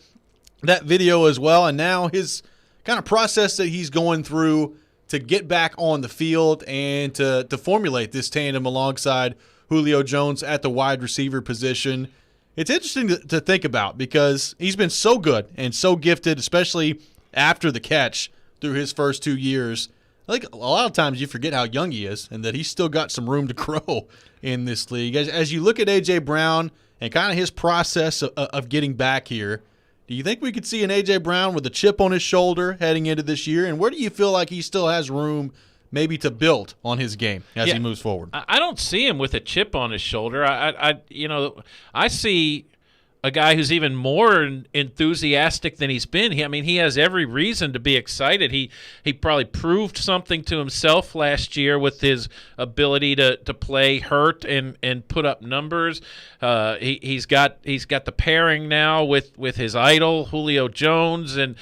that video as well, and now his kind of process that he's going through to get back on the field and to formulate this tandem alongside Julio Jones at the wide receiver position. It's interesting to think about because he's been so good and so gifted, especially after the catch through his first 2 years. I think a lot of times you forget how young he is and that he's still got some room to grow in this league. As you look at A.J. Brown and kind of his process of getting back here, do you think we could see an A.J. Brown with a chip on his shoulder heading into this year? And where do you feel like he still has room maybe to build on his game as he moves forward? I don't see him with a chip on his shoulder. I see a guy who's even more enthusiastic than he's been. He has every reason to be excited. He probably proved something to himself last year with his ability to play hurt and put up numbers. He's got the pairing now with his idol Julio Jones and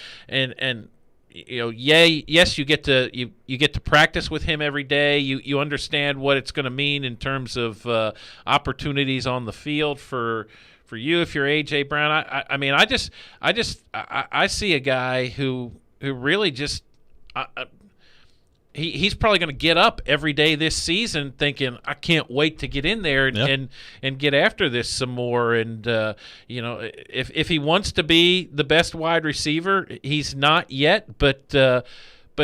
yes, you get to practice with him every day. You understand what it's going to mean in terms of opportunities on the field for you if you're A.J. Brown. I see a guy who really just he's probably going to get up every day this season thinking, I can't wait to get in there and get after this some more. And if he wants to be the best wide receiver, he's not yet, but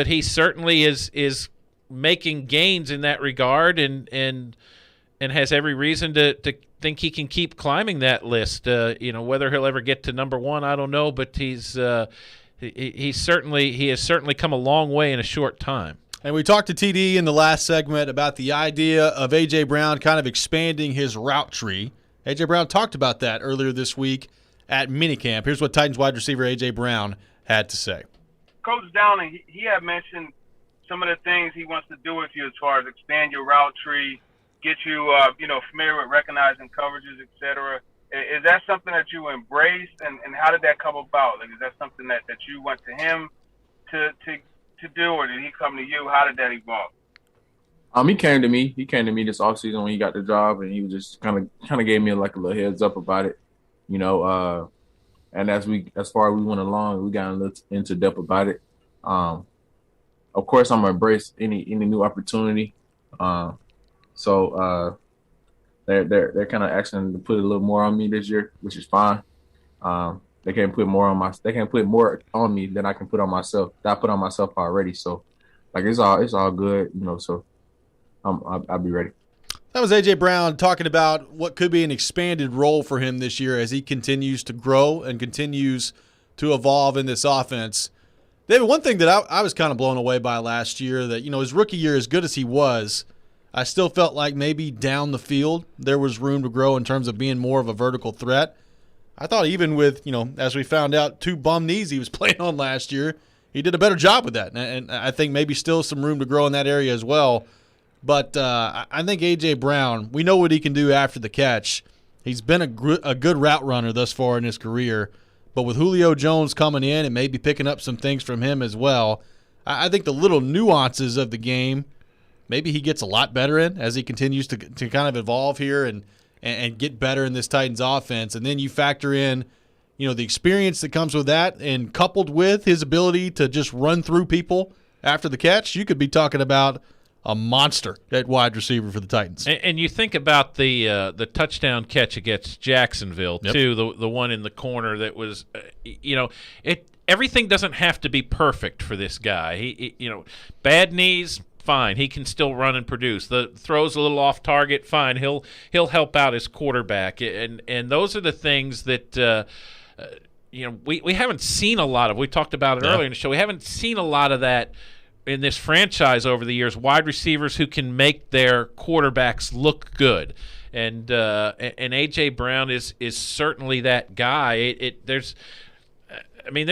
he certainly is making gains in that regard and has every reason to think he can keep climbing that list. Whether he'll ever get to number one, I don't know, but he has certainly come a long way in a short time. And we talked to TD in the last segment about the idea of A.J. Brown kind of expanding his route tree. A.J. Brown talked about that earlier this week at minicamp. Here's what Titans wide receiver A.J. Brown had to say. Coach Downing, he had mentioned some of the things he wants to do with you as far as expand your route tree, get you, familiar with recognizing coverages, et cetera. Is that something that you embraced, and how did that come about? Like, is that something that you went to him to do, or did he come to you? How did that evolve? He came to me. He came to me this offseason when he got the job, and he was just kind of gave me like a little heads up about it, And as far as we went along, we got a little into depth about it. Of course, I'm gonna embrace any new opportunity. So they're kind of asking to put a little more on me this year, which is fine. They can't put more on me than I can put on myself. That I put on myself already. So, it's all good, So, I'll be ready. That was A.J. Brown talking about what could be an expanded role for him this year as he continues to grow and continues to evolve in this offense. David, one thing that I was kind of blown away by last year, that his rookie year, as good as he was, I still felt like maybe down the field there was room to grow in terms of being more of a vertical threat. I thought even with, as we found out, 2 bum knees he was playing on last year, he did a better job with that. And I think maybe still some room to grow in that area as well. But I think A.J. Brown, we know what he can do after the catch. He's been a good route runner thus far in his career. But with Julio Jones coming in and maybe picking up some things from him as well, I think the little nuances of the game, maybe he gets a lot better in as he continues to kind of evolve here and get better in this Titans offense. And then you factor in, the experience that comes with that, and coupled with his ability to just run through people after the catch, you could be talking about a monster at wide receiver for the Titans. And you think about the touchdown catch against Jacksonville, too, the one in the corner that was, everything doesn't have to be perfect for this guy. He bad knees, fine. He can still run and produce. The throw's a little off target, fine. He'll help out his quarterback. And those are the things that we haven't seen a lot of. We talked about it earlier in the show. We haven't seen a lot of that in this franchise over the years. Wide receivers who can make their quarterbacks look good. And A.J. Brown is certainly that guy. There's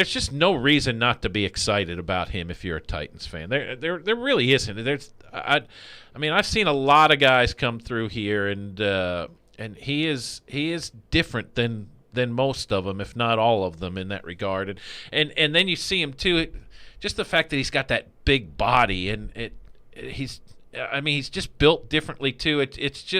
just no reason not to be excited about him if you're a Titans fan. There really isn't. I've seen a lot of guys come through here, and he is different than most of them, if not all of them, in that regard. And then you see him too. Just the fact that he's got that big body, and he's just built differently too. If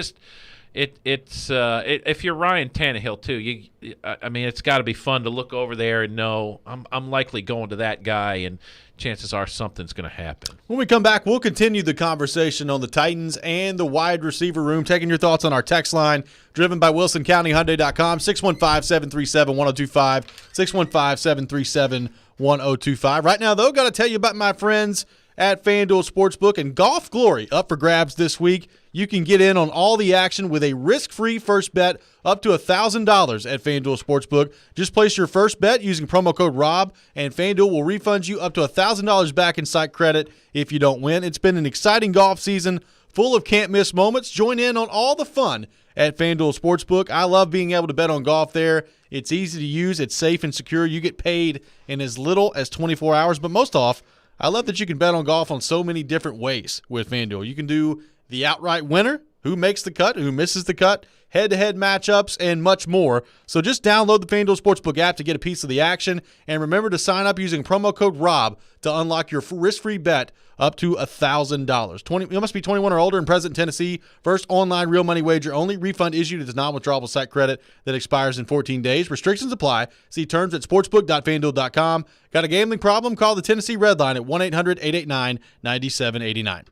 you're Ryan Tannehill too, it's got to be fun to look over there and know I'm likely going to that guy, and chances are something's going to happen. When we come back, we'll continue the conversation on the Titans and the wide receiver room, taking your thoughts on our text line, driven by WilsonCountyHyundai.com, 615-737-1025, 615-737-1025. Right now, though, got to tell you about my friends at FanDuel Sportsbook and Golf Glory up for grabs this week. You can get in on all the action with a risk-free first bet up to $1,000 at FanDuel Sportsbook. Just place your first bet using promo code ROB, and FanDuel will refund you up to $1,000 back in site credit if you don't win. It's been an exciting golf season full of can't-miss moments. Join in on all the fun at FanDuel Sportsbook. I love being able to bet on golf there. It's easy to use. It's safe and secure. You get paid in as little as 24 hours. But most off, I love that you can bet on golf on so many different ways with FanDuel. You can do the outright winner, who makes the cut, who misses the cut, head-to-head matchups, and much more. So just download the FanDuel Sportsbook app to get a piece of the action. And remember to sign up using promo code ROB to unlock your risk-free bet up to $1,000. You must be 21 or older and present in Tennessee. First online real money wager only. Refund issued as non-withdrawable site credit that expires in 14 days. Restrictions apply. See terms at sportsbook.fanduel.com. Got a gambling problem? Call the Tennessee Red Line at 1-800-889-9789.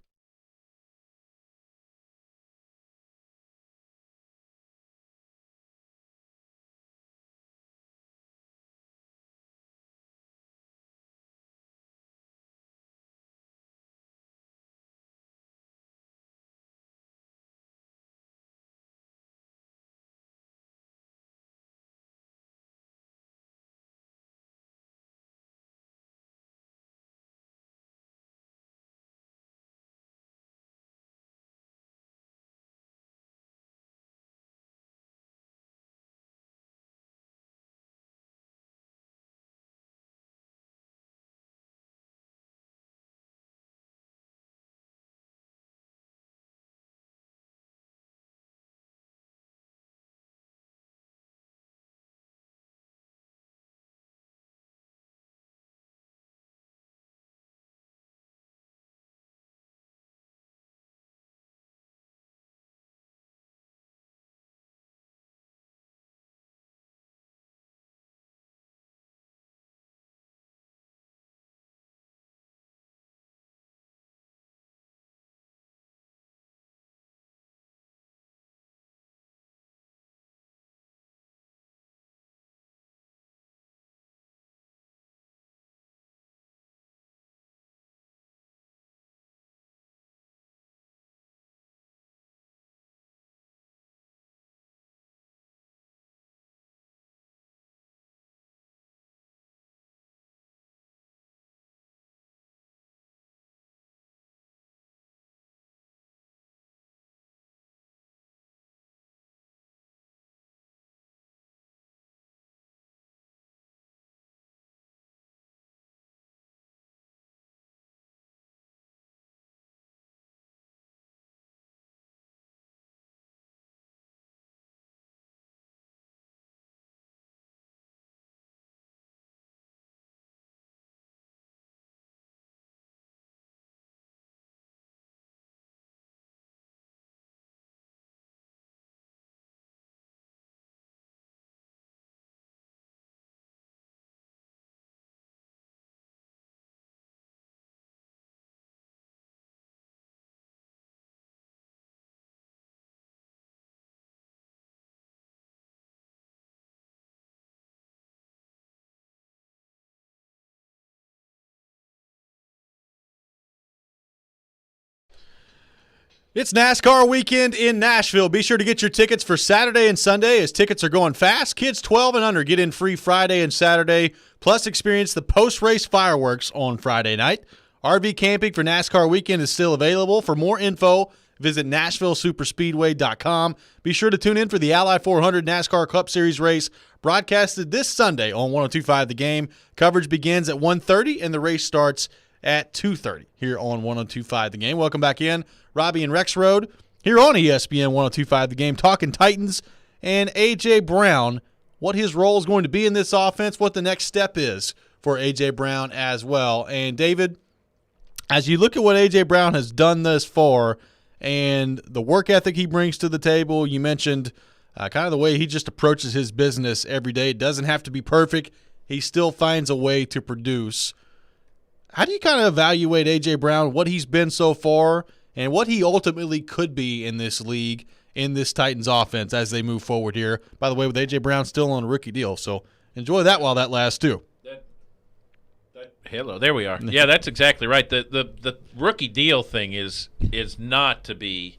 It's NASCAR weekend in Nashville. Be sure to get your tickets for Saturday and Sunday as tickets are going fast. Kids 12 and under get in free Friday and Saturday, plus experience the post-race fireworks on Friday night. RV camping for NASCAR weekend is still available. For more info, visit NashvilleSuperspeedway.com. Be sure to tune in for the Ally 400 NASCAR Cup Series race broadcasted this Sunday on 102.5 The Game. Coverage begins at 1:30 and the race starts at 2:30 here on 102.5 The Game. Welcome back in. Robby and Rexrode here on ESPN 102.5 The Game, talking Titans and A.J. Brown, what his role is going to be in this offense, what the next step is for A.J. Brown as well. And, David, as you look at what A.J. Brown has done thus far and the work ethic he brings to the table, you mentioned kind of the way he just approaches his business every day. It doesn't have to be perfect. He still finds a way to produce. How do you kind of evaluate A.J. Brown, what he's been so far, and what he ultimately could be in this league, in this Titans offense as they move forward here? By the way, with A.J. Brown still on a rookie deal, so enjoy that while that lasts too. Hello, there we are. Yeah, that's exactly right. The rookie deal thing is not to be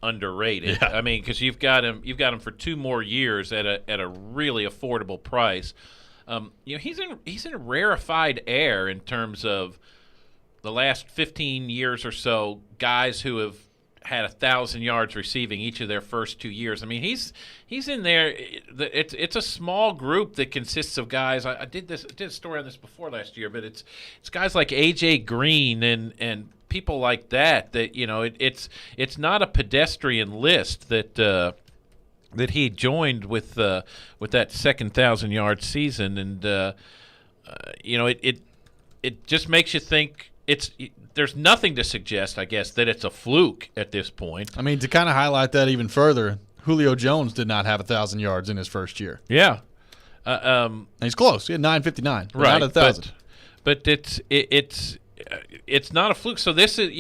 underrated. Yeah. I mean, because you've got him for 2 more years at a really affordable price. He's in rarefied air in terms of the last 15 years or so, guys who have had 1,000 yards receiving each of their first 2 years. I mean, he's in there. It's a small group that consists of guys. I did a story on this before last year, but it's guys like A.J. Green and people like that. That it's not a pedestrian list that he joined with that second 1,000-yard season, and it just makes you think there's nothing to suggest, I guess, that it's a fluke at this point. I mean, to kind of highlight that even further, Julio Jones did not have 1,000 yards in his first year. Yeah. He's close. He had 959. Right. Not 1,000. But it's not a fluke. So this is,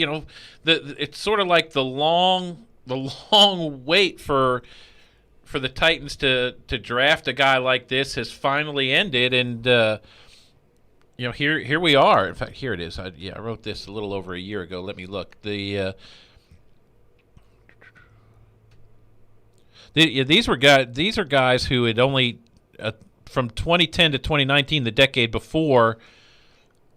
it's sort of like the long wait for the Titans to draft a guy like this has finally ended, and here we are. In fact, here it is. I wrote this a little over a year ago. Let me look. These are guys who had only from 2010 to 2019, the decade before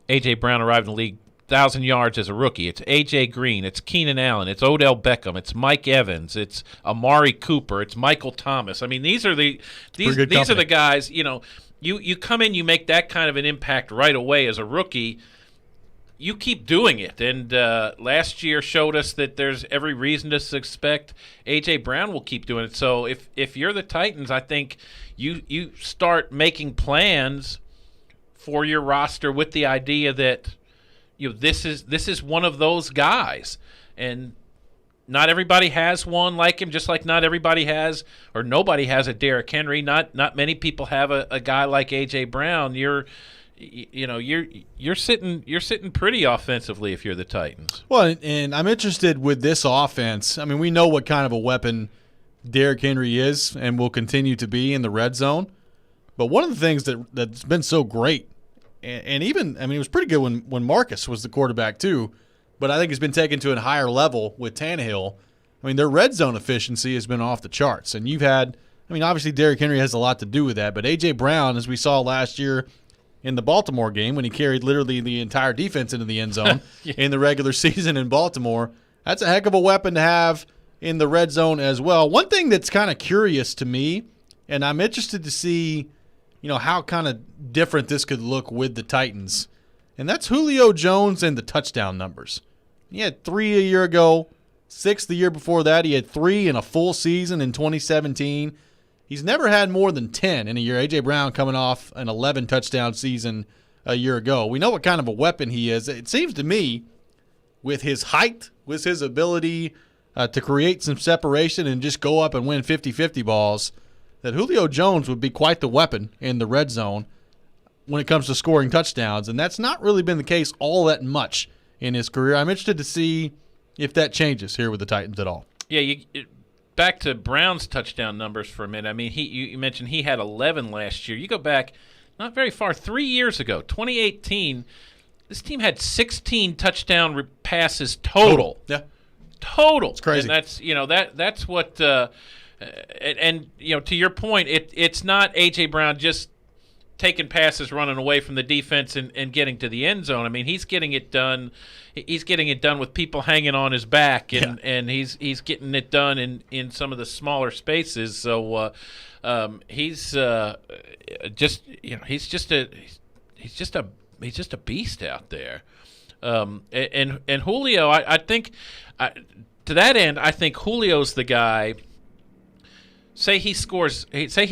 A.J. Brown arrived in the league, 1,000 yards as a rookie. It's A.J. Green. It's Keenan Allen. It's Odell Beckham. It's Mike Evans. It's Amari Cooper. It's Michael Thomas. I mean, these are the guys. You come in, you make that kind of an impact right away as a rookie. You keep doing it, and last year showed us that there's every reason to expect A.J. Brown will keep doing it. So if you're the Titans, I think you start making plans for your roster with the idea that this is one of those guys, and not everybody has one like him, just like not everybody has, or nobody has a Derrick Henry. Not many people have a guy like A.J. Brown. You're sitting pretty offensively if you're the Titans. Well, and I'm interested with this offense. I mean, we know what kind of a weapon Derrick Henry is and will continue to be in the red zone. But one of the things that's been so great, and even, I mean, it was pretty good when Marcus was the quarterback too, but I think it's been taken to a higher level with Tannehill. I mean, their red zone efficiency has been off the charts. And you've had, I mean, obviously Derrick Henry has a lot to do with that, but A.J. Brown, as we saw last year in the Baltimore game when he carried literally the entire defense into the end zone in the regular season in Baltimore, that's a heck of a weapon to have in the red zone as well. One thing that's kind of curious to me, and I'm interested to see, how kind of different this could look with the Titans, and that's Julio Jones and the touchdown numbers. He had 3 a year ago, 6 the year before that. He had 3 in a full season in 2017. He's never had more than 10 in a year. A.J. Brown coming off an 11-touchdown season a year ago. We know what kind of a weapon he is. It seems to me, with his height, with his ability to create some separation and just go up and win 50-50 balls, that Julio Jones would be quite the weapon in the red zone when it comes to scoring touchdowns, and that's not really been the case all that much in his career. I'm interested to see if that changes here with the Titans at all. Yeah, back to Brown's touchdown numbers for a minute. I mean, you mentioned he had 11 last year. You go back not very far, 3 years ago, 2018, this team had 16 touchdown passes total. Yeah. Total. It's crazy. And that's what to your point, it's not A.J. Brown just taking passes, running away from the defense and getting to the end zone. I mean, he's getting it done. He's getting it done with people hanging on his back, and he's getting it done in some of the smaller spaces. So he's just a beast out there. And Julio, I think to that end, I think Julio's the guy. Say he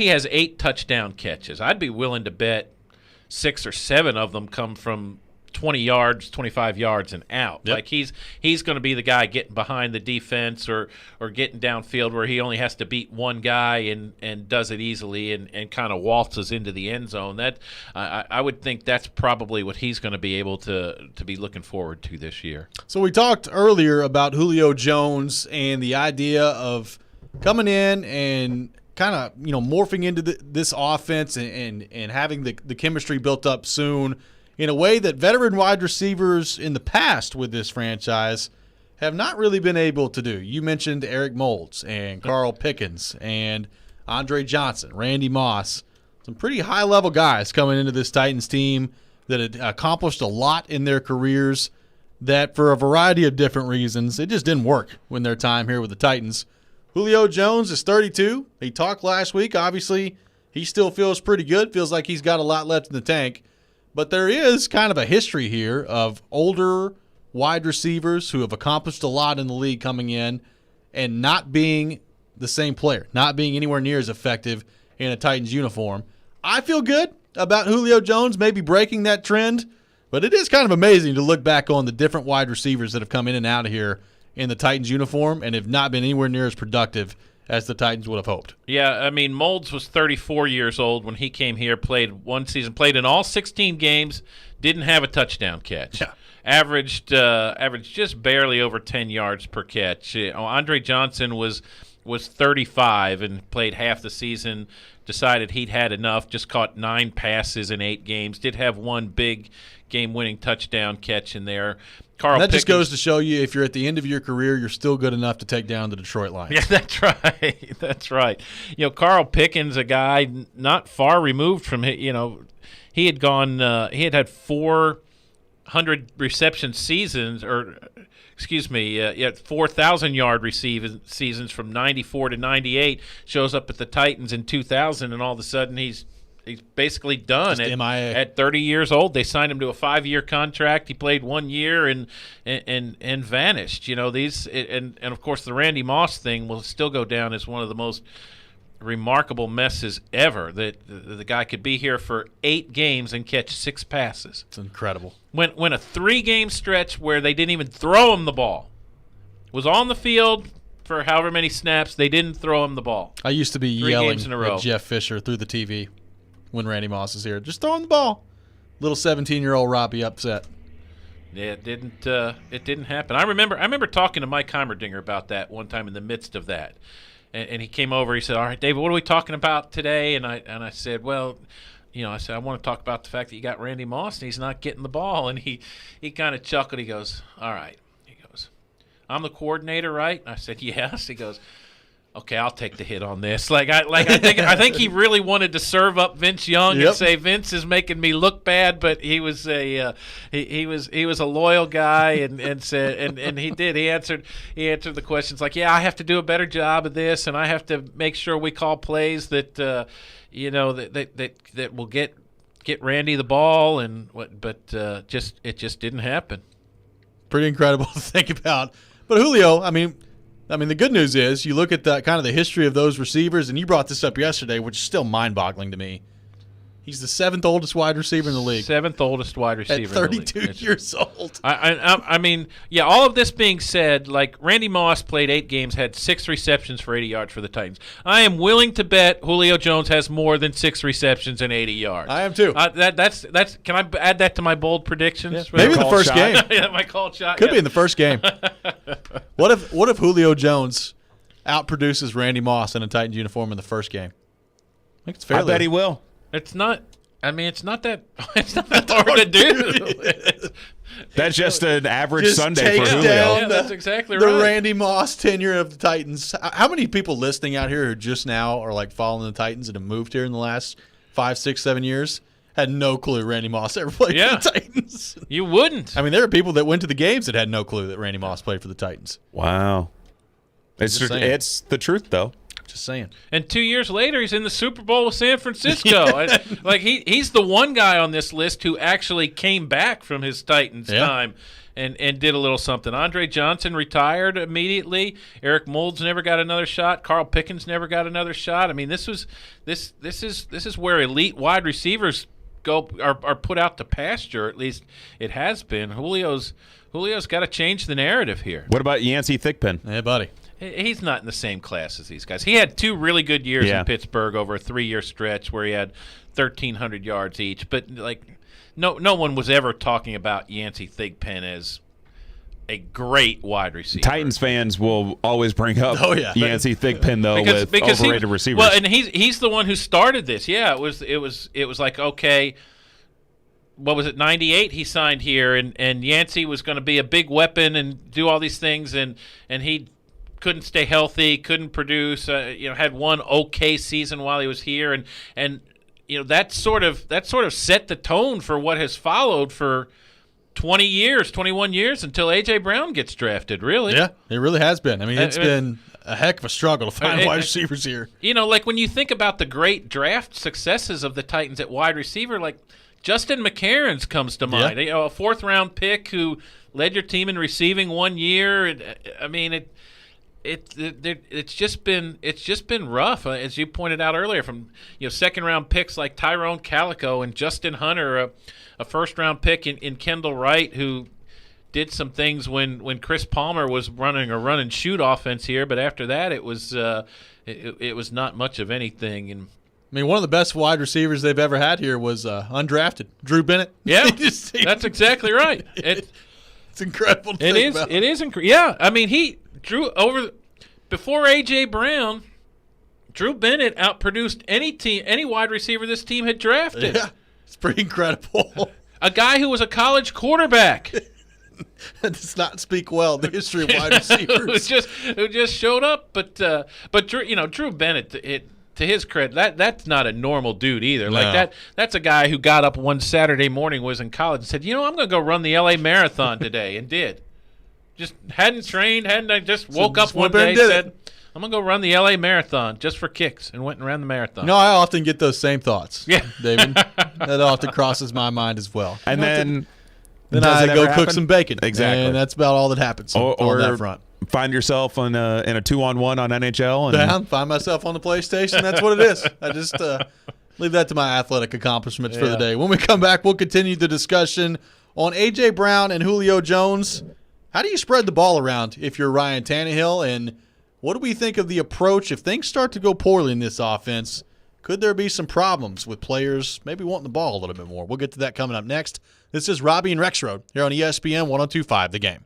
has 8 touchdown catches. I'd be willing to bet 6 or 7 of them come from 20 yards, 25 yards and out. Yep. Like he's going to be the guy getting behind the defense or getting downfield where he only has to beat one guy and does it easily and kind of waltzes into the end zone. That I would think that's probably what he's going to be able to be looking forward to this year. So we talked earlier about Julio Jones and the idea of coming in and kind of morphing into this offense and having the chemistry built up soon in a way that veteran wide receivers in the past with this franchise have not really been able to do. You mentioned Eric Moulds and Carl Pickens and Andre Johnson, Randy Moss, some pretty high-level guys coming into this Titans team that had accomplished a lot in their careers. that for a variety of different reasons, it just didn't work when their time here with the Titans. Julio Jones is 32. He talked last week. Obviously, he still feels pretty good. Feels like he's got a lot left in the tank. But there is kind of a history here of older wide receivers who have accomplished a lot in the league coming in and not being the same player, not being anywhere near as effective in a Titans uniform. I feel good about Julio Jones maybe breaking that trend, but it is kind of amazing to look back on the different wide receivers that have come in and out of here in the Titans uniform and have not been anywhere near as productive as the Titans would have hoped. Yeah, I mean, Moulds was 34 years old when he came here, played one season, played in all 16 games, didn't have a touchdown catch. Yeah. Averaged just barely over 10 yards per catch. Andre Johnson was 35 and played half the season, decided he'd had enough, just caught 9 passes in 8 games, did have one big game-winning touchdown catch in there. That just goes to show you if you're at the end of your career, you're still good enough to take down the Detroit Lions. Yeah, that's right. That's right. Carl Pickens, a guy not far removed from it. He had gone. He had 400 reception seasons, 4,000-yard receiving seasons from 94 to 98. Shows up at the Titans in 2000, and all of a sudden he's basically done. Just MIA. At 30 years old, they signed him to a 5-year contract. He played 1 year and vanished. And of course the Randy Moss thing will still go down as one of the most remarkable messes ever. That the guy could be here for 8 games and catch 6 passes. It's incredible. When a 3-game stretch where they didn't even throw him the ball, was on the field for however many snaps, they didn't throw him the ball. I used to be yelling at Jeff Fisher through the TV when Randy Moss is here. Just throwing the ball. Little 17-year-old Robby upset. Yeah, it didn't happen. I remember talking to Mike Heimerdinger about that one time in the midst of that. And he came over, he said, "All right, David, what are we talking about today?" And I said, "Well, I want to talk about the fact that you got Randy Moss and he's not getting the ball." And he kind of chuckled. He goes, "All right." He goes, "I'm the coordinator, right?" And I said, "Yes." He goes, "Okay, I'll take the hit on this." I think he really wanted to serve up Vince Young and say Vince is making me look bad, but he was a he was a loyal guy and said and he did. He answered the questions like, "Yeah, I have to do a better job of this, and I have to make sure we call plays that that will get Randy the ball but it just didn't happen." Pretty incredible to think about. But Julio, I mean, the good news is you look at the kind of the history of those receivers, and you brought this up yesterday, which is still mind-boggling to me. He's the 7th oldest wide receiver in the league. 7th oldest wide receiver at 32 years old. I mean, all of this being said, like Randy Moss played 8 games, had 6 receptions for 80 yards for the Titans. I am willing to bet Julio Jones has more than 6 receptions and 80 yards. I am too. That's. Can I add that to my bold predictions? Yeah, maybe in the first game. Yeah, my call shot. Could be in the first game. What if Julio Jones outproduces Randy Moss in a Titans uniform in the first game? I think it's fairly. I bet he will. It's not. I mean, it's not that hard to do. That's just an average Sunday for Julio. Yeah, that's exactly right. The Randy Moss tenure of the Titans. How many people listening out here who just now are like following the Titans and have moved here in the last 5, 6, 7 years had no clue Randy Moss ever played for the Titans? You wouldn't. I mean, there are people that went to the games that had no clue that Randy Moss played for the Titans. Wow. It's the truth, though. Just saying. And 2 years later, he's in the Super Bowl with San Francisco. He's the one guy on this list who actually came back from his Titans time and did a little something. Andre Johnson retired immediately. Eric Moulds never got another shot. Carl Pickens never got another shot. I mean, this is where elite wide receivers are put out to pasture. At least it has been. Julio's got to change the narrative here. What about Yancey Thigpen? Hey, buddy. He's not in the same class as these guys. He had 2 really good years in Pittsburgh over a 3-year stretch where he had 1,300 yards each. But no one was ever talking about Yancey Thigpen as a great wide receiver. Titans fans will always bring up Yancey Thigpen though because overrated receivers. Well, and he's the one who started this. Yeah, it was like, okay, what was it, 98 he signed here, and Yancey was going to be a big weapon and do all these things, and he couldn't stay healthy, couldn't produce, had one okay season while he was here, and that sort of set the tone for what has followed for 20 years, 21 years until A.J. Brown gets drafted, really. Yeah, it really has been. I mean, it's been a heck of a struggle to find wide receivers here. You know, like when you think about the great draft successes of the Titans at wide receiver, like Justin McCarron's comes to mind. Yeah. You know, a fourth-round pick who led your team in receiving 1 year. I mean, it's just been rough, as you pointed out earlier. From second-round picks like Tyrone Calico and Justin Hunter, a first-round pick in Kendall Wright, who did some things when Chris Palmer was running a run-and-shoot offense here, but after that it was not much of anything. And I mean, one of the best wide receivers they've ever had here was undrafted Drew Bennett. Yeah, that's exactly right. It's incredible. To think about. It is incredible. Yeah, I mean, he drew over before A.J. Brown. Drew Bennett outproduced any wide receiver this team had drafted. Yeah, it's pretty incredible. A guy who was a college quarterback. That does not speak well of the history of wide receivers. who just showed up, but Drew Bennett, to his credit, that's not a normal dude either. No. Like that's a guy who got up one Saturday morning, was in college, and said, I'm going to go run the L.A. Marathon today, and did. Just hadn't trained, just woke up one day and said, I'm going to go run the L.A. Marathon just for kicks, and went and ran the marathon. No, I often get those same thoughts. Yeah. David. That often crosses my mind as well. And then I go cook happen? some bacon. Exactly. And that's about all that happens on that front. Find yourself in a 2-on-1 on NHL. And find myself on the PlayStation. That's what it is. I just leave that to my athletic accomplishments for the day. When we come back, we'll continue the discussion on A.J. Brown and Julio Jones. How do you spread the ball around if you're Ryan Tannehill? And what do we think of the approach if things start to go poorly in this offense? Could there be some problems with players maybe wanting the ball a little bit more? We'll get to that coming up next. This is Robby and Rexrode here on ESPN 102.5 The Game.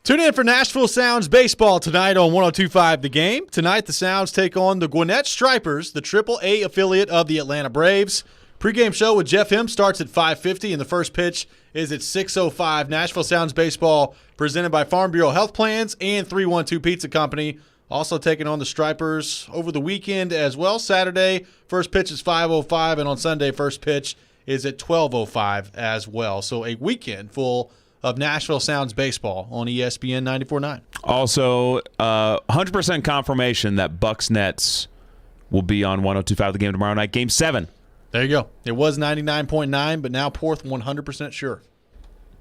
Tune in for Nashville Sounds baseball tonight on 102.5 The Game. Tonight, the Sounds take on the Gwinnett Stripers, the AAA affiliate of the Atlanta Braves. Pre-game show with Jeff Him starts at 5:50, and the first pitch is at 6:05. Nashville Sounds baseball presented by Farm Bureau Health Plans and 312 Pizza Company. Also taking on the Stripers over the weekend as well. Saturday, first pitch is 5:05, and on Sunday, first pitch is at 12:05 as well. So a weekend full of Nashville Sounds baseball on ESPN 94.9. Also, 100% confirmation that Bucks Nets will be on 102.5 The Game tomorrow night. Game 7. There you go. It was 99.9, but now Porth 100% sure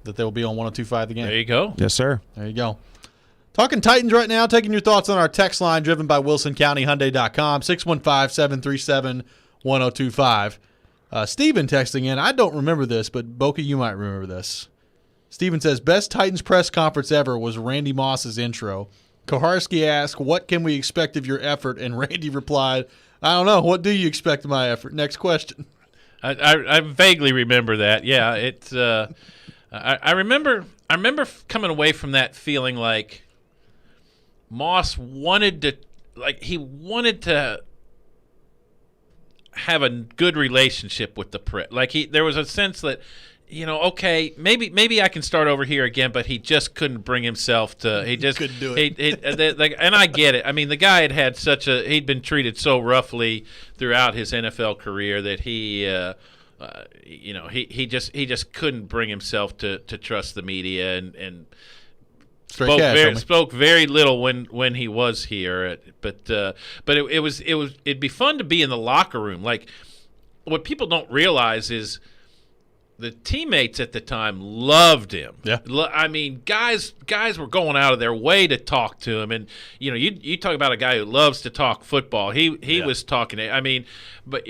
that they will be on 102.5 The Game. There you go. Yes, sir. There you go. Talking Titans right now, taking your thoughts on our text line driven by WilsonCountyHyundai.com, 615-737-1025. Steven texting in. I don't remember this, but Boca, you might remember this. Steven says, best Titans press conference ever was Randy Moss's intro. Koharski asked, what can we expect of your effort? And Randy replied, I don't know. What do you expect of my effort? Next question. I vaguely remember that. Yeah, it's. I remember coming away from that feeling like Moss wanted to have a good relationship with the press. There was a sense that, okay, maybe I can start over here again, but he just couldn't bring himself to. He just couldn't do it. And I get it. I mean, the guy had he'd been treated so roughly throughout his NFL career that he just couldn't bring himself to trust the media and spoke very little when he was here. But it'd be fun to be in the locker room. Like, what people don't realize is the teammates at the time loved him. Yeah. I mean, guys were going out of their way to talk to him, and you talk about a guy who loves to talk football. He was talking. I mean, but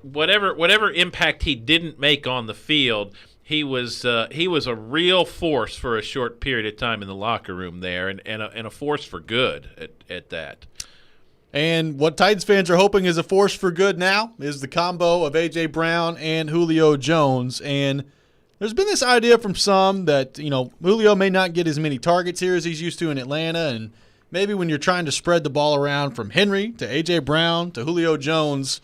whatever impact he didn't make on the field, he was a real force for a short period of time in the locker room there, and a force for good at that. And what Titans fans are hoping is a force for good now is the combo of A.J. Brown and Julio Jones. And there's been this idea from some that, Julio may not get as many targets here as he's used to in Atlanta. And maybe when you're trying to spread the ball around from Henry to A.J. Brown to Julio Jones,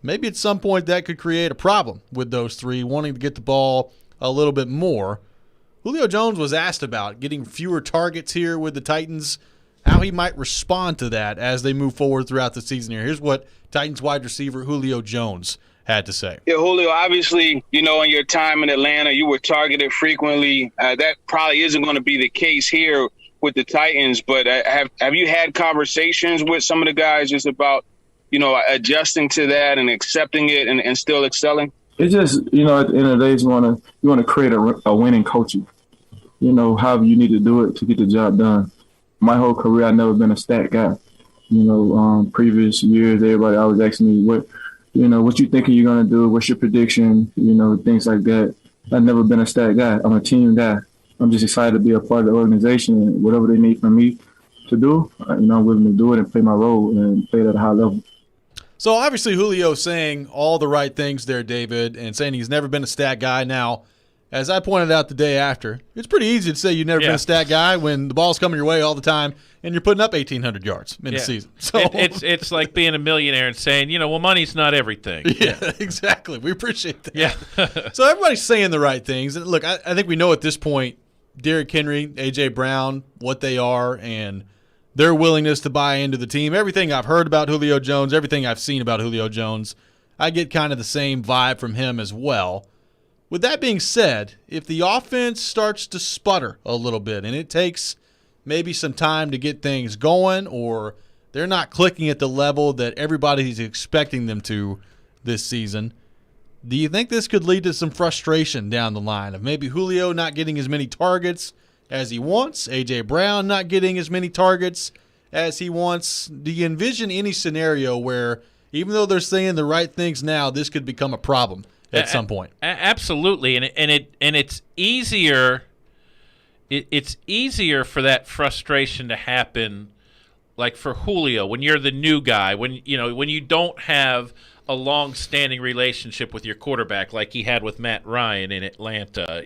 maybe at some point that could create a problem with those three wanting to get the ball a little bit more. Julio Jones was asked about getting fewer targets here with the Titans, how he might respond to that as they move forward throughout the season here. Here's what Titans wide receiver Julio Jones had to say. Yeah, Julio, obviously, in your time in Atlanta, you were targeted frequently. That probably isn't going to be the case here with the Titans, but have you had conversations with some of the guys just about, adjusting to that and accepting it and still excelling? It's just, at the end of the day, you want to create a winning culture. However you need to do it to get the job done. My whole career, I've never been a stat guy. Previous years, everybody always asking me, what you thinking you're going to do? What's your prediction? Things like that. I've never been a stat guy. I'm a team guy. I'm just excited to be a part of the organization, and whatever they need from me to do, I'm willing to do it and play my role and play it at a high level. So obviously Julio saying all the right things there, David, and saying he's never been a stat guy. Now, as I pointed out the day after, it's pretty easy to say you've never been a stat guy when the ball's coming your way all the time and you're putting up 1,800 yards in the season. So it's like being a millionaire and saying, money's not everything. Yeah, exactly. We appreciate that. Yeah. So everybody's saying the right things. And look, I think we know at this point, Derrick Henry, A.J. Brown, what they are, and their willingness to buy into the team. Everything I've heard about Julio Jones, everything I've seen about Julio Jones, I get kind of the same vibe from him as well. With that being said, if the offense starts to sputter a little bit and it takes maybe some time to get things going, or they're not clicking at the level that everybody's expecting them to this season, do you think this could lead to some frustration down the line of maybe Julio not getting as many targets as he wants, A.J. Brown not getting as many targets as he wants? Do you envision any scenario where, even though they're saying the right things now, this could become a problem at some point? Absolutely, and it's easier. It's easier for that frustration to happen, like for Julio, when you're the new guy, when you don't have a long-standing relationship with your quarterback like he had with Matt Ryan in Atlanta,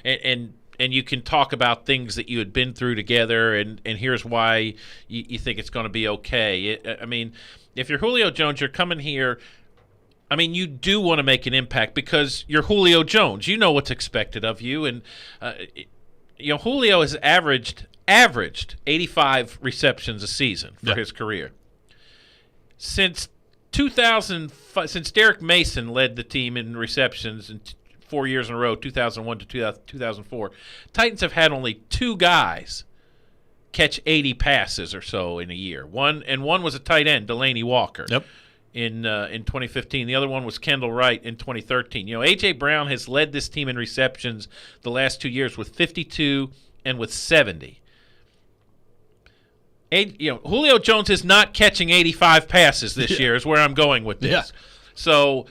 and you can talk about things that you had been through together, and here's why you think it's going to be okay. I mean, if you're Julio Jones, you're coming here. I mean, you do want to make an impact because you're Julio Jones. You know what's expected of you, and Julio has averaged 85 receptions a season for his career. Since 2005, since Derek Mason led the team in receptions in 4 years in a row, 2001 to 2004, Titans have had only 2 guys catch 80 passes or so in a year. One was a tight end, Delaney Walker. Yep. In 2015. The other one was Kendall Wright in 2013. A.J. Brown has led this team in receptions the last 2 years with 52 and with 70. Julio Jones is not catching 85 passes this year is where I'm going with this. Yeah. So,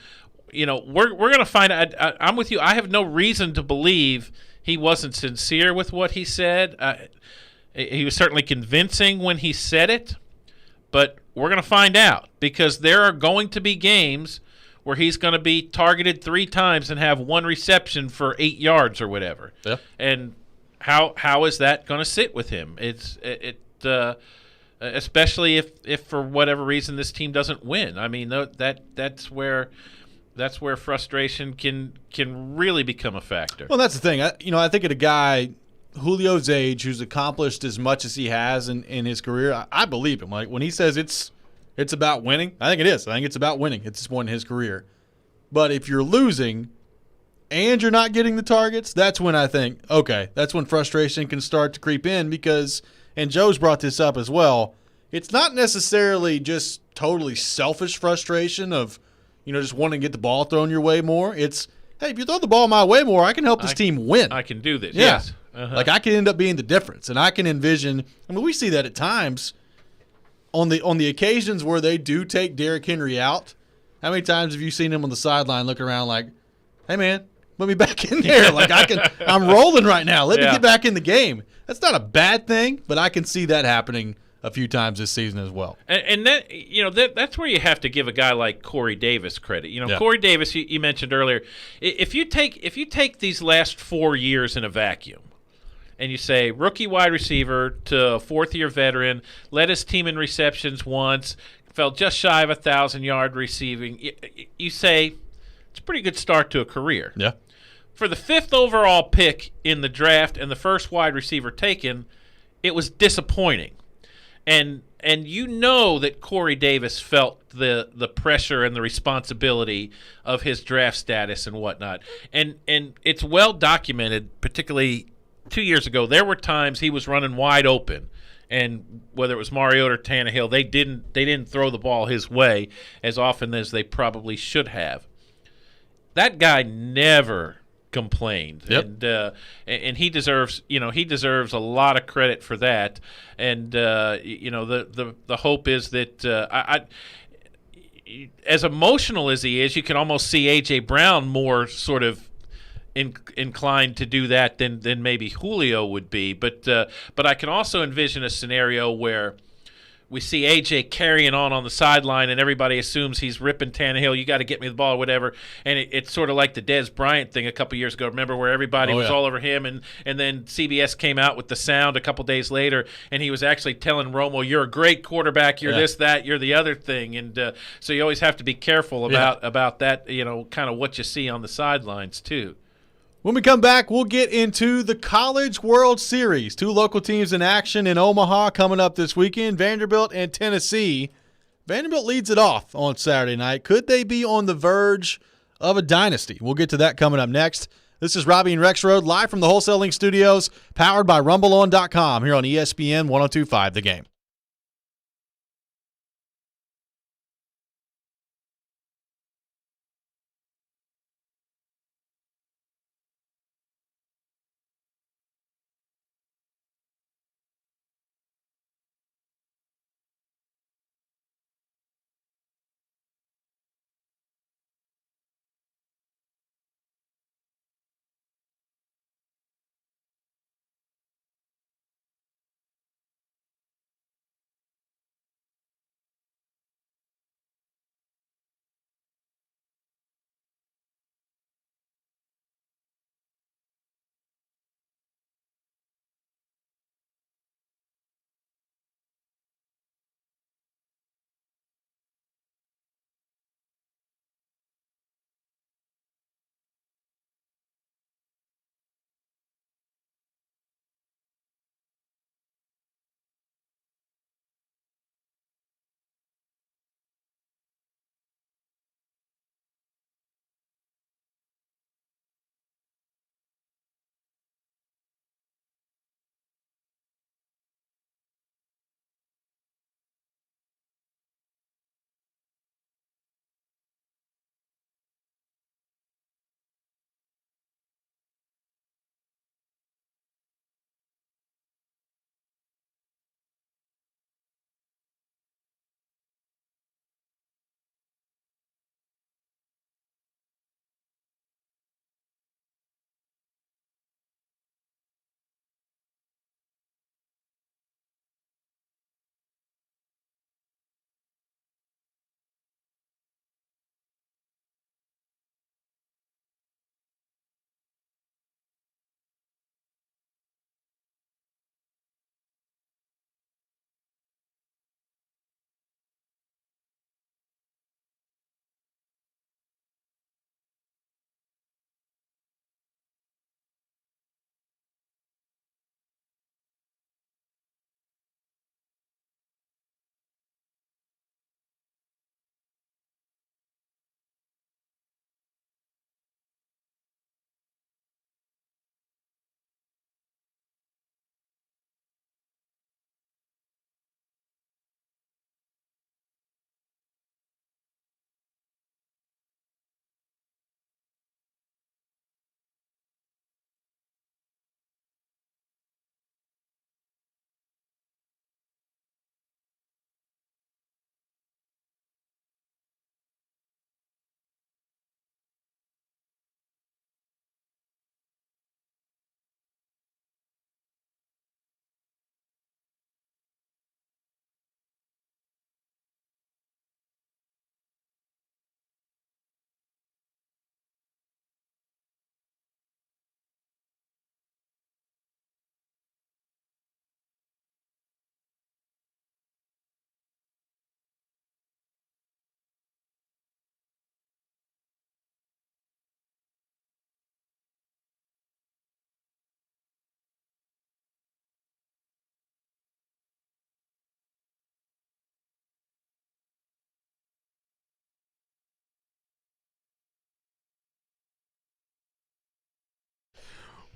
we're going to find out. I'm with you. I have no reason to believe he wasn't sincere with what he said. He was certainly convincing when he said it, but we're going to find out because there are going to be games where he's going to be targeted 3 times and have 1 reception for 8 yards or whatever. Yeah. And how is that going to sit with him? Especially if for whatever reason this team doesn't win. I mean, that's where frustration can really become a factor. Well, that's the thing. I think of a guy Julio's age who's accomplished as much as he has in his career. I believe him. Like when he says it's about winning, I think it is. I think it's about winning at this point in his career. But if you're losing and you're not getting the targets, that's when I think, okay, that's when frustration can start to creep in because, and Joe's brought this up as well, it's not necessarily just totally selfish frustration of, just wanting to get the ball thrown your way more. It's, hey, if you throw the ball my way more, I can help this team win. I can do this, yeah. Yes. Uh-huh. Like I can end up being the difference, and I can envision. I mean, we see that at times on the occasions where they do take Derrick Henry out. How many times have you seen him on the sideline looking around like, "Hey man, let me back in there. Like I'm rolling right now. Let me get back in the game." That's not a bad thing, but I can see that happening a few times this season as well. And that that's where you have to give a guy like Corey Davis credit. Corey Davis, you mentioned earlier. If you take these last 4 years in a vacuum, and you say rookie wide receiver to fourth-year veteran, led his team in receptions once, fell just shy of 1,000-yard receiving, you say it's a pretty good start to a career. Yeah. For the 5th overall pick in the draft and the first wide receiver taken, it was disappointing. And that Corey Davis felt the pressure and the responsibility of his draft status and whatnot. And it's well documented, particularly 2 years ago, there were times he was running wide open, and whether it was Mariota or Tannehill, they didn't throw the ball his way as often as they probably should have. That guy never complained, and he deserves a lot of credit for that. And the hope is that as emotional as he is, you can almost see A.J. Brown more sort of inclined to do that than maybe Julio would be, but I can also envision a scenario where we see AJ carrying on the sideline, and everybody assumes he's ripping Tannehill. You got to get me the ball, or whatever. And it's sort of like the Dez Bryant thing a couple years ago. Remember where everybody was all over him, and then CBS came out with the sound a couple days later, and he was actually telling Romo, "You're a great quarterback. You're this, that, you're the other thing." And so you always have to be careful about that. Kind of what you see on the sidelines too. When we come back, we'll get into the College World Series. 2 local teams in action in Omaha coming up this weekend, Vanderbilt and Tennessee. Vanderbilt leads it off on Saturday night. Could they be on the verge of a dynasty? We'll get to that coming up next. This is Robby and Rexrode live from the Wholesaling Studios, powered by RumbleOn.com here on ESPN 102.5 The Game.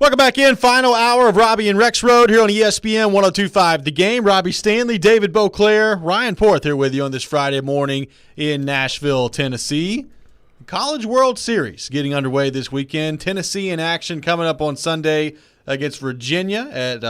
Welcome back in. Final hour of Robby and Rexrode here on ESPN 102.5 The Game. Robbie Stanley, David Beauclair, Ryan Porth here with you on this Friday morning in Nashville, Tennessee. College World Series getting underway this weekend. Tennessee in action coming up on Sunday against Virginia at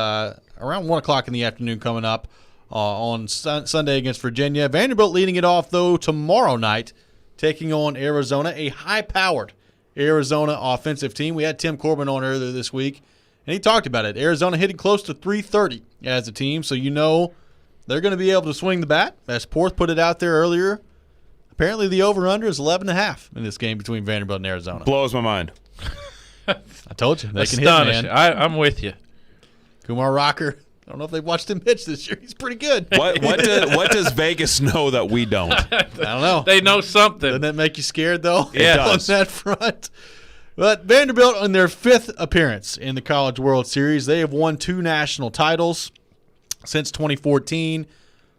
around 1 o'clock in the afternoon coming up on Sunday against Virginia. Vanderbilt leading it off, though, tomorrow night, taking on Arizona, a high-powered Arizona offensive team. We had Tim Corbin on earlier this week, and he talked about it. Arizona hitting close to 330 as a team, so you know they're going to be able to swing the bat. As Porth put it out there earlier, apparently the over-under is 11.5 in this game between Vanderbilt and Arizona. Blows my mind. I told you. They can hit, Astonishing. man. I'm with you. Kumar Rocker. I don't know if they've watched him pitch this year. He's pretty good. What does Vegas know that we don't? I don't know. They know something. Doesn't that make you scared, though? Yeah. On that front. But Vanderbilt, on their 5th appearance in the College World Series, they have won 2 national titles since 2014.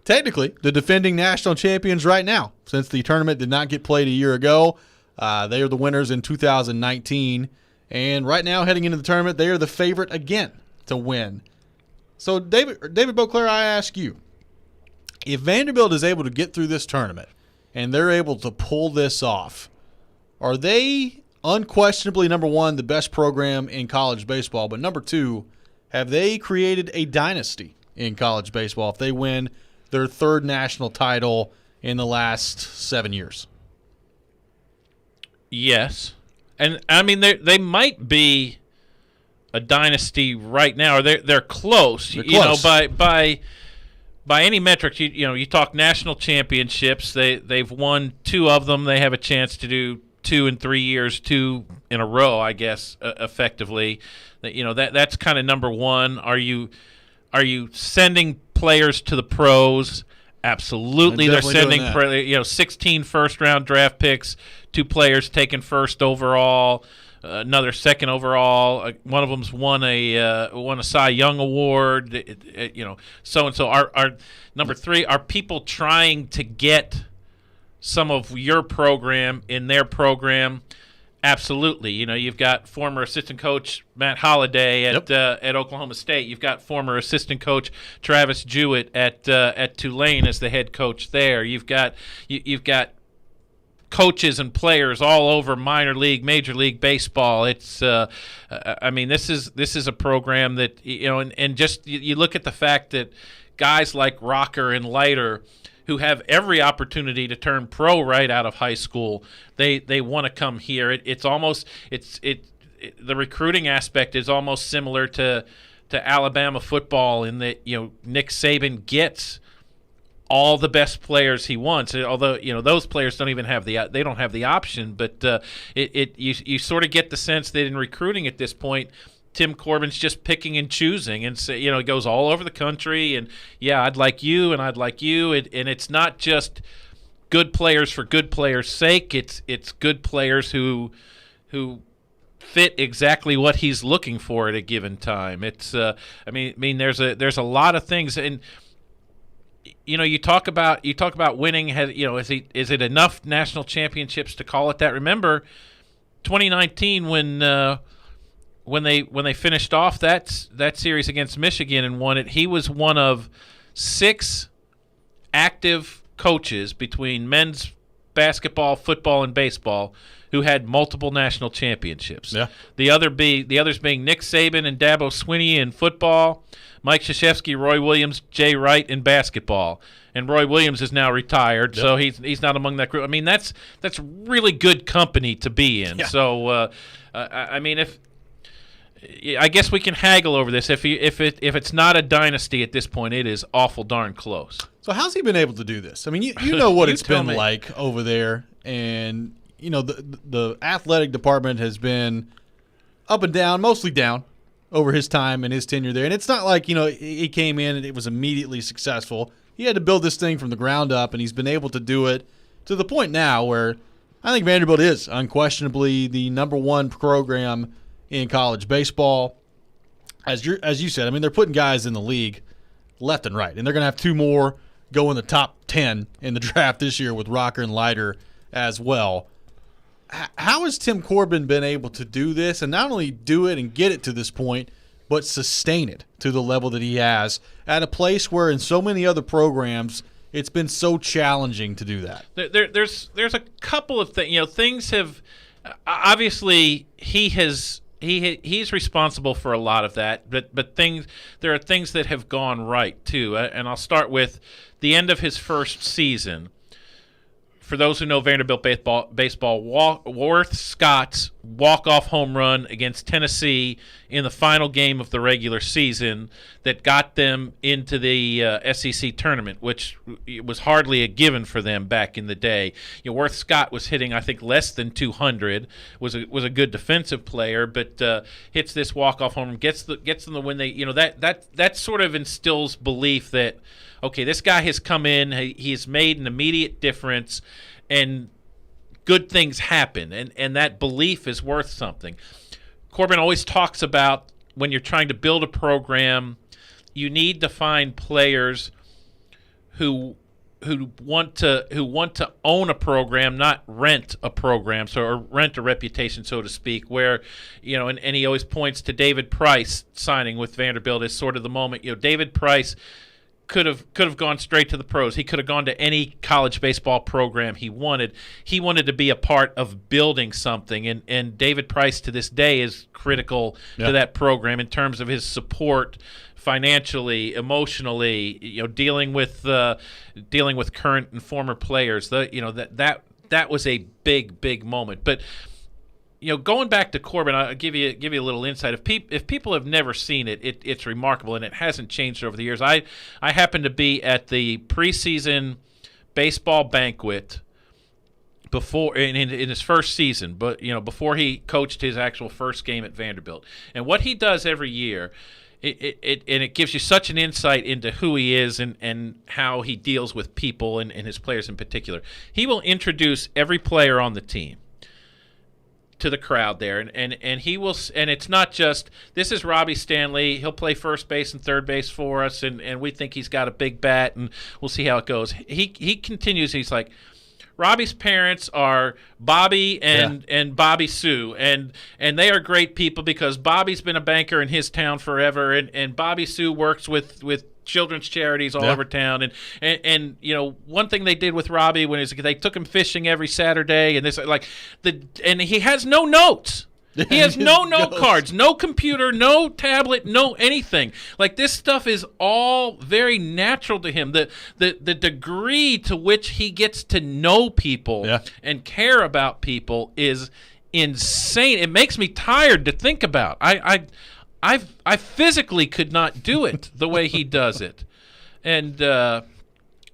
Technically, the defending national champions right now, since the tournament did not get played a year ago. They are the winners in 2019. And right now, heading into the tournament, they are the favorite again to win. So, David Beauclair, I ask you, if Vanderbilt is able to get through this tournament and they're able to pull this off, are they unquestionably, number one, the best program in college baseball, but number two, have they created a dynasty in college baseball if they win their 3rd national title in the last 7 years? Yes. And, I mean, they might be a dynasty right now, or they're close. They're close. By any metric, you talk national championships. They've won 2 of them. They have a chance to do 2 in 3 years, 2 in a row, I guess, effectively. That's kind of number one. Are you sending players to the pros? Absolutely, they're sending 16 first-round draft picks, 2 players taken first overall. Another second overall. One of them's won a Cy Young award. So and so. Our number 3. Are people trying to get some of your program in their program? Absolutely. You've got former assistant coach Matt Holliday at Oklahoma State. You've got former assistant coach Travis Jewett at Tulane as the head coach there. You've got coaches and players all over minor league, major league baseball. It's, this is a program that and just you look at the fact that guys like Rocker and Leiter, who have every opportunity to turn pro right out of high school, they want to come here. The recruiting aspect is almost similar to Alabama football in that Nick Saban gets all the best players he wants. Although those players don't have the option, but you sort of get the sense that in recruiting at this point, Tim Corbin's just picking and choosing, and so, it goes all over the country. And I'd like you, and I'd like you, and it's not just good players for good players' sake. It's good players who fit exactly what he's looking for at a given time. It's there's a lot of things, and you talk about winning. Is it enough national championships to call it that? Remember 2019 when they finished off that series against Michigan and won it. He was one of 6 active coaches between men's basketball, football, and baseball who had multiple national championships. Yeah. The others being Nick Saban and Dabo Swinney in football, Mike Krzyzewski, Roy Williams, Jay Wright in basketball. And Roy Williams is now retired, so he's not among that group. That's really good company to be in. Yeah. So I guess we can haggle over this. If it's not a dynasty at this point, it is awful darn close. So how's he been able to do this? I mean, you know what it's been like over there, and the athletic department has been up and down, mostly down, over his time and his tenure there. And it's not like he came in and it was immediately successful. He had to build this thing from the ground up, and he's been able to do it to the point now where I think Vanderbilt is unquestionably the number 1 program in college baseball. As you said, they're putting guys in the league left and right, and they're going to have 2 more go in the top 10 in the draft this year with Rocker and Leiter as well. how has Tim Corbin been able to do this and not only do it and get it to this point, but sustain it to the level that he has at a place where in so many other programs it's been so challenging to do that? There's a couple of things. Things have obviously he's responsible for a lot of that, but there are things that have gone right too. And I'll start with the end of his first season. For those who know Vanderbilt baseball, Worth Scott's walk-off home run against Tennessee in the final game of the regular season that got them into the SEC tournament, which was hardly a given for them back in the day. Worth Scott was hitting, I think, less than 200. Was a good defensive player, but hits this walk-off home run, gets them the win. That sort of instills belief that, okay, this guy has come in, he's made an immediate difference, and good things happen, and that belief is worth something. Corbin always talks about when you're trying to build a program, you need to find players who want to own a program, not rent a program, or rent a reputation, so to speak. Where, and he always points to David Price signing with Vanderbilt as sort of the moment. David Price could have gone straight to the pros. He could have gone to any college baseball program he wanted. He wanted to be a part of building something, and David Price to this day is critical to that program in terms of his support financially, emotionally, dealing with current and former players. That was a big moment. But going back to Corbin, I'll give you a little insight. If people have never seen it, it's remarkable, and it hasn't changed over the years. I happened to be at the preseason baseball banquet before in his first season, but before he coached his actual first game at Vanderbilt. And what he does every year, it gives you such an insight into who he is and how he deals with people and his players in particular. He will introduce every player on the team to the crowd there, and he will, and it's not just, this is Robby Stanley, he'll play first base and third base for us, and we think he's got a big bat, and we'll see how it goes. He continues, he's like, Robby's parents are Bobby and Bobby Sue, and they are great people because Bobby's been a banker in his town forever, and Bobby Sue works with children's charities all over town, and one thing they did with Robby when they took him fishing every Saturday, and he has no notes. He has no note cards, no computer, no tablet, no anything. Like, this stuff is all very natural to him. The degree to which he gets to know people and care about people is insane. It makes me tired to think about. I physically could not do it the way he does it, and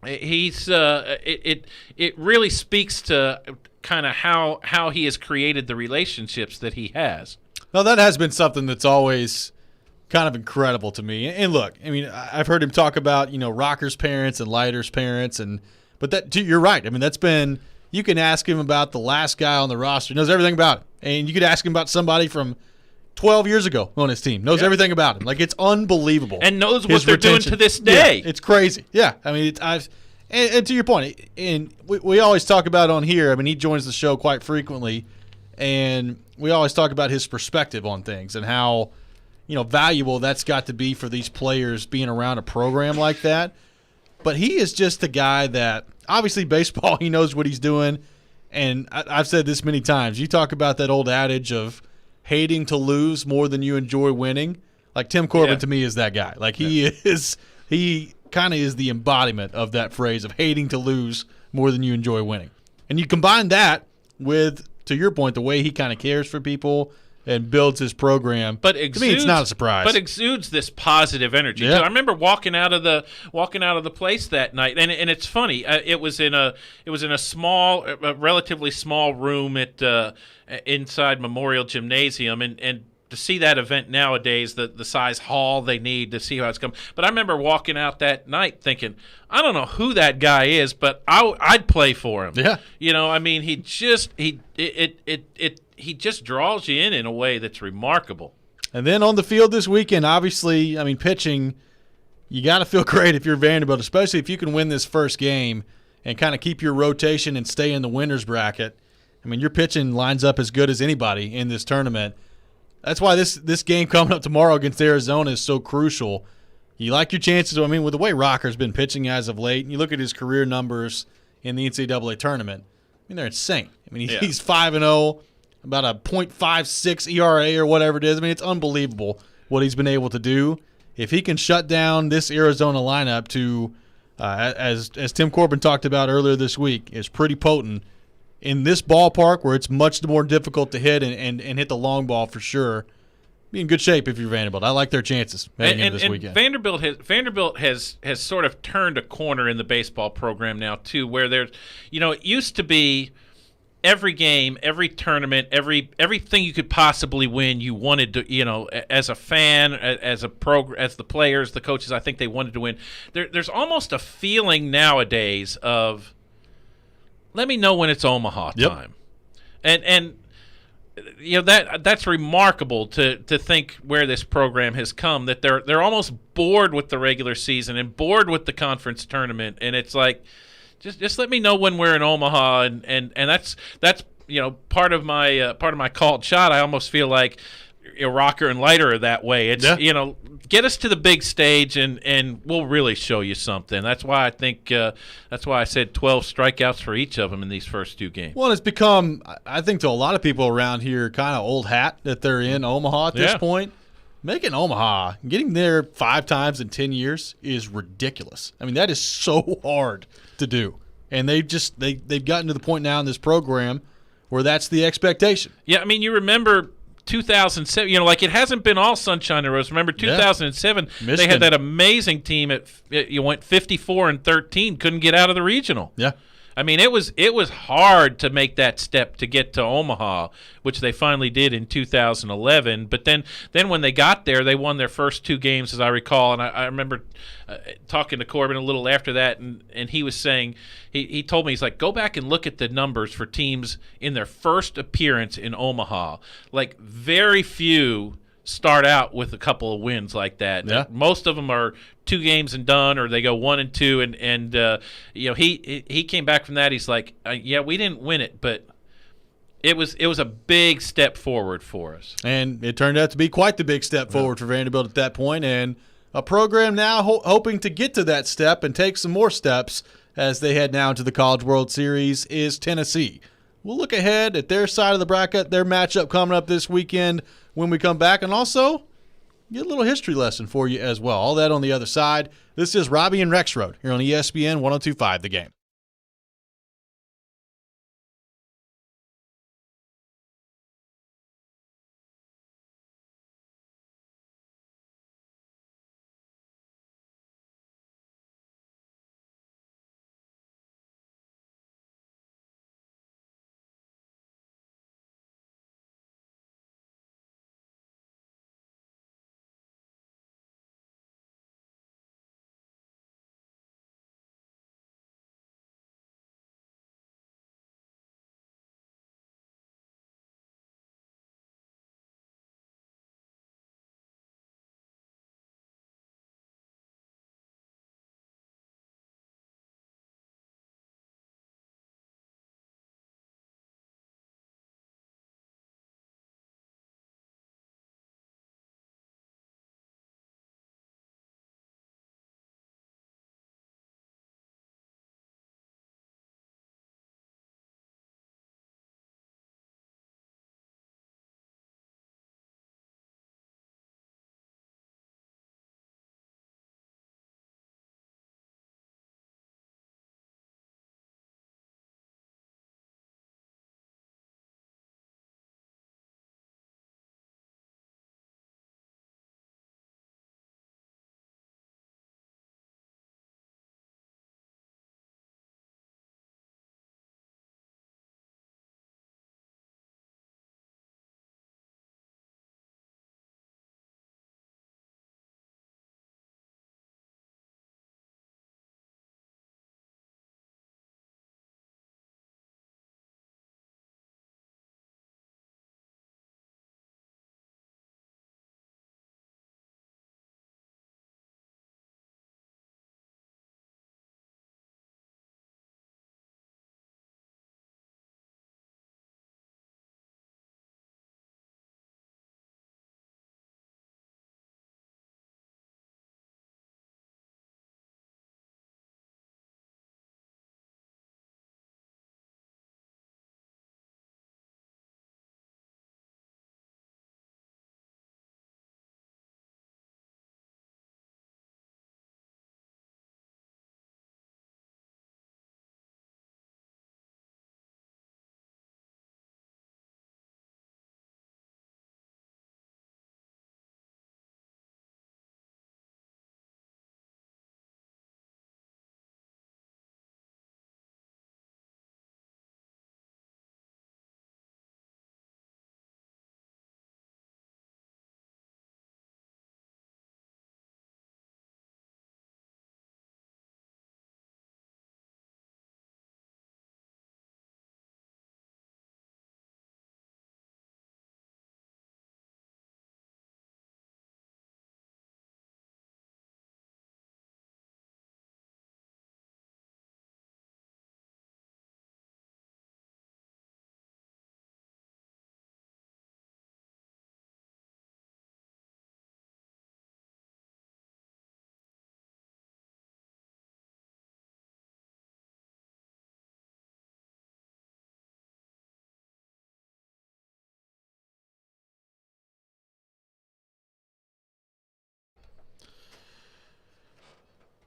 he's it really speaks to kind of how he has created the relationships that he has. Well, that has been something that's always kind of incredible to me. And look, I mean, I've heard him talk about Rocker's parents and Leiter's parents, but you're right. I mean, that's been, you can ask him about the last guy on the roster, he knows everything about it, and you could ask him about somebody from 12 years ago on his team, knows everything about him. Like, it's unbelievable. And knows what they're doing to this day. Yeah, it's crazy. Yeah, I mean, and to your point, and we always talk about on here, I mean, he joins the show quite frequently, and we always talk about his perspective on things and how, valuable that's got to be for these players being around a program like that. But he is just a guy that, obviously baseball, he knows what he's doing, and I've said this many times. You talk about that old adage of hating to lose more than you enjoy winning. Like, Tim Corbin to me is that guy. Like, he kind of is the embodiment of that phrase of hating to lose more than you enjoy winning. And you combine that with, to your point, the way he kind of cares for people and builds his program. But to me, it's not a surprise. But exudes this positive energy. Yeah. I remember walking out of the place that night, and it's funny. It was in a relatively small room at inside Memorial Gymnasium, and to see that event nowadays, the size hall they need to see how it's come. But I remember walking out that night thinking, I don't know who that guy is, but I'd play for him. Yeah. I mean, he just draws you in a way that's remarkable. And then on the field this weekend, obviously, I mean, pitching, you got to feel great if you're Vanderbilt, especially if you can win this first game and kind of keep your rotation and stay in the winner's bracket. I mean, your pitching lines up as good as anybody in this tournament. That's why this game coming up tomorrow against Arizona is so crucial. You like your chances. I mean, with the way Rocker's been pitching as of late, and you look at his career numbers in the NCAA tournament, I mean, they're insane. I mean, he's 5-0, about a .56 ERA or whatever it is. I mean, it's unbelievable what he's been able to do. If he can shut down this Arizona lineup to, as Tim Corbin talked about earlier this week, is pretty potent in this ballpark where it's much more difficult to hit and hit the long ball for sure. Be in good shape if you're Vanderbilt. I like their chances heading into this weekend. Vanderbilt has sort of turned a corner in the baseball program now too, where there's, it used to be every game, every tournament, everything you could possibly win, you wanted to, as a fan, as the players, the coaches, I think they wanted to win. There's almost a feeling nowadays of, let me know when it's Omaha time. And that's remarkable to think where this program has come, that they're almost bored with the regular season and bored with the conference tournament, and it's like, just let me know when we're in Omaha, and that's part of my called shot. I almost feel like Rocker and Leiter are that way. It's get us to the big stage and we'll really show you something. That's why I think that's why I said 12 strikeouts for each of them in these first two games. Well, it's become, I think, to a lot of people around here, kind of old hat that they're in Omaha at this point. Making Omaha, getting there 5 times in 10 years is ridiculous. I mean, that is so hard to do, and they've gotten to the point now in this program where that's the expectation. Yeah, I mean, you remember 2007, it hasn't been all sunshine and roses. Remember 2007, they had that amazing team you went 54-13, couldn't get out of the regional. Yeah. I mean, it was hard to make that step to get to Omaha, which they finally did in 2011. But then when they got there, they won their first 2 games, as I recall. And I remember talking to Corbin a little after that, and he was saying, he told me, he's like, go back and look at the numbers for teams in their first appearance in Omaha. Like, very few start out with a couple of wins like that. Yeah. Most of them are 2 games and done, or they go 1-2, and he came back from that. He's like, we didn't win it, but it was a big step forward for us. And it turned out to be quite the big step forward for Vanderbilt at that point, and a program now hoping to get to that step and take some more steps as they head now into the College World Series is Tennessee. We'll look ahead at their side of the bracket, their matchup coming up this weekend when we come back, and also get a little history lesson for you as well. All that on the other side. This is Robby and Rexrode here on ESPN 102.5 The Game.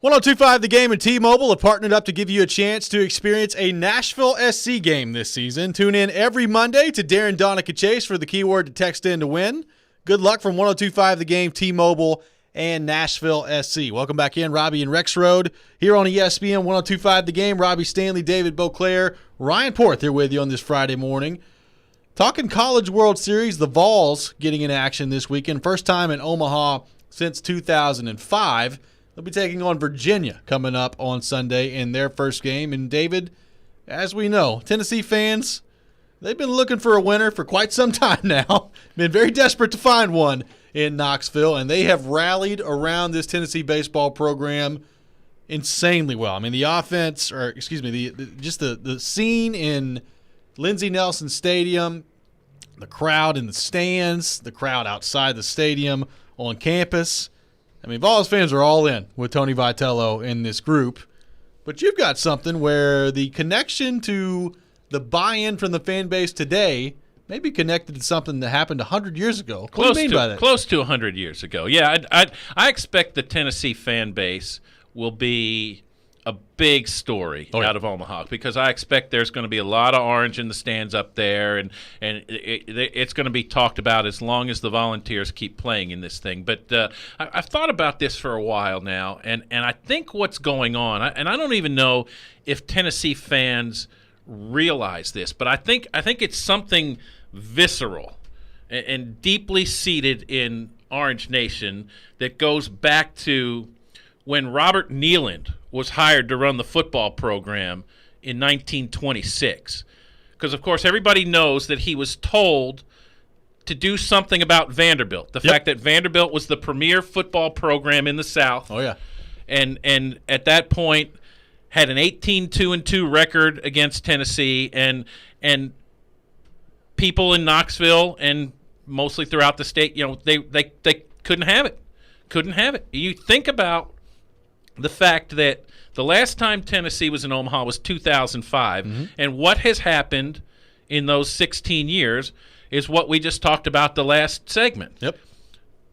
102.5 The Game and T-Mobile have partnered up to give you a chance to experience a Nashville SC game this season. Tune in every Monday to Darren Donica Chase for the keyword to text in to win. Good luck from 102.5 The Game, T-Mobile, and Nashville SC. Welcome back in, Robby and Rexrode here on ESPN 102.5 The Game. Robbie Stanley, David Beauclair, Ryan Porth here with you on this Friday morning. Talking College World Series, the Vols getting in action this weekend. First time in Omaha since 2005. They'll be taking on Virginia coming up on Sunday in their first game. And, David, as we know, Tennessee fans, they've been looking for a winner for quite some time now. Been very desperate to find one in Knoxville, and they have rallied around this Tennessee baseball program insanely well. I mean, the offense, or excuse me, the scene in Lindsey Nelson Stadium, the crowd in the stands, the crowd outside the stadium, on campus. I mean, Vols fans are all in with Tony Vitello in this group. But you've got something where the connection to the buy-in from the fan base today may be connected to something that happened 100 years ago. What do you mean by that? Close to 100 years ago. Yeah, I expect the Tennessee fan base will be a big story out of Omaha, because I expect there's going to be a lot of orange in the stands up there, and it's going to be talked about as long as the Volunteers keep playing in this thing. But I've thought about this for a while now, and I think what's going on, and I don't even know if Tennessee fans realize this, but I think it's something visceral and deeply seated in Orange Nation that goes back to when Robert Nealand was hired to run the football program in 1926. Because, of course, everybody knows that he was told to do something about Vanderbilt. The fact that Vanderbilt was the premier football program in the South. Oh, yeah. And at that point had an 18-2-2 record against Tennessee, and people in Knoxville and mostly throughout the state, they couldn't have it. Couldn't have it. You think about the fact that the last time Tennessee was in Omaha was 2005, and what has happened in those 16 years is what we just talked about the last segment. Yep.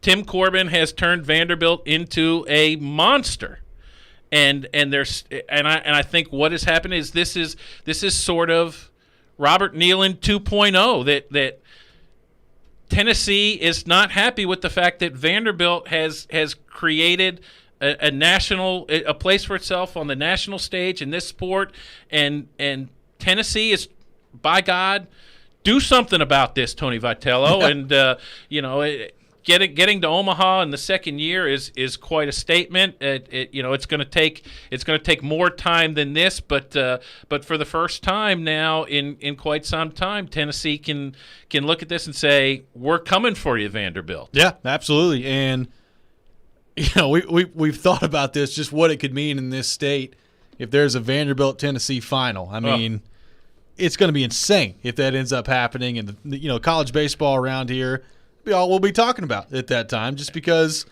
Tim Corbin has turned Vanderbilt into a monster, and I think what has happened is this is sort of Robert Nealand 2.0, that Tennessee is not happy with the fact that Vanderbilt has created a place for itself on the national stage in this sport, and Tennessee is, by God, do something about this, Tony Vitello. And getting to Omaha in the second year is quite a statement. It's going to take more time than this, but for the first time now in quite some time, Tennessee can look at this and say, we're coming for you, Vanderbilt. Yeah, absolutely. And we've thought about this, just what it could mean in this state if there's a Vanderbilt-Tennessee final. I mean, it's going to be insane if that ends up happening. And, college baseball around here, all we'll be talking about at that time, just because,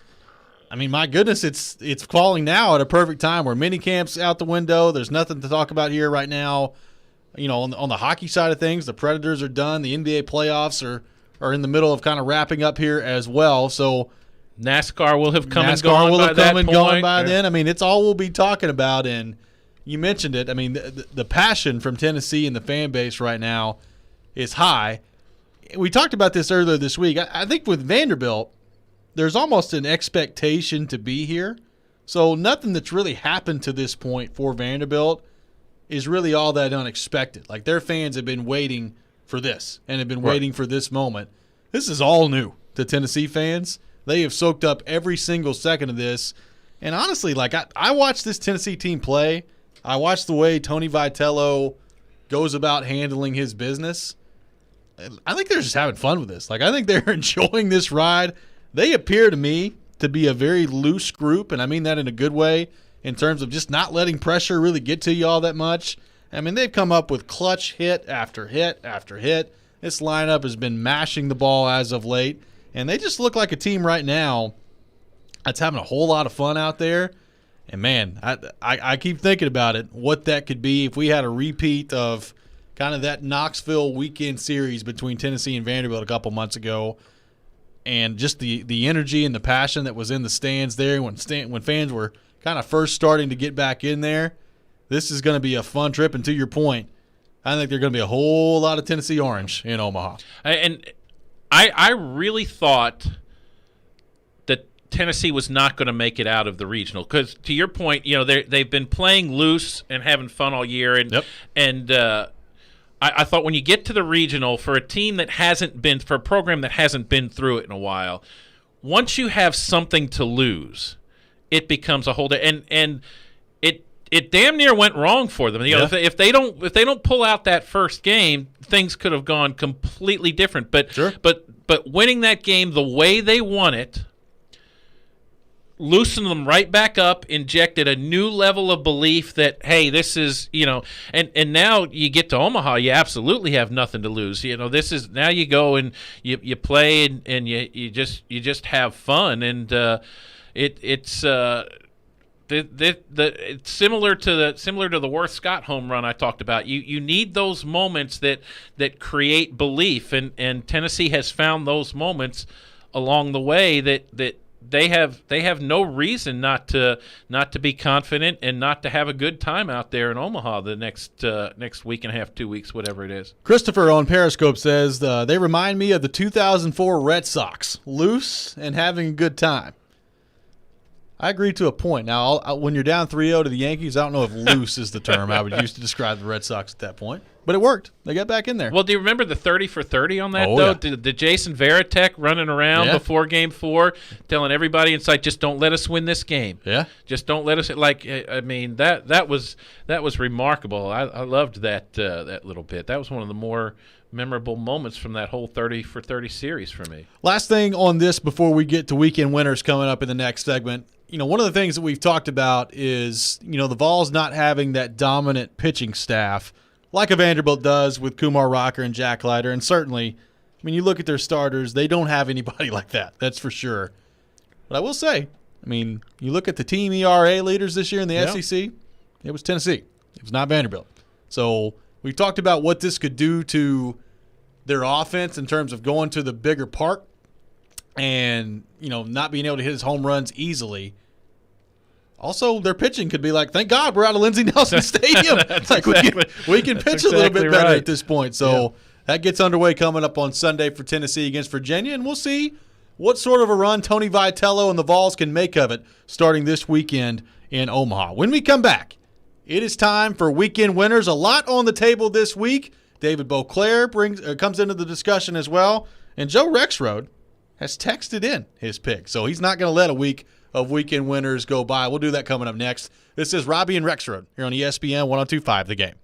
I mean, my goodness, it's falling now at a perfect time where mini camp's out the window. There's nothing to talk about here right now. On the hockey side of things, the Predators are done. The NBA playoffs are in the middle of kind of wrapping up here as well. So NASCAR will have come and gone by then. I mean, it's all we'll be talking about. And you mentioned it. I mean, the passion from Tennessee and the fan base right now is high. We talked about this earlier this week. I think with Vanderbilt, there's almost an expectation to be here. So nothing that's really happened to this point for Vanderbilt is really all that unexpected. Like, their fans have been waiting for this and have been waiting for this moment. This is all new to Tennessee fans. They have soaked up every single second of this. And honestly, like, I watched this Tennessee team play. I watched the way Tony Vitello goes about handling his business. I think they're just having fun with this. Like, I think they're enjoying this ride. They appear to me to be a very loose group, and I mean that in a good way, in terms of just not letting pressure really get to you all that much. I mean, they've come up with clutch hit after hit after hit. This lineup has been mashing the ball as of late, and they just look like a team right now that's having a whole lot of fun out there. And, man, I keep thinking about it, what that could be if we had a repeat of kind of that Knoxville weekend series between Tennessee and Vanderbilt a couple months ago, and just the energy and the passion that was in the stands there when fans were kind of first starting to get back in there, this is going to be a fun trip. And to your point, I think there's going to be a whole lot of Tennessee orange in Omaha. And I really thought that Tennessee was not going to make it out of the regional because, to your point, they've been playing loose and having fun all year, and I thought when you get to the regional for a team that hasn't been, for a program that hasn't been through it in a while, once you have something to lose, it becomes a whole day. And it damn near went wrong for them. If they don't pull out that first game, things could have gone completely different. But but winning that game the way they won it loosened them right back up, injected a new level of belief that, hey, this is, and now you get to Omaha, you absolutely have nothing to lose. This is, now you go and you play and you just have fun, and it's similar to the Worth Scott home run I talked about. You need those moments that create belief, and Tennessee has found those moments along the way that they have no reason not to be confident and not to have a good time out there in Omaha the next week and a half, 2 weeks, whatever it is. Christopher on Periscope says they remind me of the 2004 Red Sox, loose and having a good time. I agree to a point. Now, when you're down 3-0 to the Yankees, I don't know if loose is the term I would use to describe the Red Sox at that point. But it worked. They got back in there. Well, do you remember the 30 for 30 on that, though? Yeah. The Jason Varitek running around before Game 4 telling everybody inside, just don't let us win this game. Yeah. Just don't let us – that was remarkable. I loved that little bit. That was one of the more memorable moments from that whole 30 for 30 series for me. Last thing on this before we get to weekend winners coming up in the next segment. One of the things that we've talked about is, the Vols not having that dominant pitching staff like a Vanderbilt does with Kumar Rocker and Jack Leiter. And certainly, you look at their starters, they don't have anybody like that. That's for sure. But I will say, you look at the team ERA leaders this year in the SEC, it was Tennessee. It was not Vanderbilt. So we've talked about what this could do to their offense in terms of going to the bigger park and, not being able to hit his home runs easily. Also, their pitching could be like, thank God we're out of Lindsey Nelson Stadium. We can pitch a little bit better at this point. So that gets underway coming up on Sunday for Tennessee against Virginia, and we'll see what sort of a run Tony Vitello and the Vols can make of it starting this weekend in Omaha. When we come back, it is time for weekend winners. A lot on the table this week. David Beauclair comes into the discussion as well, and Joe Rexrode has texted in his pick. So he's not going to let a week of weekend winners go by. We'll do that coming up next. This is Robby and Rexrode here on ESPN 102.5 The Game.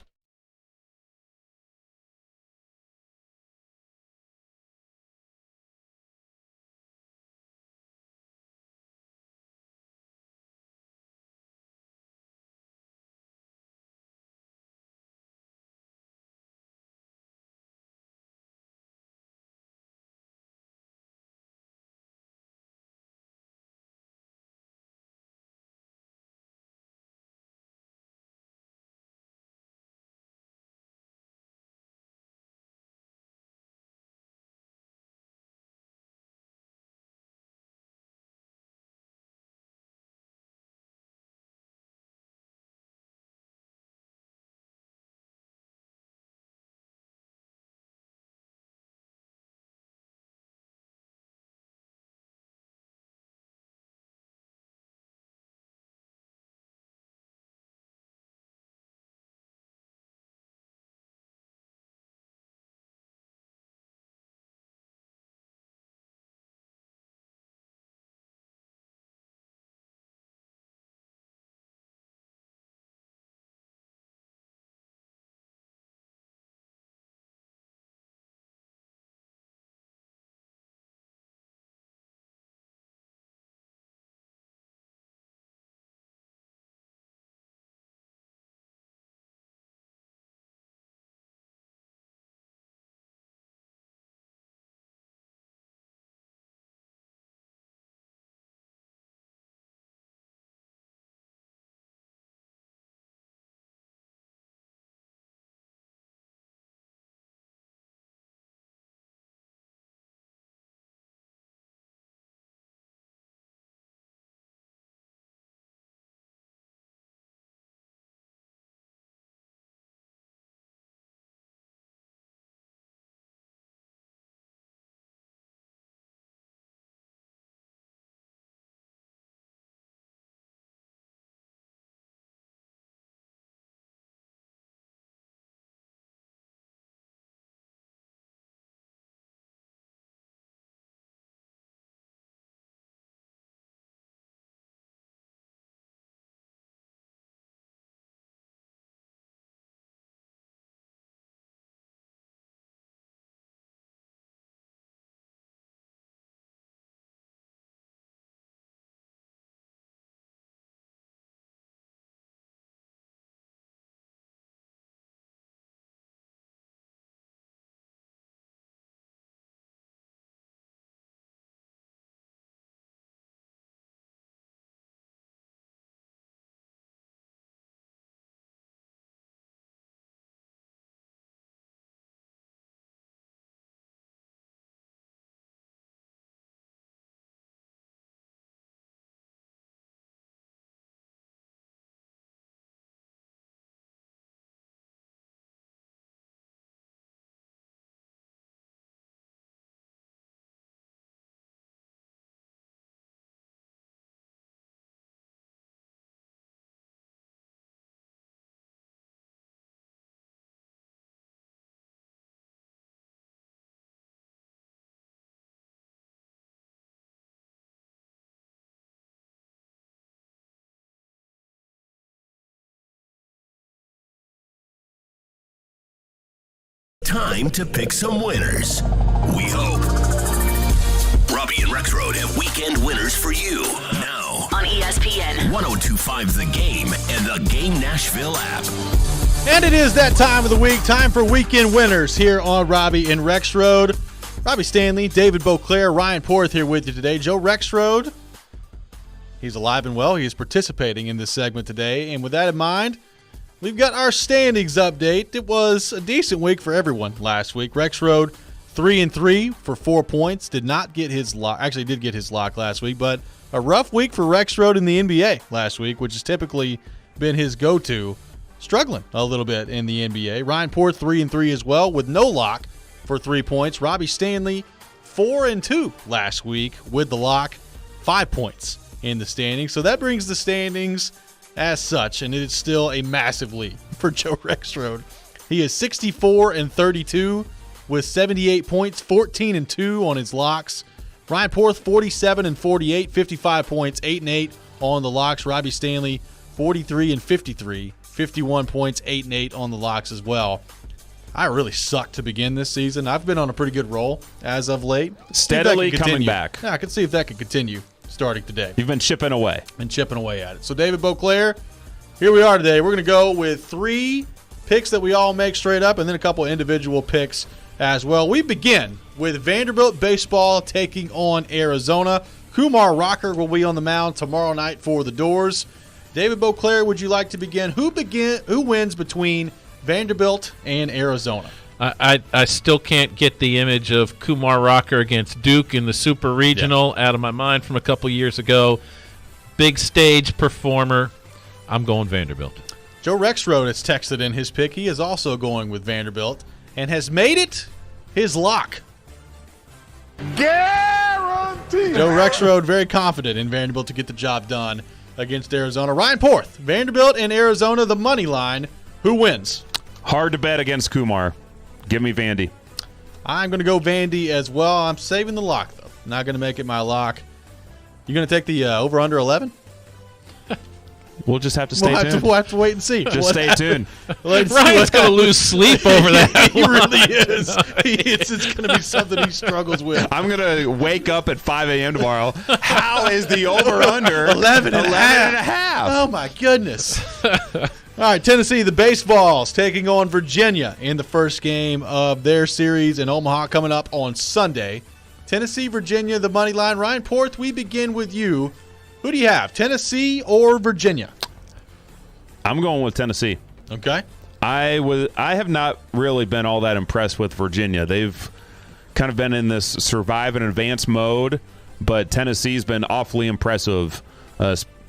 time to pick some winners. We hope. Robby and Rexrode have weekend winners for you now on ESPN 102.5 The Game and the Game Nashville app. And it is that time of the week, time for weekend winners here on Robby and Rexrode. Robbie Stanley, David Beauclair, Ryan Porth here with you today. Joe Rexrode, he's alive and well. He is participating in this segment today. And with that in mind, we've got our standings update. It was a decent week for everyone last week. Rexrode 3-3 for 4 points. Did not get his lock. Actually, did get his lock last week, but a rough week for Rexrode in the NBA last week, which has typically been his go-to. Struggling a little bit in the NBA. Ryan Porth 3-3 as well with no lock for 3 points. Robbie Stanley 4-2 last week with the lock, 5 points in the standings. So that brings the standings as such, and it is still a massive lead for Joe Rexrode. He is 64-32 with 78 points, 14-2 on his locks. Ryan Porth 47-48, 55 points, 8-8 on the locks. Robbie Stanley 43-53, 51 points, 8-8 on the locks as well. I really sucked to begin this season. I've been on a pretty good roll as of late. Steadily coming back. Yeah, I can see if that could continue starting today. You've been chipping away. Been chipping away at it. So David Beauclair, here we are today. We're going to go with 3 picks that we all make straight up and then a couple individual picks as well. We begin with Vanderbilt baseball taking on Arizona. Kumar Rocker will be on the mound tomorrow night for the Doors. David Beauclair, would you like to begin? Who wins between Vanderbilt and Arizona? I still can't get the image of Kumar Rocker against Duke in the Super Regional out of my mind from a couple years ago. Big stage performer. I'm going Vanderbilt. Joe Rexrode has texted in his pick. He is also going with Vanderbilt and has made it his lock. Guaranteed. Joe Rexrode very confident in Vanderbilt to get the job done against Arizona. Ryan Porth, Vanderbilt and Arizona, the money line. Who wins? Hard to bet against Kumar. Give me Vandy. I'm going to go Vandy as well. I'm saving the lock, though. Not going to make it my lock. You going to take the over-under 11? We'll just have to stay tuned. We'll have to wait and see. Just stay tuned. Ryan's going to lose sleep over that. He really is. It's going to be something he struggles with. I'm going to wake up at 5 a.m. tomorrow. How is the over-under 11 and a half? Oh, my goodness. All right, Tennessee, the Baseballs taking on Virginia in the first game of their series in Omaha coming up on Sunday. Tennessee, Virginia, the money line. Ryan Porth, we begin with you. Who do you have, Tennessee or Virginia? I'm going with Tennessee. Okay. I have not really been all that impressed with Virginia. They've kind of been in this survive and advance mode, but Tennessee's been awfully impressive,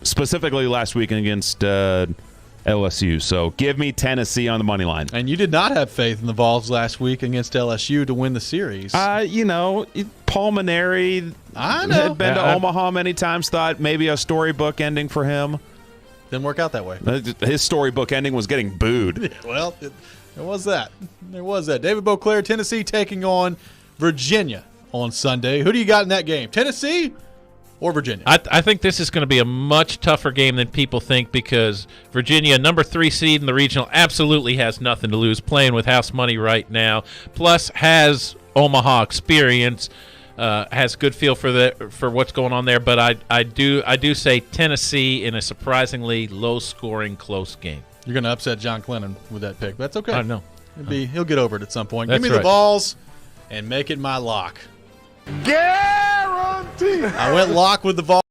specifically last week against LSU. So give me Tennessee on the money line. And you did not have faith in the Vols last week against LSU to win the series. Paul Maneri had been to Omaha many times, thought maybe a storybook ending for him. Didn't work out that way. His storybook ending was getting booed. Well, there was that. David Beauclair, Tennessee taking on Virginia on Sunday. Who do you got in that game, Tennessee or Virginia? I think this is going to be a much tougher game than people think because Virginia, number 3 seed in the regional, absolutely has nothing to lose, playing with house money right now, plus has Omaha experience, has good feel for what's going on there. But I do say Tennessee in a surprisingly low-scoring, close game. You're going to upset John Clennon with that pick. That's okay. I know. He'll get over it at some point. That's Give me right. the Vols and make it my lock. Guaranteed. I went lock with the Vols.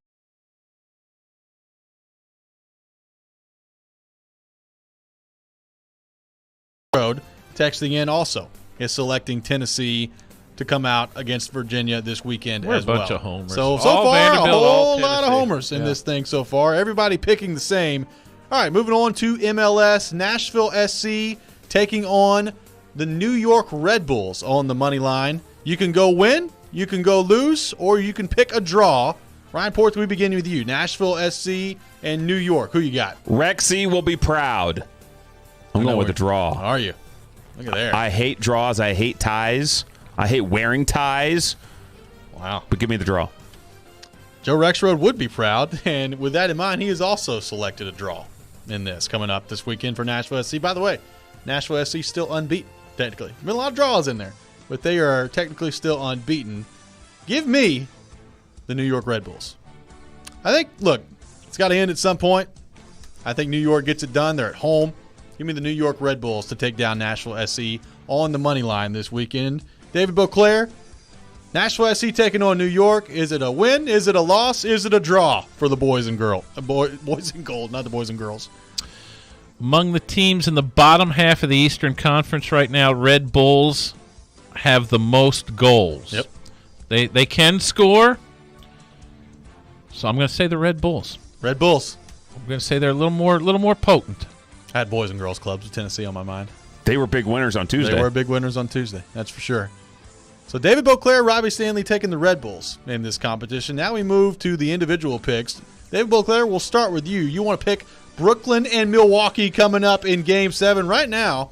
Texting in also is selecting Tennessee to come out against Virginia this weekend We're as a bunch well. of homers. So All far, Vanderbilt, a all whole lot of Tennessee. homers in this thing so far. Everybody picking the same. All right, moving on to MLS. Nashville SC taking on the New York Red Bulls on the money line. You can go win, you can go lose, or you can pick a draw. Ryan Porth, we begin with you. Nashville SC and New York. Who you got? Rexy will be proud. I'm going with a draw. Are you? Look at there. I hate draws. I hate ties. I hate wearing ties. Wow. But give me the draw. Joe Rexrode would be proud, and with that in mind, he has also selected a draw in this coming up this weekend for Nashville SC. By the way, Nashville SC still unbeaten technically. Been a lot of draws in there, but they are technically still unbeaten. Give me the New York Red Bulls. I think, look, it's got to end at some point. I think New York gets it done. They're at home. Give me the New York Red Bulls to take down Nashville SC on the money line this weekend. David Beauclair, Nashville SC taking on New York. Is it a win? Is it a loss? Is it a draw for the boys and girls? Boys and gold, not the boys and girls. Among the teams in the bottom half of the Eastern Conference right now, Red Bulls have the most goals. Yep. They can score. So I'm going to say the Red Bulls. Red Bulls. I'm going to say they're a little more potent. I had boys and girls clubs with Tennessee on my mind. They were big winners on Tuesday. They were big winners on Tuesday. That's for sure. So David Beauclair, Robby Stanley taking the Red Bulls in this competition. Now we move to the individual picks. David Beauclair, we'll start with you. You want to pick Brooklyn and Milwaukee coming up in Game 7. Right now,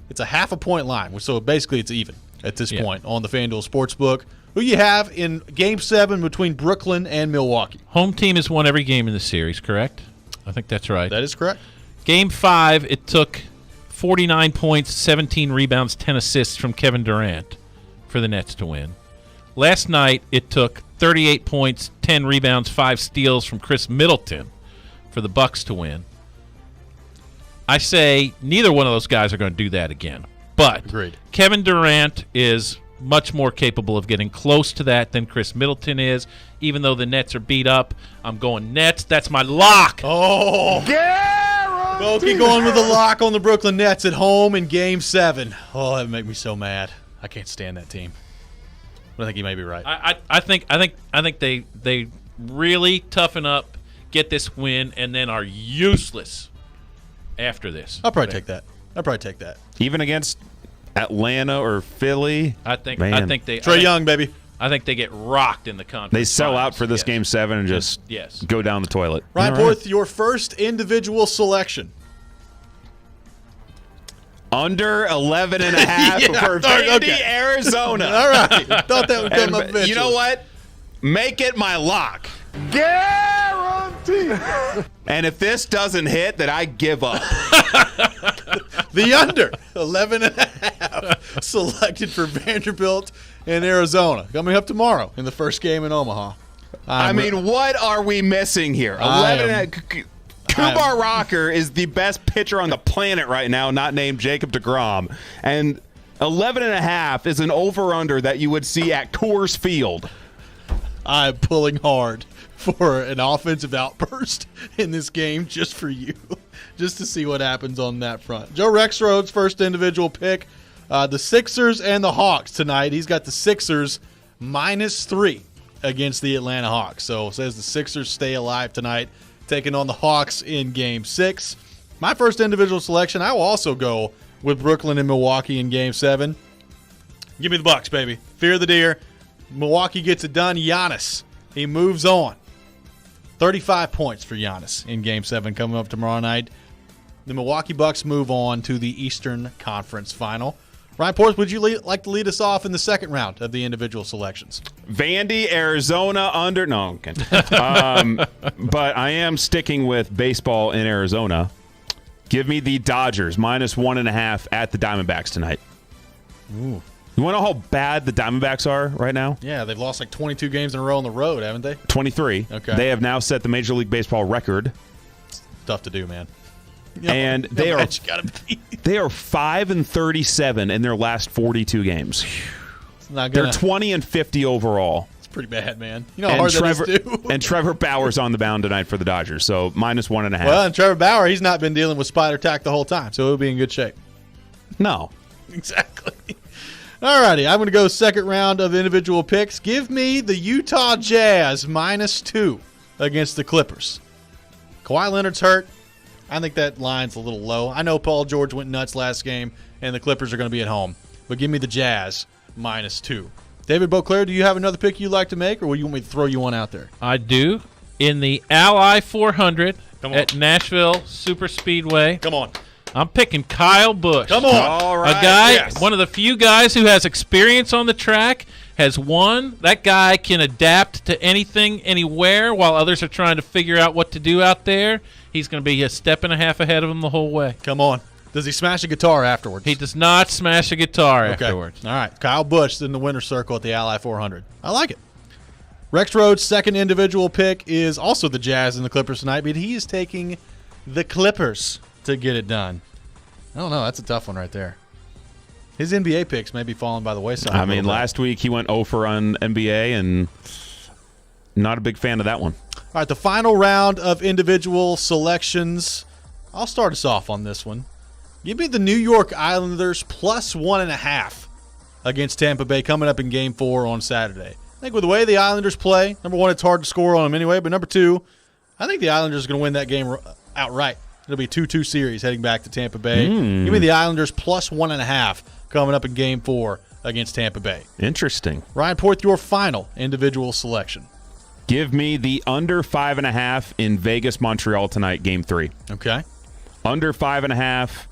it's a half-a-point line, so basically it's even at this point on the FanDuel Sportsbook. Who you have in Game 7 between Brooklyn and Milwaukee? Home team has won every game in the series, correct? I think that's right. That is correct. Game 5, it took 49 points, 17 rebounds, 10 assists from Kevin Durant for the Nets to win. Last night, it took 38 points, 10 rebounds, 5 steals from Chris Middleton for the Bucks to win. I say neither one of those guys are going to do that again. But agreed. Kevin Durant is much more capable of getting close to that than Chris Middleton is. Even though the Nets are beat up, I'm going Nets. That's my lock. Oh, Bokey going with the lock on the Brooklyn Nets at home in Game 7. Oh, that would make me so mad. I can't stand that team. But I think you may be right. I think they really toughen up, get this win, and then are useless after this. I'll probably take that. Even against Atlanta or Philly, I think they Trae Young, baby. I think they get rocked in the conference. They sell finals. out for this Game 7 and just go down the toilet. Ryan Porth, your first individual selection. Under 11.5 for Vandy, Arizona. All right. Thought that would come up eventually. You know what? Make it my lock. Guarantee. And if this doesn't hit, then I give up. The under 11.5 selected for Vanderbilt and Arizona coming up tomorrow in the first game in Omaha. I mean, what are we missing here? 11. Kumar Rocker is the best pitcher on the planet right now, not named Jacob deGrom, and 11.5 is an over/under that you would see at Coors Field. I'm pulling hard for an offensive outburst in this game just for you, just to see what happens on that front. Joe Rexrode's first individual pick, the Sixers and the Hawks tonight. He's got the Sixers -3 against the Atlanta Hawks. So says the Sixers stay alive tonight, taking on the Hawks in Game 6. My first individual selection, I will also go with Brooklyn and Milwaukee in Game 7. Give me the Bucks, baby. Fear the deer. Milwaukee gets it done. Giannis, he moves on. 35 points for Giannis in Game 7 coming up tomorrow night. The Milwaukee Bucks move on to the Eastern Conference Final. Ryan Porth, would you like to lead us off in the second round of the individual selections? Vandy, Arizona, under. No, okay. But I am sticking with baseball in Arizona. Give me the Dodgers, -1.5 at the Diamondbacks tonight. Ooh. You want to know how bad the Diamondbacks are right now? Yeah, they've lost like 22 games in a row on the road, haven't they? 23. Okay. They have now set the Major League Baseball record. It's tough to do, man. And they are 5-37 in their last 42 games. They're 20-50 overall. It's pretty bad, man. You know how hard that is to do. And Trevor Bauer's on the mound tonight for the Dodgers, so -1.5. Well, and Trevor Bauer, he's not been dealing with spider tack the whole time, so he'll be in good shape. No. Exactly. All righty, I'm going to go second round of individual picks. Give me the Utah Jazz -2 against the Clippers. Kawhi Leonard's hurt. I think that line's a little low. I know Paul George went nuts last game, and the Clippers are going to be at home. But give me the Jazz -2. David Beauclair, do you have another pick you'd like to make, or will you want me to throw you one out there? I do. In the Ally 400 at Nashville Super Speedway. Come on. I'm picking Kyle Busch. Come on. All right. A guy, one of the few guys who has experience on the track, has won. That guy can adapt to anything, anywhere, while others are trying to figure out what to do out there. He's going to be a step and a half ahead of him the whole way. Come on. Does he smash a guitar afterwards? He does not smash a guitar afterwards. All right. Kyle Busch in the winner's circle at the Ally 400. I like it. Rexrode's second individual pick is also the Jazz and the Clippers tonight, but he is taking the Clippers to get it done. I don't know. That's a tough one right there. His NBA picks may be falling by the wayside. I mean, last week he went 0 for on NBA, and not a big fan of that one. All right, the final round of individual selections. I'll start us off on this one. Give me the New York Islanders plus 1.5 against Tampa Bay coming up in Game 4 on Saturday. I think with the way the Islanders play, number one, it's hard to score on them anyway, but number two, I think the Islanders are going to win that game outright. It'll be a 2-2 series heading back to Tampa Bay. Give me the Islanders plus 1.5 coming up in Game 4 against Tampa Bay. Interesting. Ryan Porth, your final individual selection. Give me the under 5.5 in Vegas, Montreal tonight, Game 3. Okay. Under 5.5.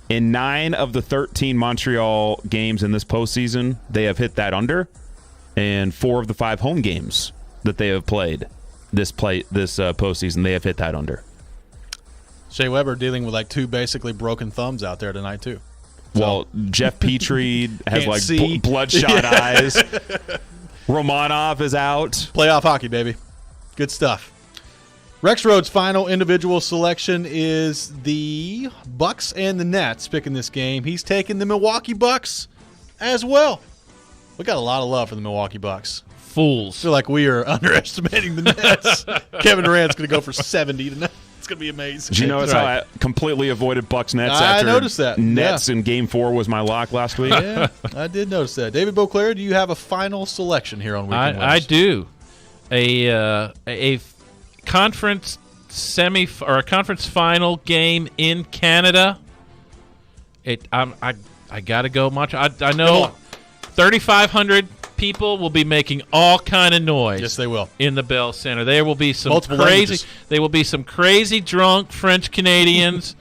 In 9 of the 13 Montreal games in this postseason, they have hit that under. And 4 of the 5 home games that they have played this postseason, they have hit that under. Shea Weber dealing with like 2 basically broken thumbs out there tonight too. Well, Jeff Petrie has like bloodshot eyes. Romanov is out. Playoff hockey, baby. Good stuff. Rexrode's final individual selection is the Bucks and the Nets picking this game. He's taking the Milwaukee Bucks as well. We got a lot of love for the Milwaukee Bucks. Fools. I feel like we are underestimating the Nets. Kevin Durant's going to go for 70 tonight. It's going to be amazing. Did you notice how I completely avoided Bucks Nets? I noticed that. Nets in Game 4 was my lock last week. Yeah, I did notice that. David Beauclair, do you have a final selection here on Weekend Winners? I do. A conference a conference final game in Canada. I got to go much. I know 3,500 people will be making all kind of noise. Yes, they will. In the Bell Center. There will be some Multiple crazy languages. There will be some crazy drunk French Canadians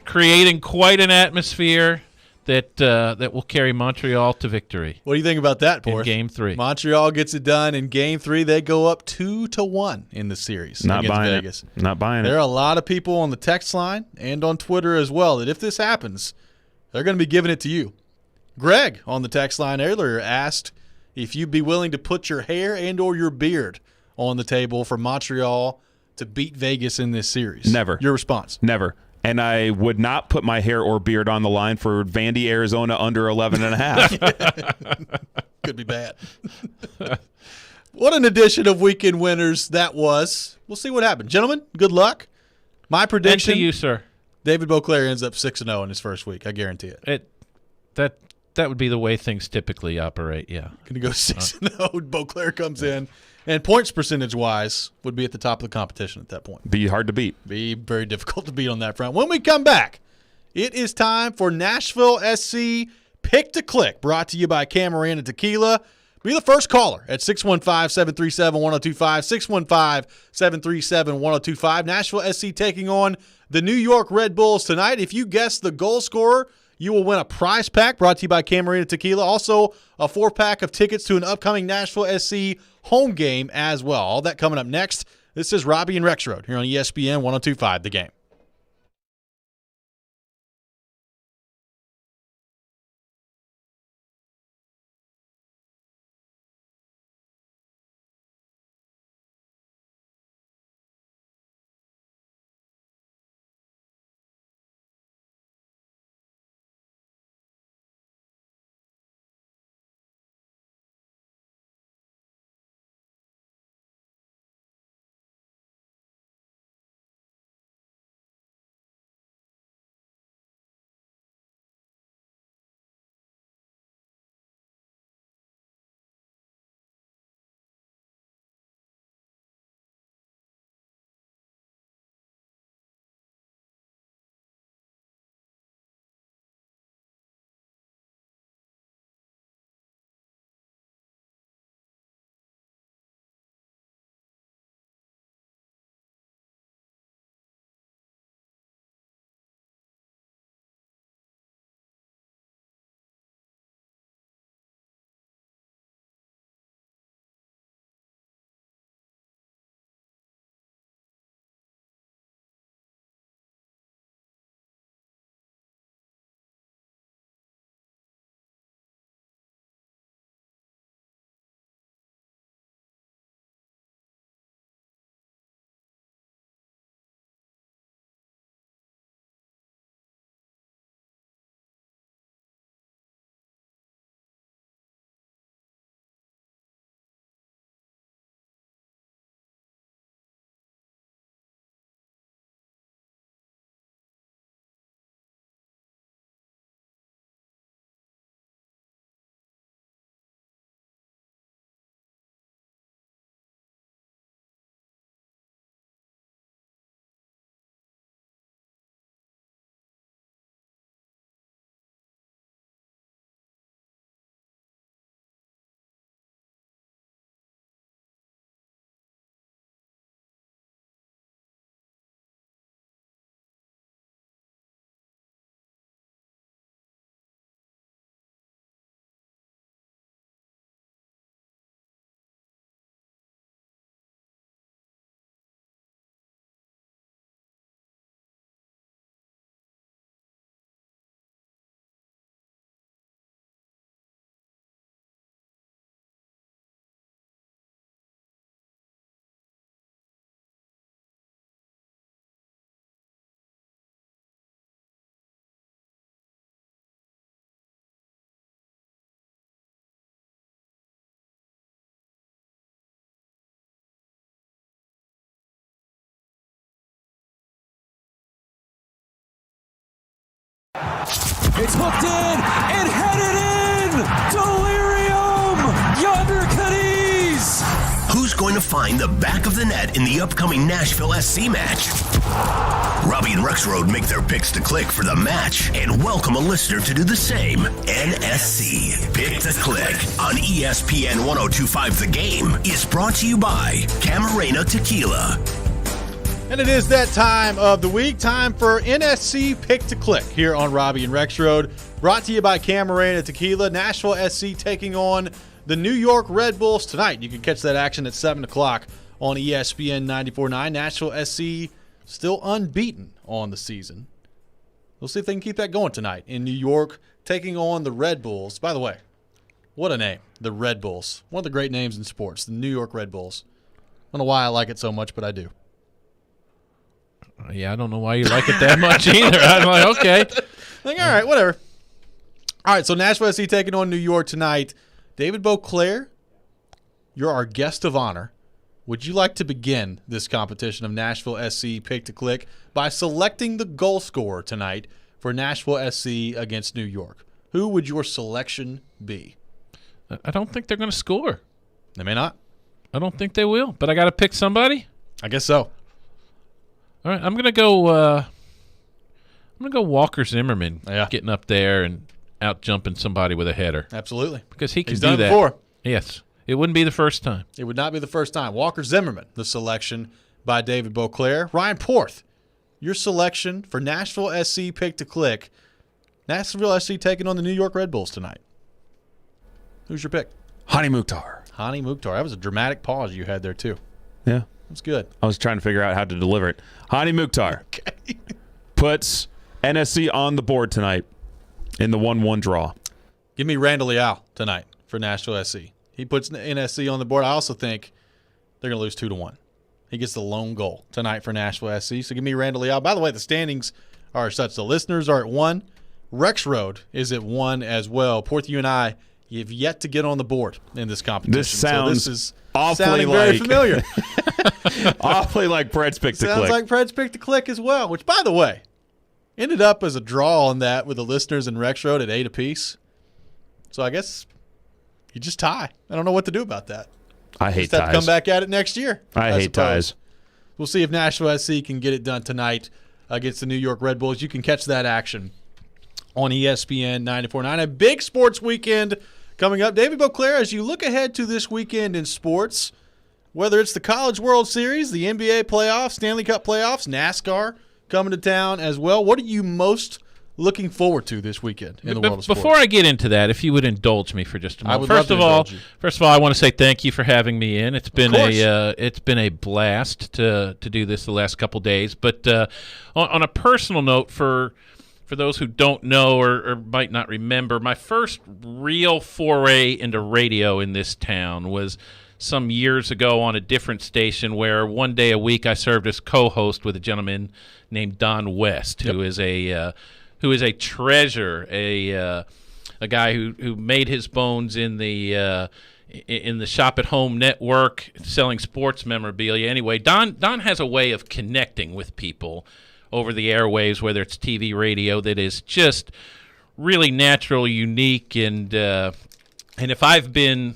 creating quite an atmosphere that will carry Montreal to victory. What do you think about that, Porth? In Game 3. Montreal gets it done in Game 3. They go up 2-1 in the series Not against buying Vegas. it. Not buying There it. are a lot of people on the text line and on Twitter as well that if this happens, they're going to be giving it to you. Greg on the text line earlier asked if you'd be willing to put your hair and or your beard on the table for Montreal to beat Vegas in this series. Never. Your response? Never. And I would not put my hair or beard on the line for Vandy, Arizona under 11.5. Could be bad. What an edition of Weekend Winners that was. We'll see what happens. Gentlemen, good luck. My prediction. And to you, sir. David Beauclair ends up 6-0 in his first week. I guarantee it. That would be the way things typically operate, yeah. Going to go 6-0. Beauclair comes in. And points percentage-wise would be at the top of the competition at that point. Be hard to beat. Be very difficult to beat on that front. When we come back, it is time for Nashville SC Pick to Click, brought to you by Camarena Tequila. Be the first caller at 615-737-1025, 615-737-1025. Nashville SC taking on the New York Red Bulls tonight. If you guess the goal scorer, you will win a prize pack brought to you by Camarena Tequila. Also, a 4-pack of tickets to an upcoming Nashville SC home game as well. All that coming up next. This is Robby and Rexrode here on ESPN 102.5 The Game. It's hooked in and headed in. Delirium. Yonder Cadiz. Who's going to find the back of the net in the upcoming Nashville SC match? Robby and Rexrode make their picks to click for the match and welcome a listener to do the same. NSC Pick to Click on ESPN 1025 The Game is brought to you by Camarena Tequila. And it is that time of the week, time for NSC Pick to Click here on Robby and Rexrode. Brought to you by Camarena Tequila. Nashville SC taking on the New York Red Bulls tonight. You can catch that action at 7 o'clock on ESPN 94.9. Nashville SC still unbeaten on the season. We'll see if they can keep that going tonight in New York, taking on the Red Bulls. By the way, what a name, the Red Bulls. One of the great names in sports, the New York Red Bulls. I don't know why I like it so much, but I do. Yeah, I don't know why you like it that much either. I'm like, okay. All right, whatever. All right, so Nashville SC taking on New York tonight. David Beauclair, you're our guest of honor. Would you like to begin this competition of Nashville SC Pick to Click by selecting the goal scorer tonight for Nashville SC against New York? Who would your selection be? I don't think they're going to score. They may not. I don't think they will, but I got to pick somebody? I guess so. All right, I'm going to go Walker Zimmerman getting up there and out jumping somebody with a header. Absolutely. Because he can He's do done that. it before. Yes. It wouldn't be the first time. It would not be the first time. Walker Zimmerman, the selection by David Beauclair. Ryan Porth, your selection for Nashville SC Pick to Click. Nashville SC taking on the New York Red Bulls tonight. Who's your pick? Hani Mukhtar. Hani Mukhtar. That was a dramatic pause you had there, too. Yeah. That was good. I was trying to figure out how to deliver it. Hani Mukhtar puts NSC on the board tonight in the 1-1 draw. Give me Randall Leal tonight for Nashville SC. He puts NSC on the board. I also think they're going to lose 2-1. He gets the lone goal tonight for Nashville SC. So give me Randall Leal. By the way, the standings are such. The listeners are at 1. Rexrode is at 1 as well. Porth, you and I, you've yet to get on the board in this competition. This sounds so this is awfully sounding like, very familiar. Awfully like Pred's Pick to Click. Sounds like Pred's Pick to Click as well, which, by the way, ended up as a draw on that with the listeners and Rexrode at 8 apiece. So I guess you just tie. I don't know what to do about that. I hate just have ties. to come back at it next year. I hate ties. We'll see if Nashville SC can get it done tonight against the New York Red Bulls. You can catch that action on ESPN 94.9. A big sports weekend coming up. David Beauclair, as you look ahead to this weekend in sports, whether it's the College World Series, the NBA playoffs, Stanley Cup playoffs, NASCAR coming to town as well, what are you most looking forward to this weekend in the world of sports? Before I get into that, if you would indulge me for just a moment. I would love to indulge you. First of all, I want to say thank you for having me in. It's been a blast to do this the last couple days. But on a personal note, for those who don't know or might not remember, my first real foray into radio in this town was some years ago on a different station where one day a week I served as co-host with a gentleman named Don West, who is a treasure, a guy who made his bones in the Shop at Home network selling sports memorabilia. Anyway, Don has a way of connecting with people over the airwaves, whether it's TV, radio, that is just really natural, unique, and if I have been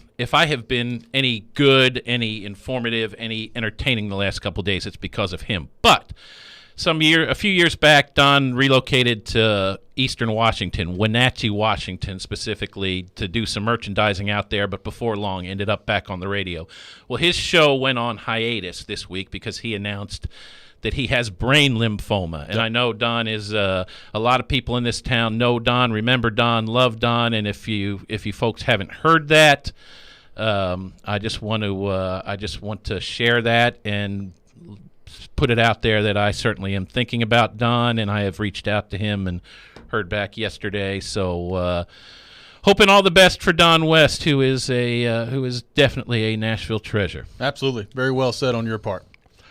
any good, any informative, any entertaining the last couple of days, it's because of him. But a few years back, Don relocated to Eastern Washington, Wenatchee, Washington, specifically, to do some merchandising out there, but before long ended up back on the radio. Well, his show went on hiatus this week because he announced that he has brain lymphoma. And I know Don is a lot of people in this town know Don, remember Don, love Don, and if you folks haven't heard that, I just want to share that and put it out there that I certainly am thinking about Don, and I have reached out to him and heard back yesterday. So hoping all the best for Don West, who is definitely a Nashville treasure. Absolutely. Very well said on your part.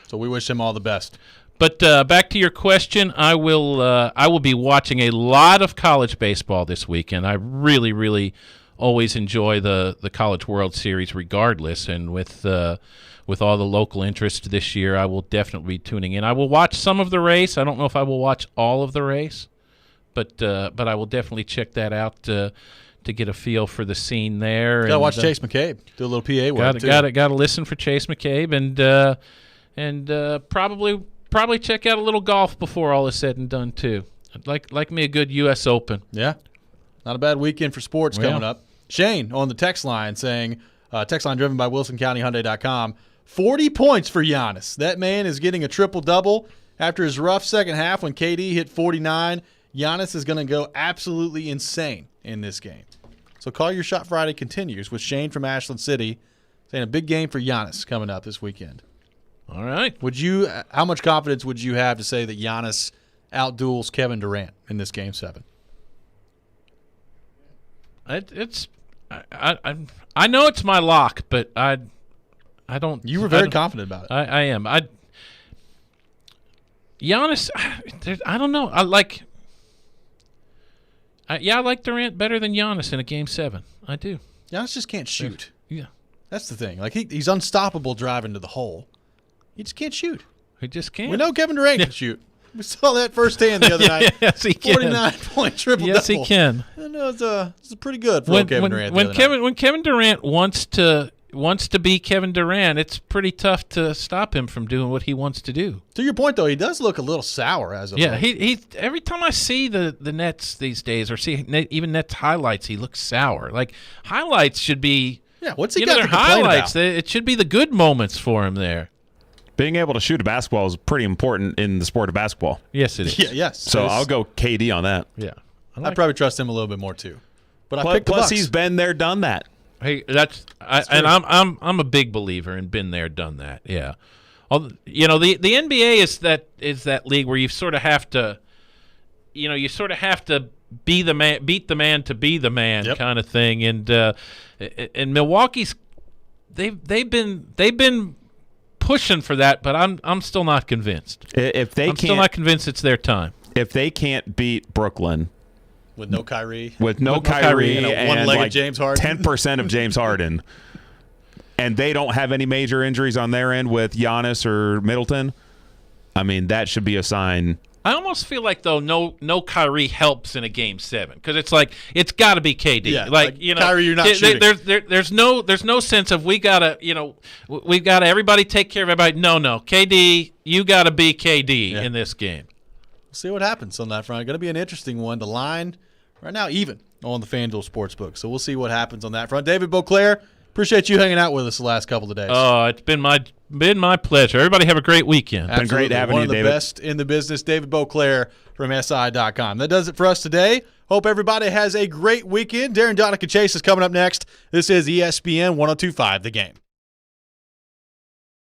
So we wish him all the best. But back to your question, I will be watching a lot of college baseball this weekend. I really, really always enjoy the College World Series regardless, and with all the local interest this year, I will definitely be tuning in. I will watch some of the race. I don't know if I will watch all of the race, but I will definitely check that out to get a feel for the scene there. Got to watch Chase McCabe do a little PA work. Got to listen for Chase McCabe and probably check out a little golf before all is said and done too. Like me a good U.S. Open. Yeah, not a bad weekend for sports coming up. Shane on the text line saying, text line driven by WilsonCountyHyundai.com, 40 points for Giannis. That man is getting a triple-double. After his rough second half when KD hit 49, Giannis is going to go absolutely insane in this game. So Call Your Shot Friday continues with Shane from Ashland City saying a big game for Giannis coming up this weekend. All right. How much confidence would you have to say that Giannis outduels Kevin Durant in this Game 7? I know it's my lock, but I don't. You were very confident about it. I am. Giannis, I don't know. I like Durant better than Giannis in a Game 7. I do. Giannis just can't shoot. Yeah. That's the thing. Like he's unstoppable driving to the hole. He just can't shoot. He just can't. We know Kevin Durant can shoot. We saw that firsthand the other night. Yes, he can. 49-point triple-double. Yes, he can. I know it's pretty good for Kevin Durant. When Kevin Durant wants to be Kevin Durant, it's pretty tough to stop him from doing what he wants to do. To your point, though, he does look a little sour as of late. He every time I see the Nets these days, or see even Nets highlights, he looks sour. Like highlights should be. Yeah, what's he got to complain highlights? about? It should be the good moments for him there. Being able to shoot a basketball is pretty important in the sport of basketball. Yes, it is. Yeah, yes. So I'll go KD on that. Yeah, I'd probably trust him a little bit more too. But I picked the Plus, Bucks. he's been there, done that. Hey, I'm a big believer in been there, done that. Yeah, the NBA is that league where you sort of have to, be the man, beat the man to be the man, kind of thing. And Milwaukee's they've been pushing for that, but I'm still not convinced. I'm still not convinced it's their time. If they can't beat Brooklyn with no Kyrie, and one-legged James Harden, 10% of James Harden, and they don't have any major injuries on their end with Giannis or Middleton, I mean that should be a sign. I almost feel like though no Kyrie helps in a Game 7 because it's like it's got to be KD. Yeah, Kyrie, you're not shooting. There's no sense of we gotta everybody take care of everybody. No, KD, you gotta be KD in this game. We'll see what happens on that front. Going to be an interesting one. The line right now even on the FanDuel Sportsbook, so we'll see what happens on that front. David Beauclair, appreciate you hanging out with us the last couple of days. Oh, it's been my pleasure. Everybody have a great weekend. Been great having you, David. One of the best in the business, David Beauclair from SI.com. That does it for us today. Hope everybody has a great weekend. Darren Donica Chase is coming up next. This is ESPN 102.5 The Game.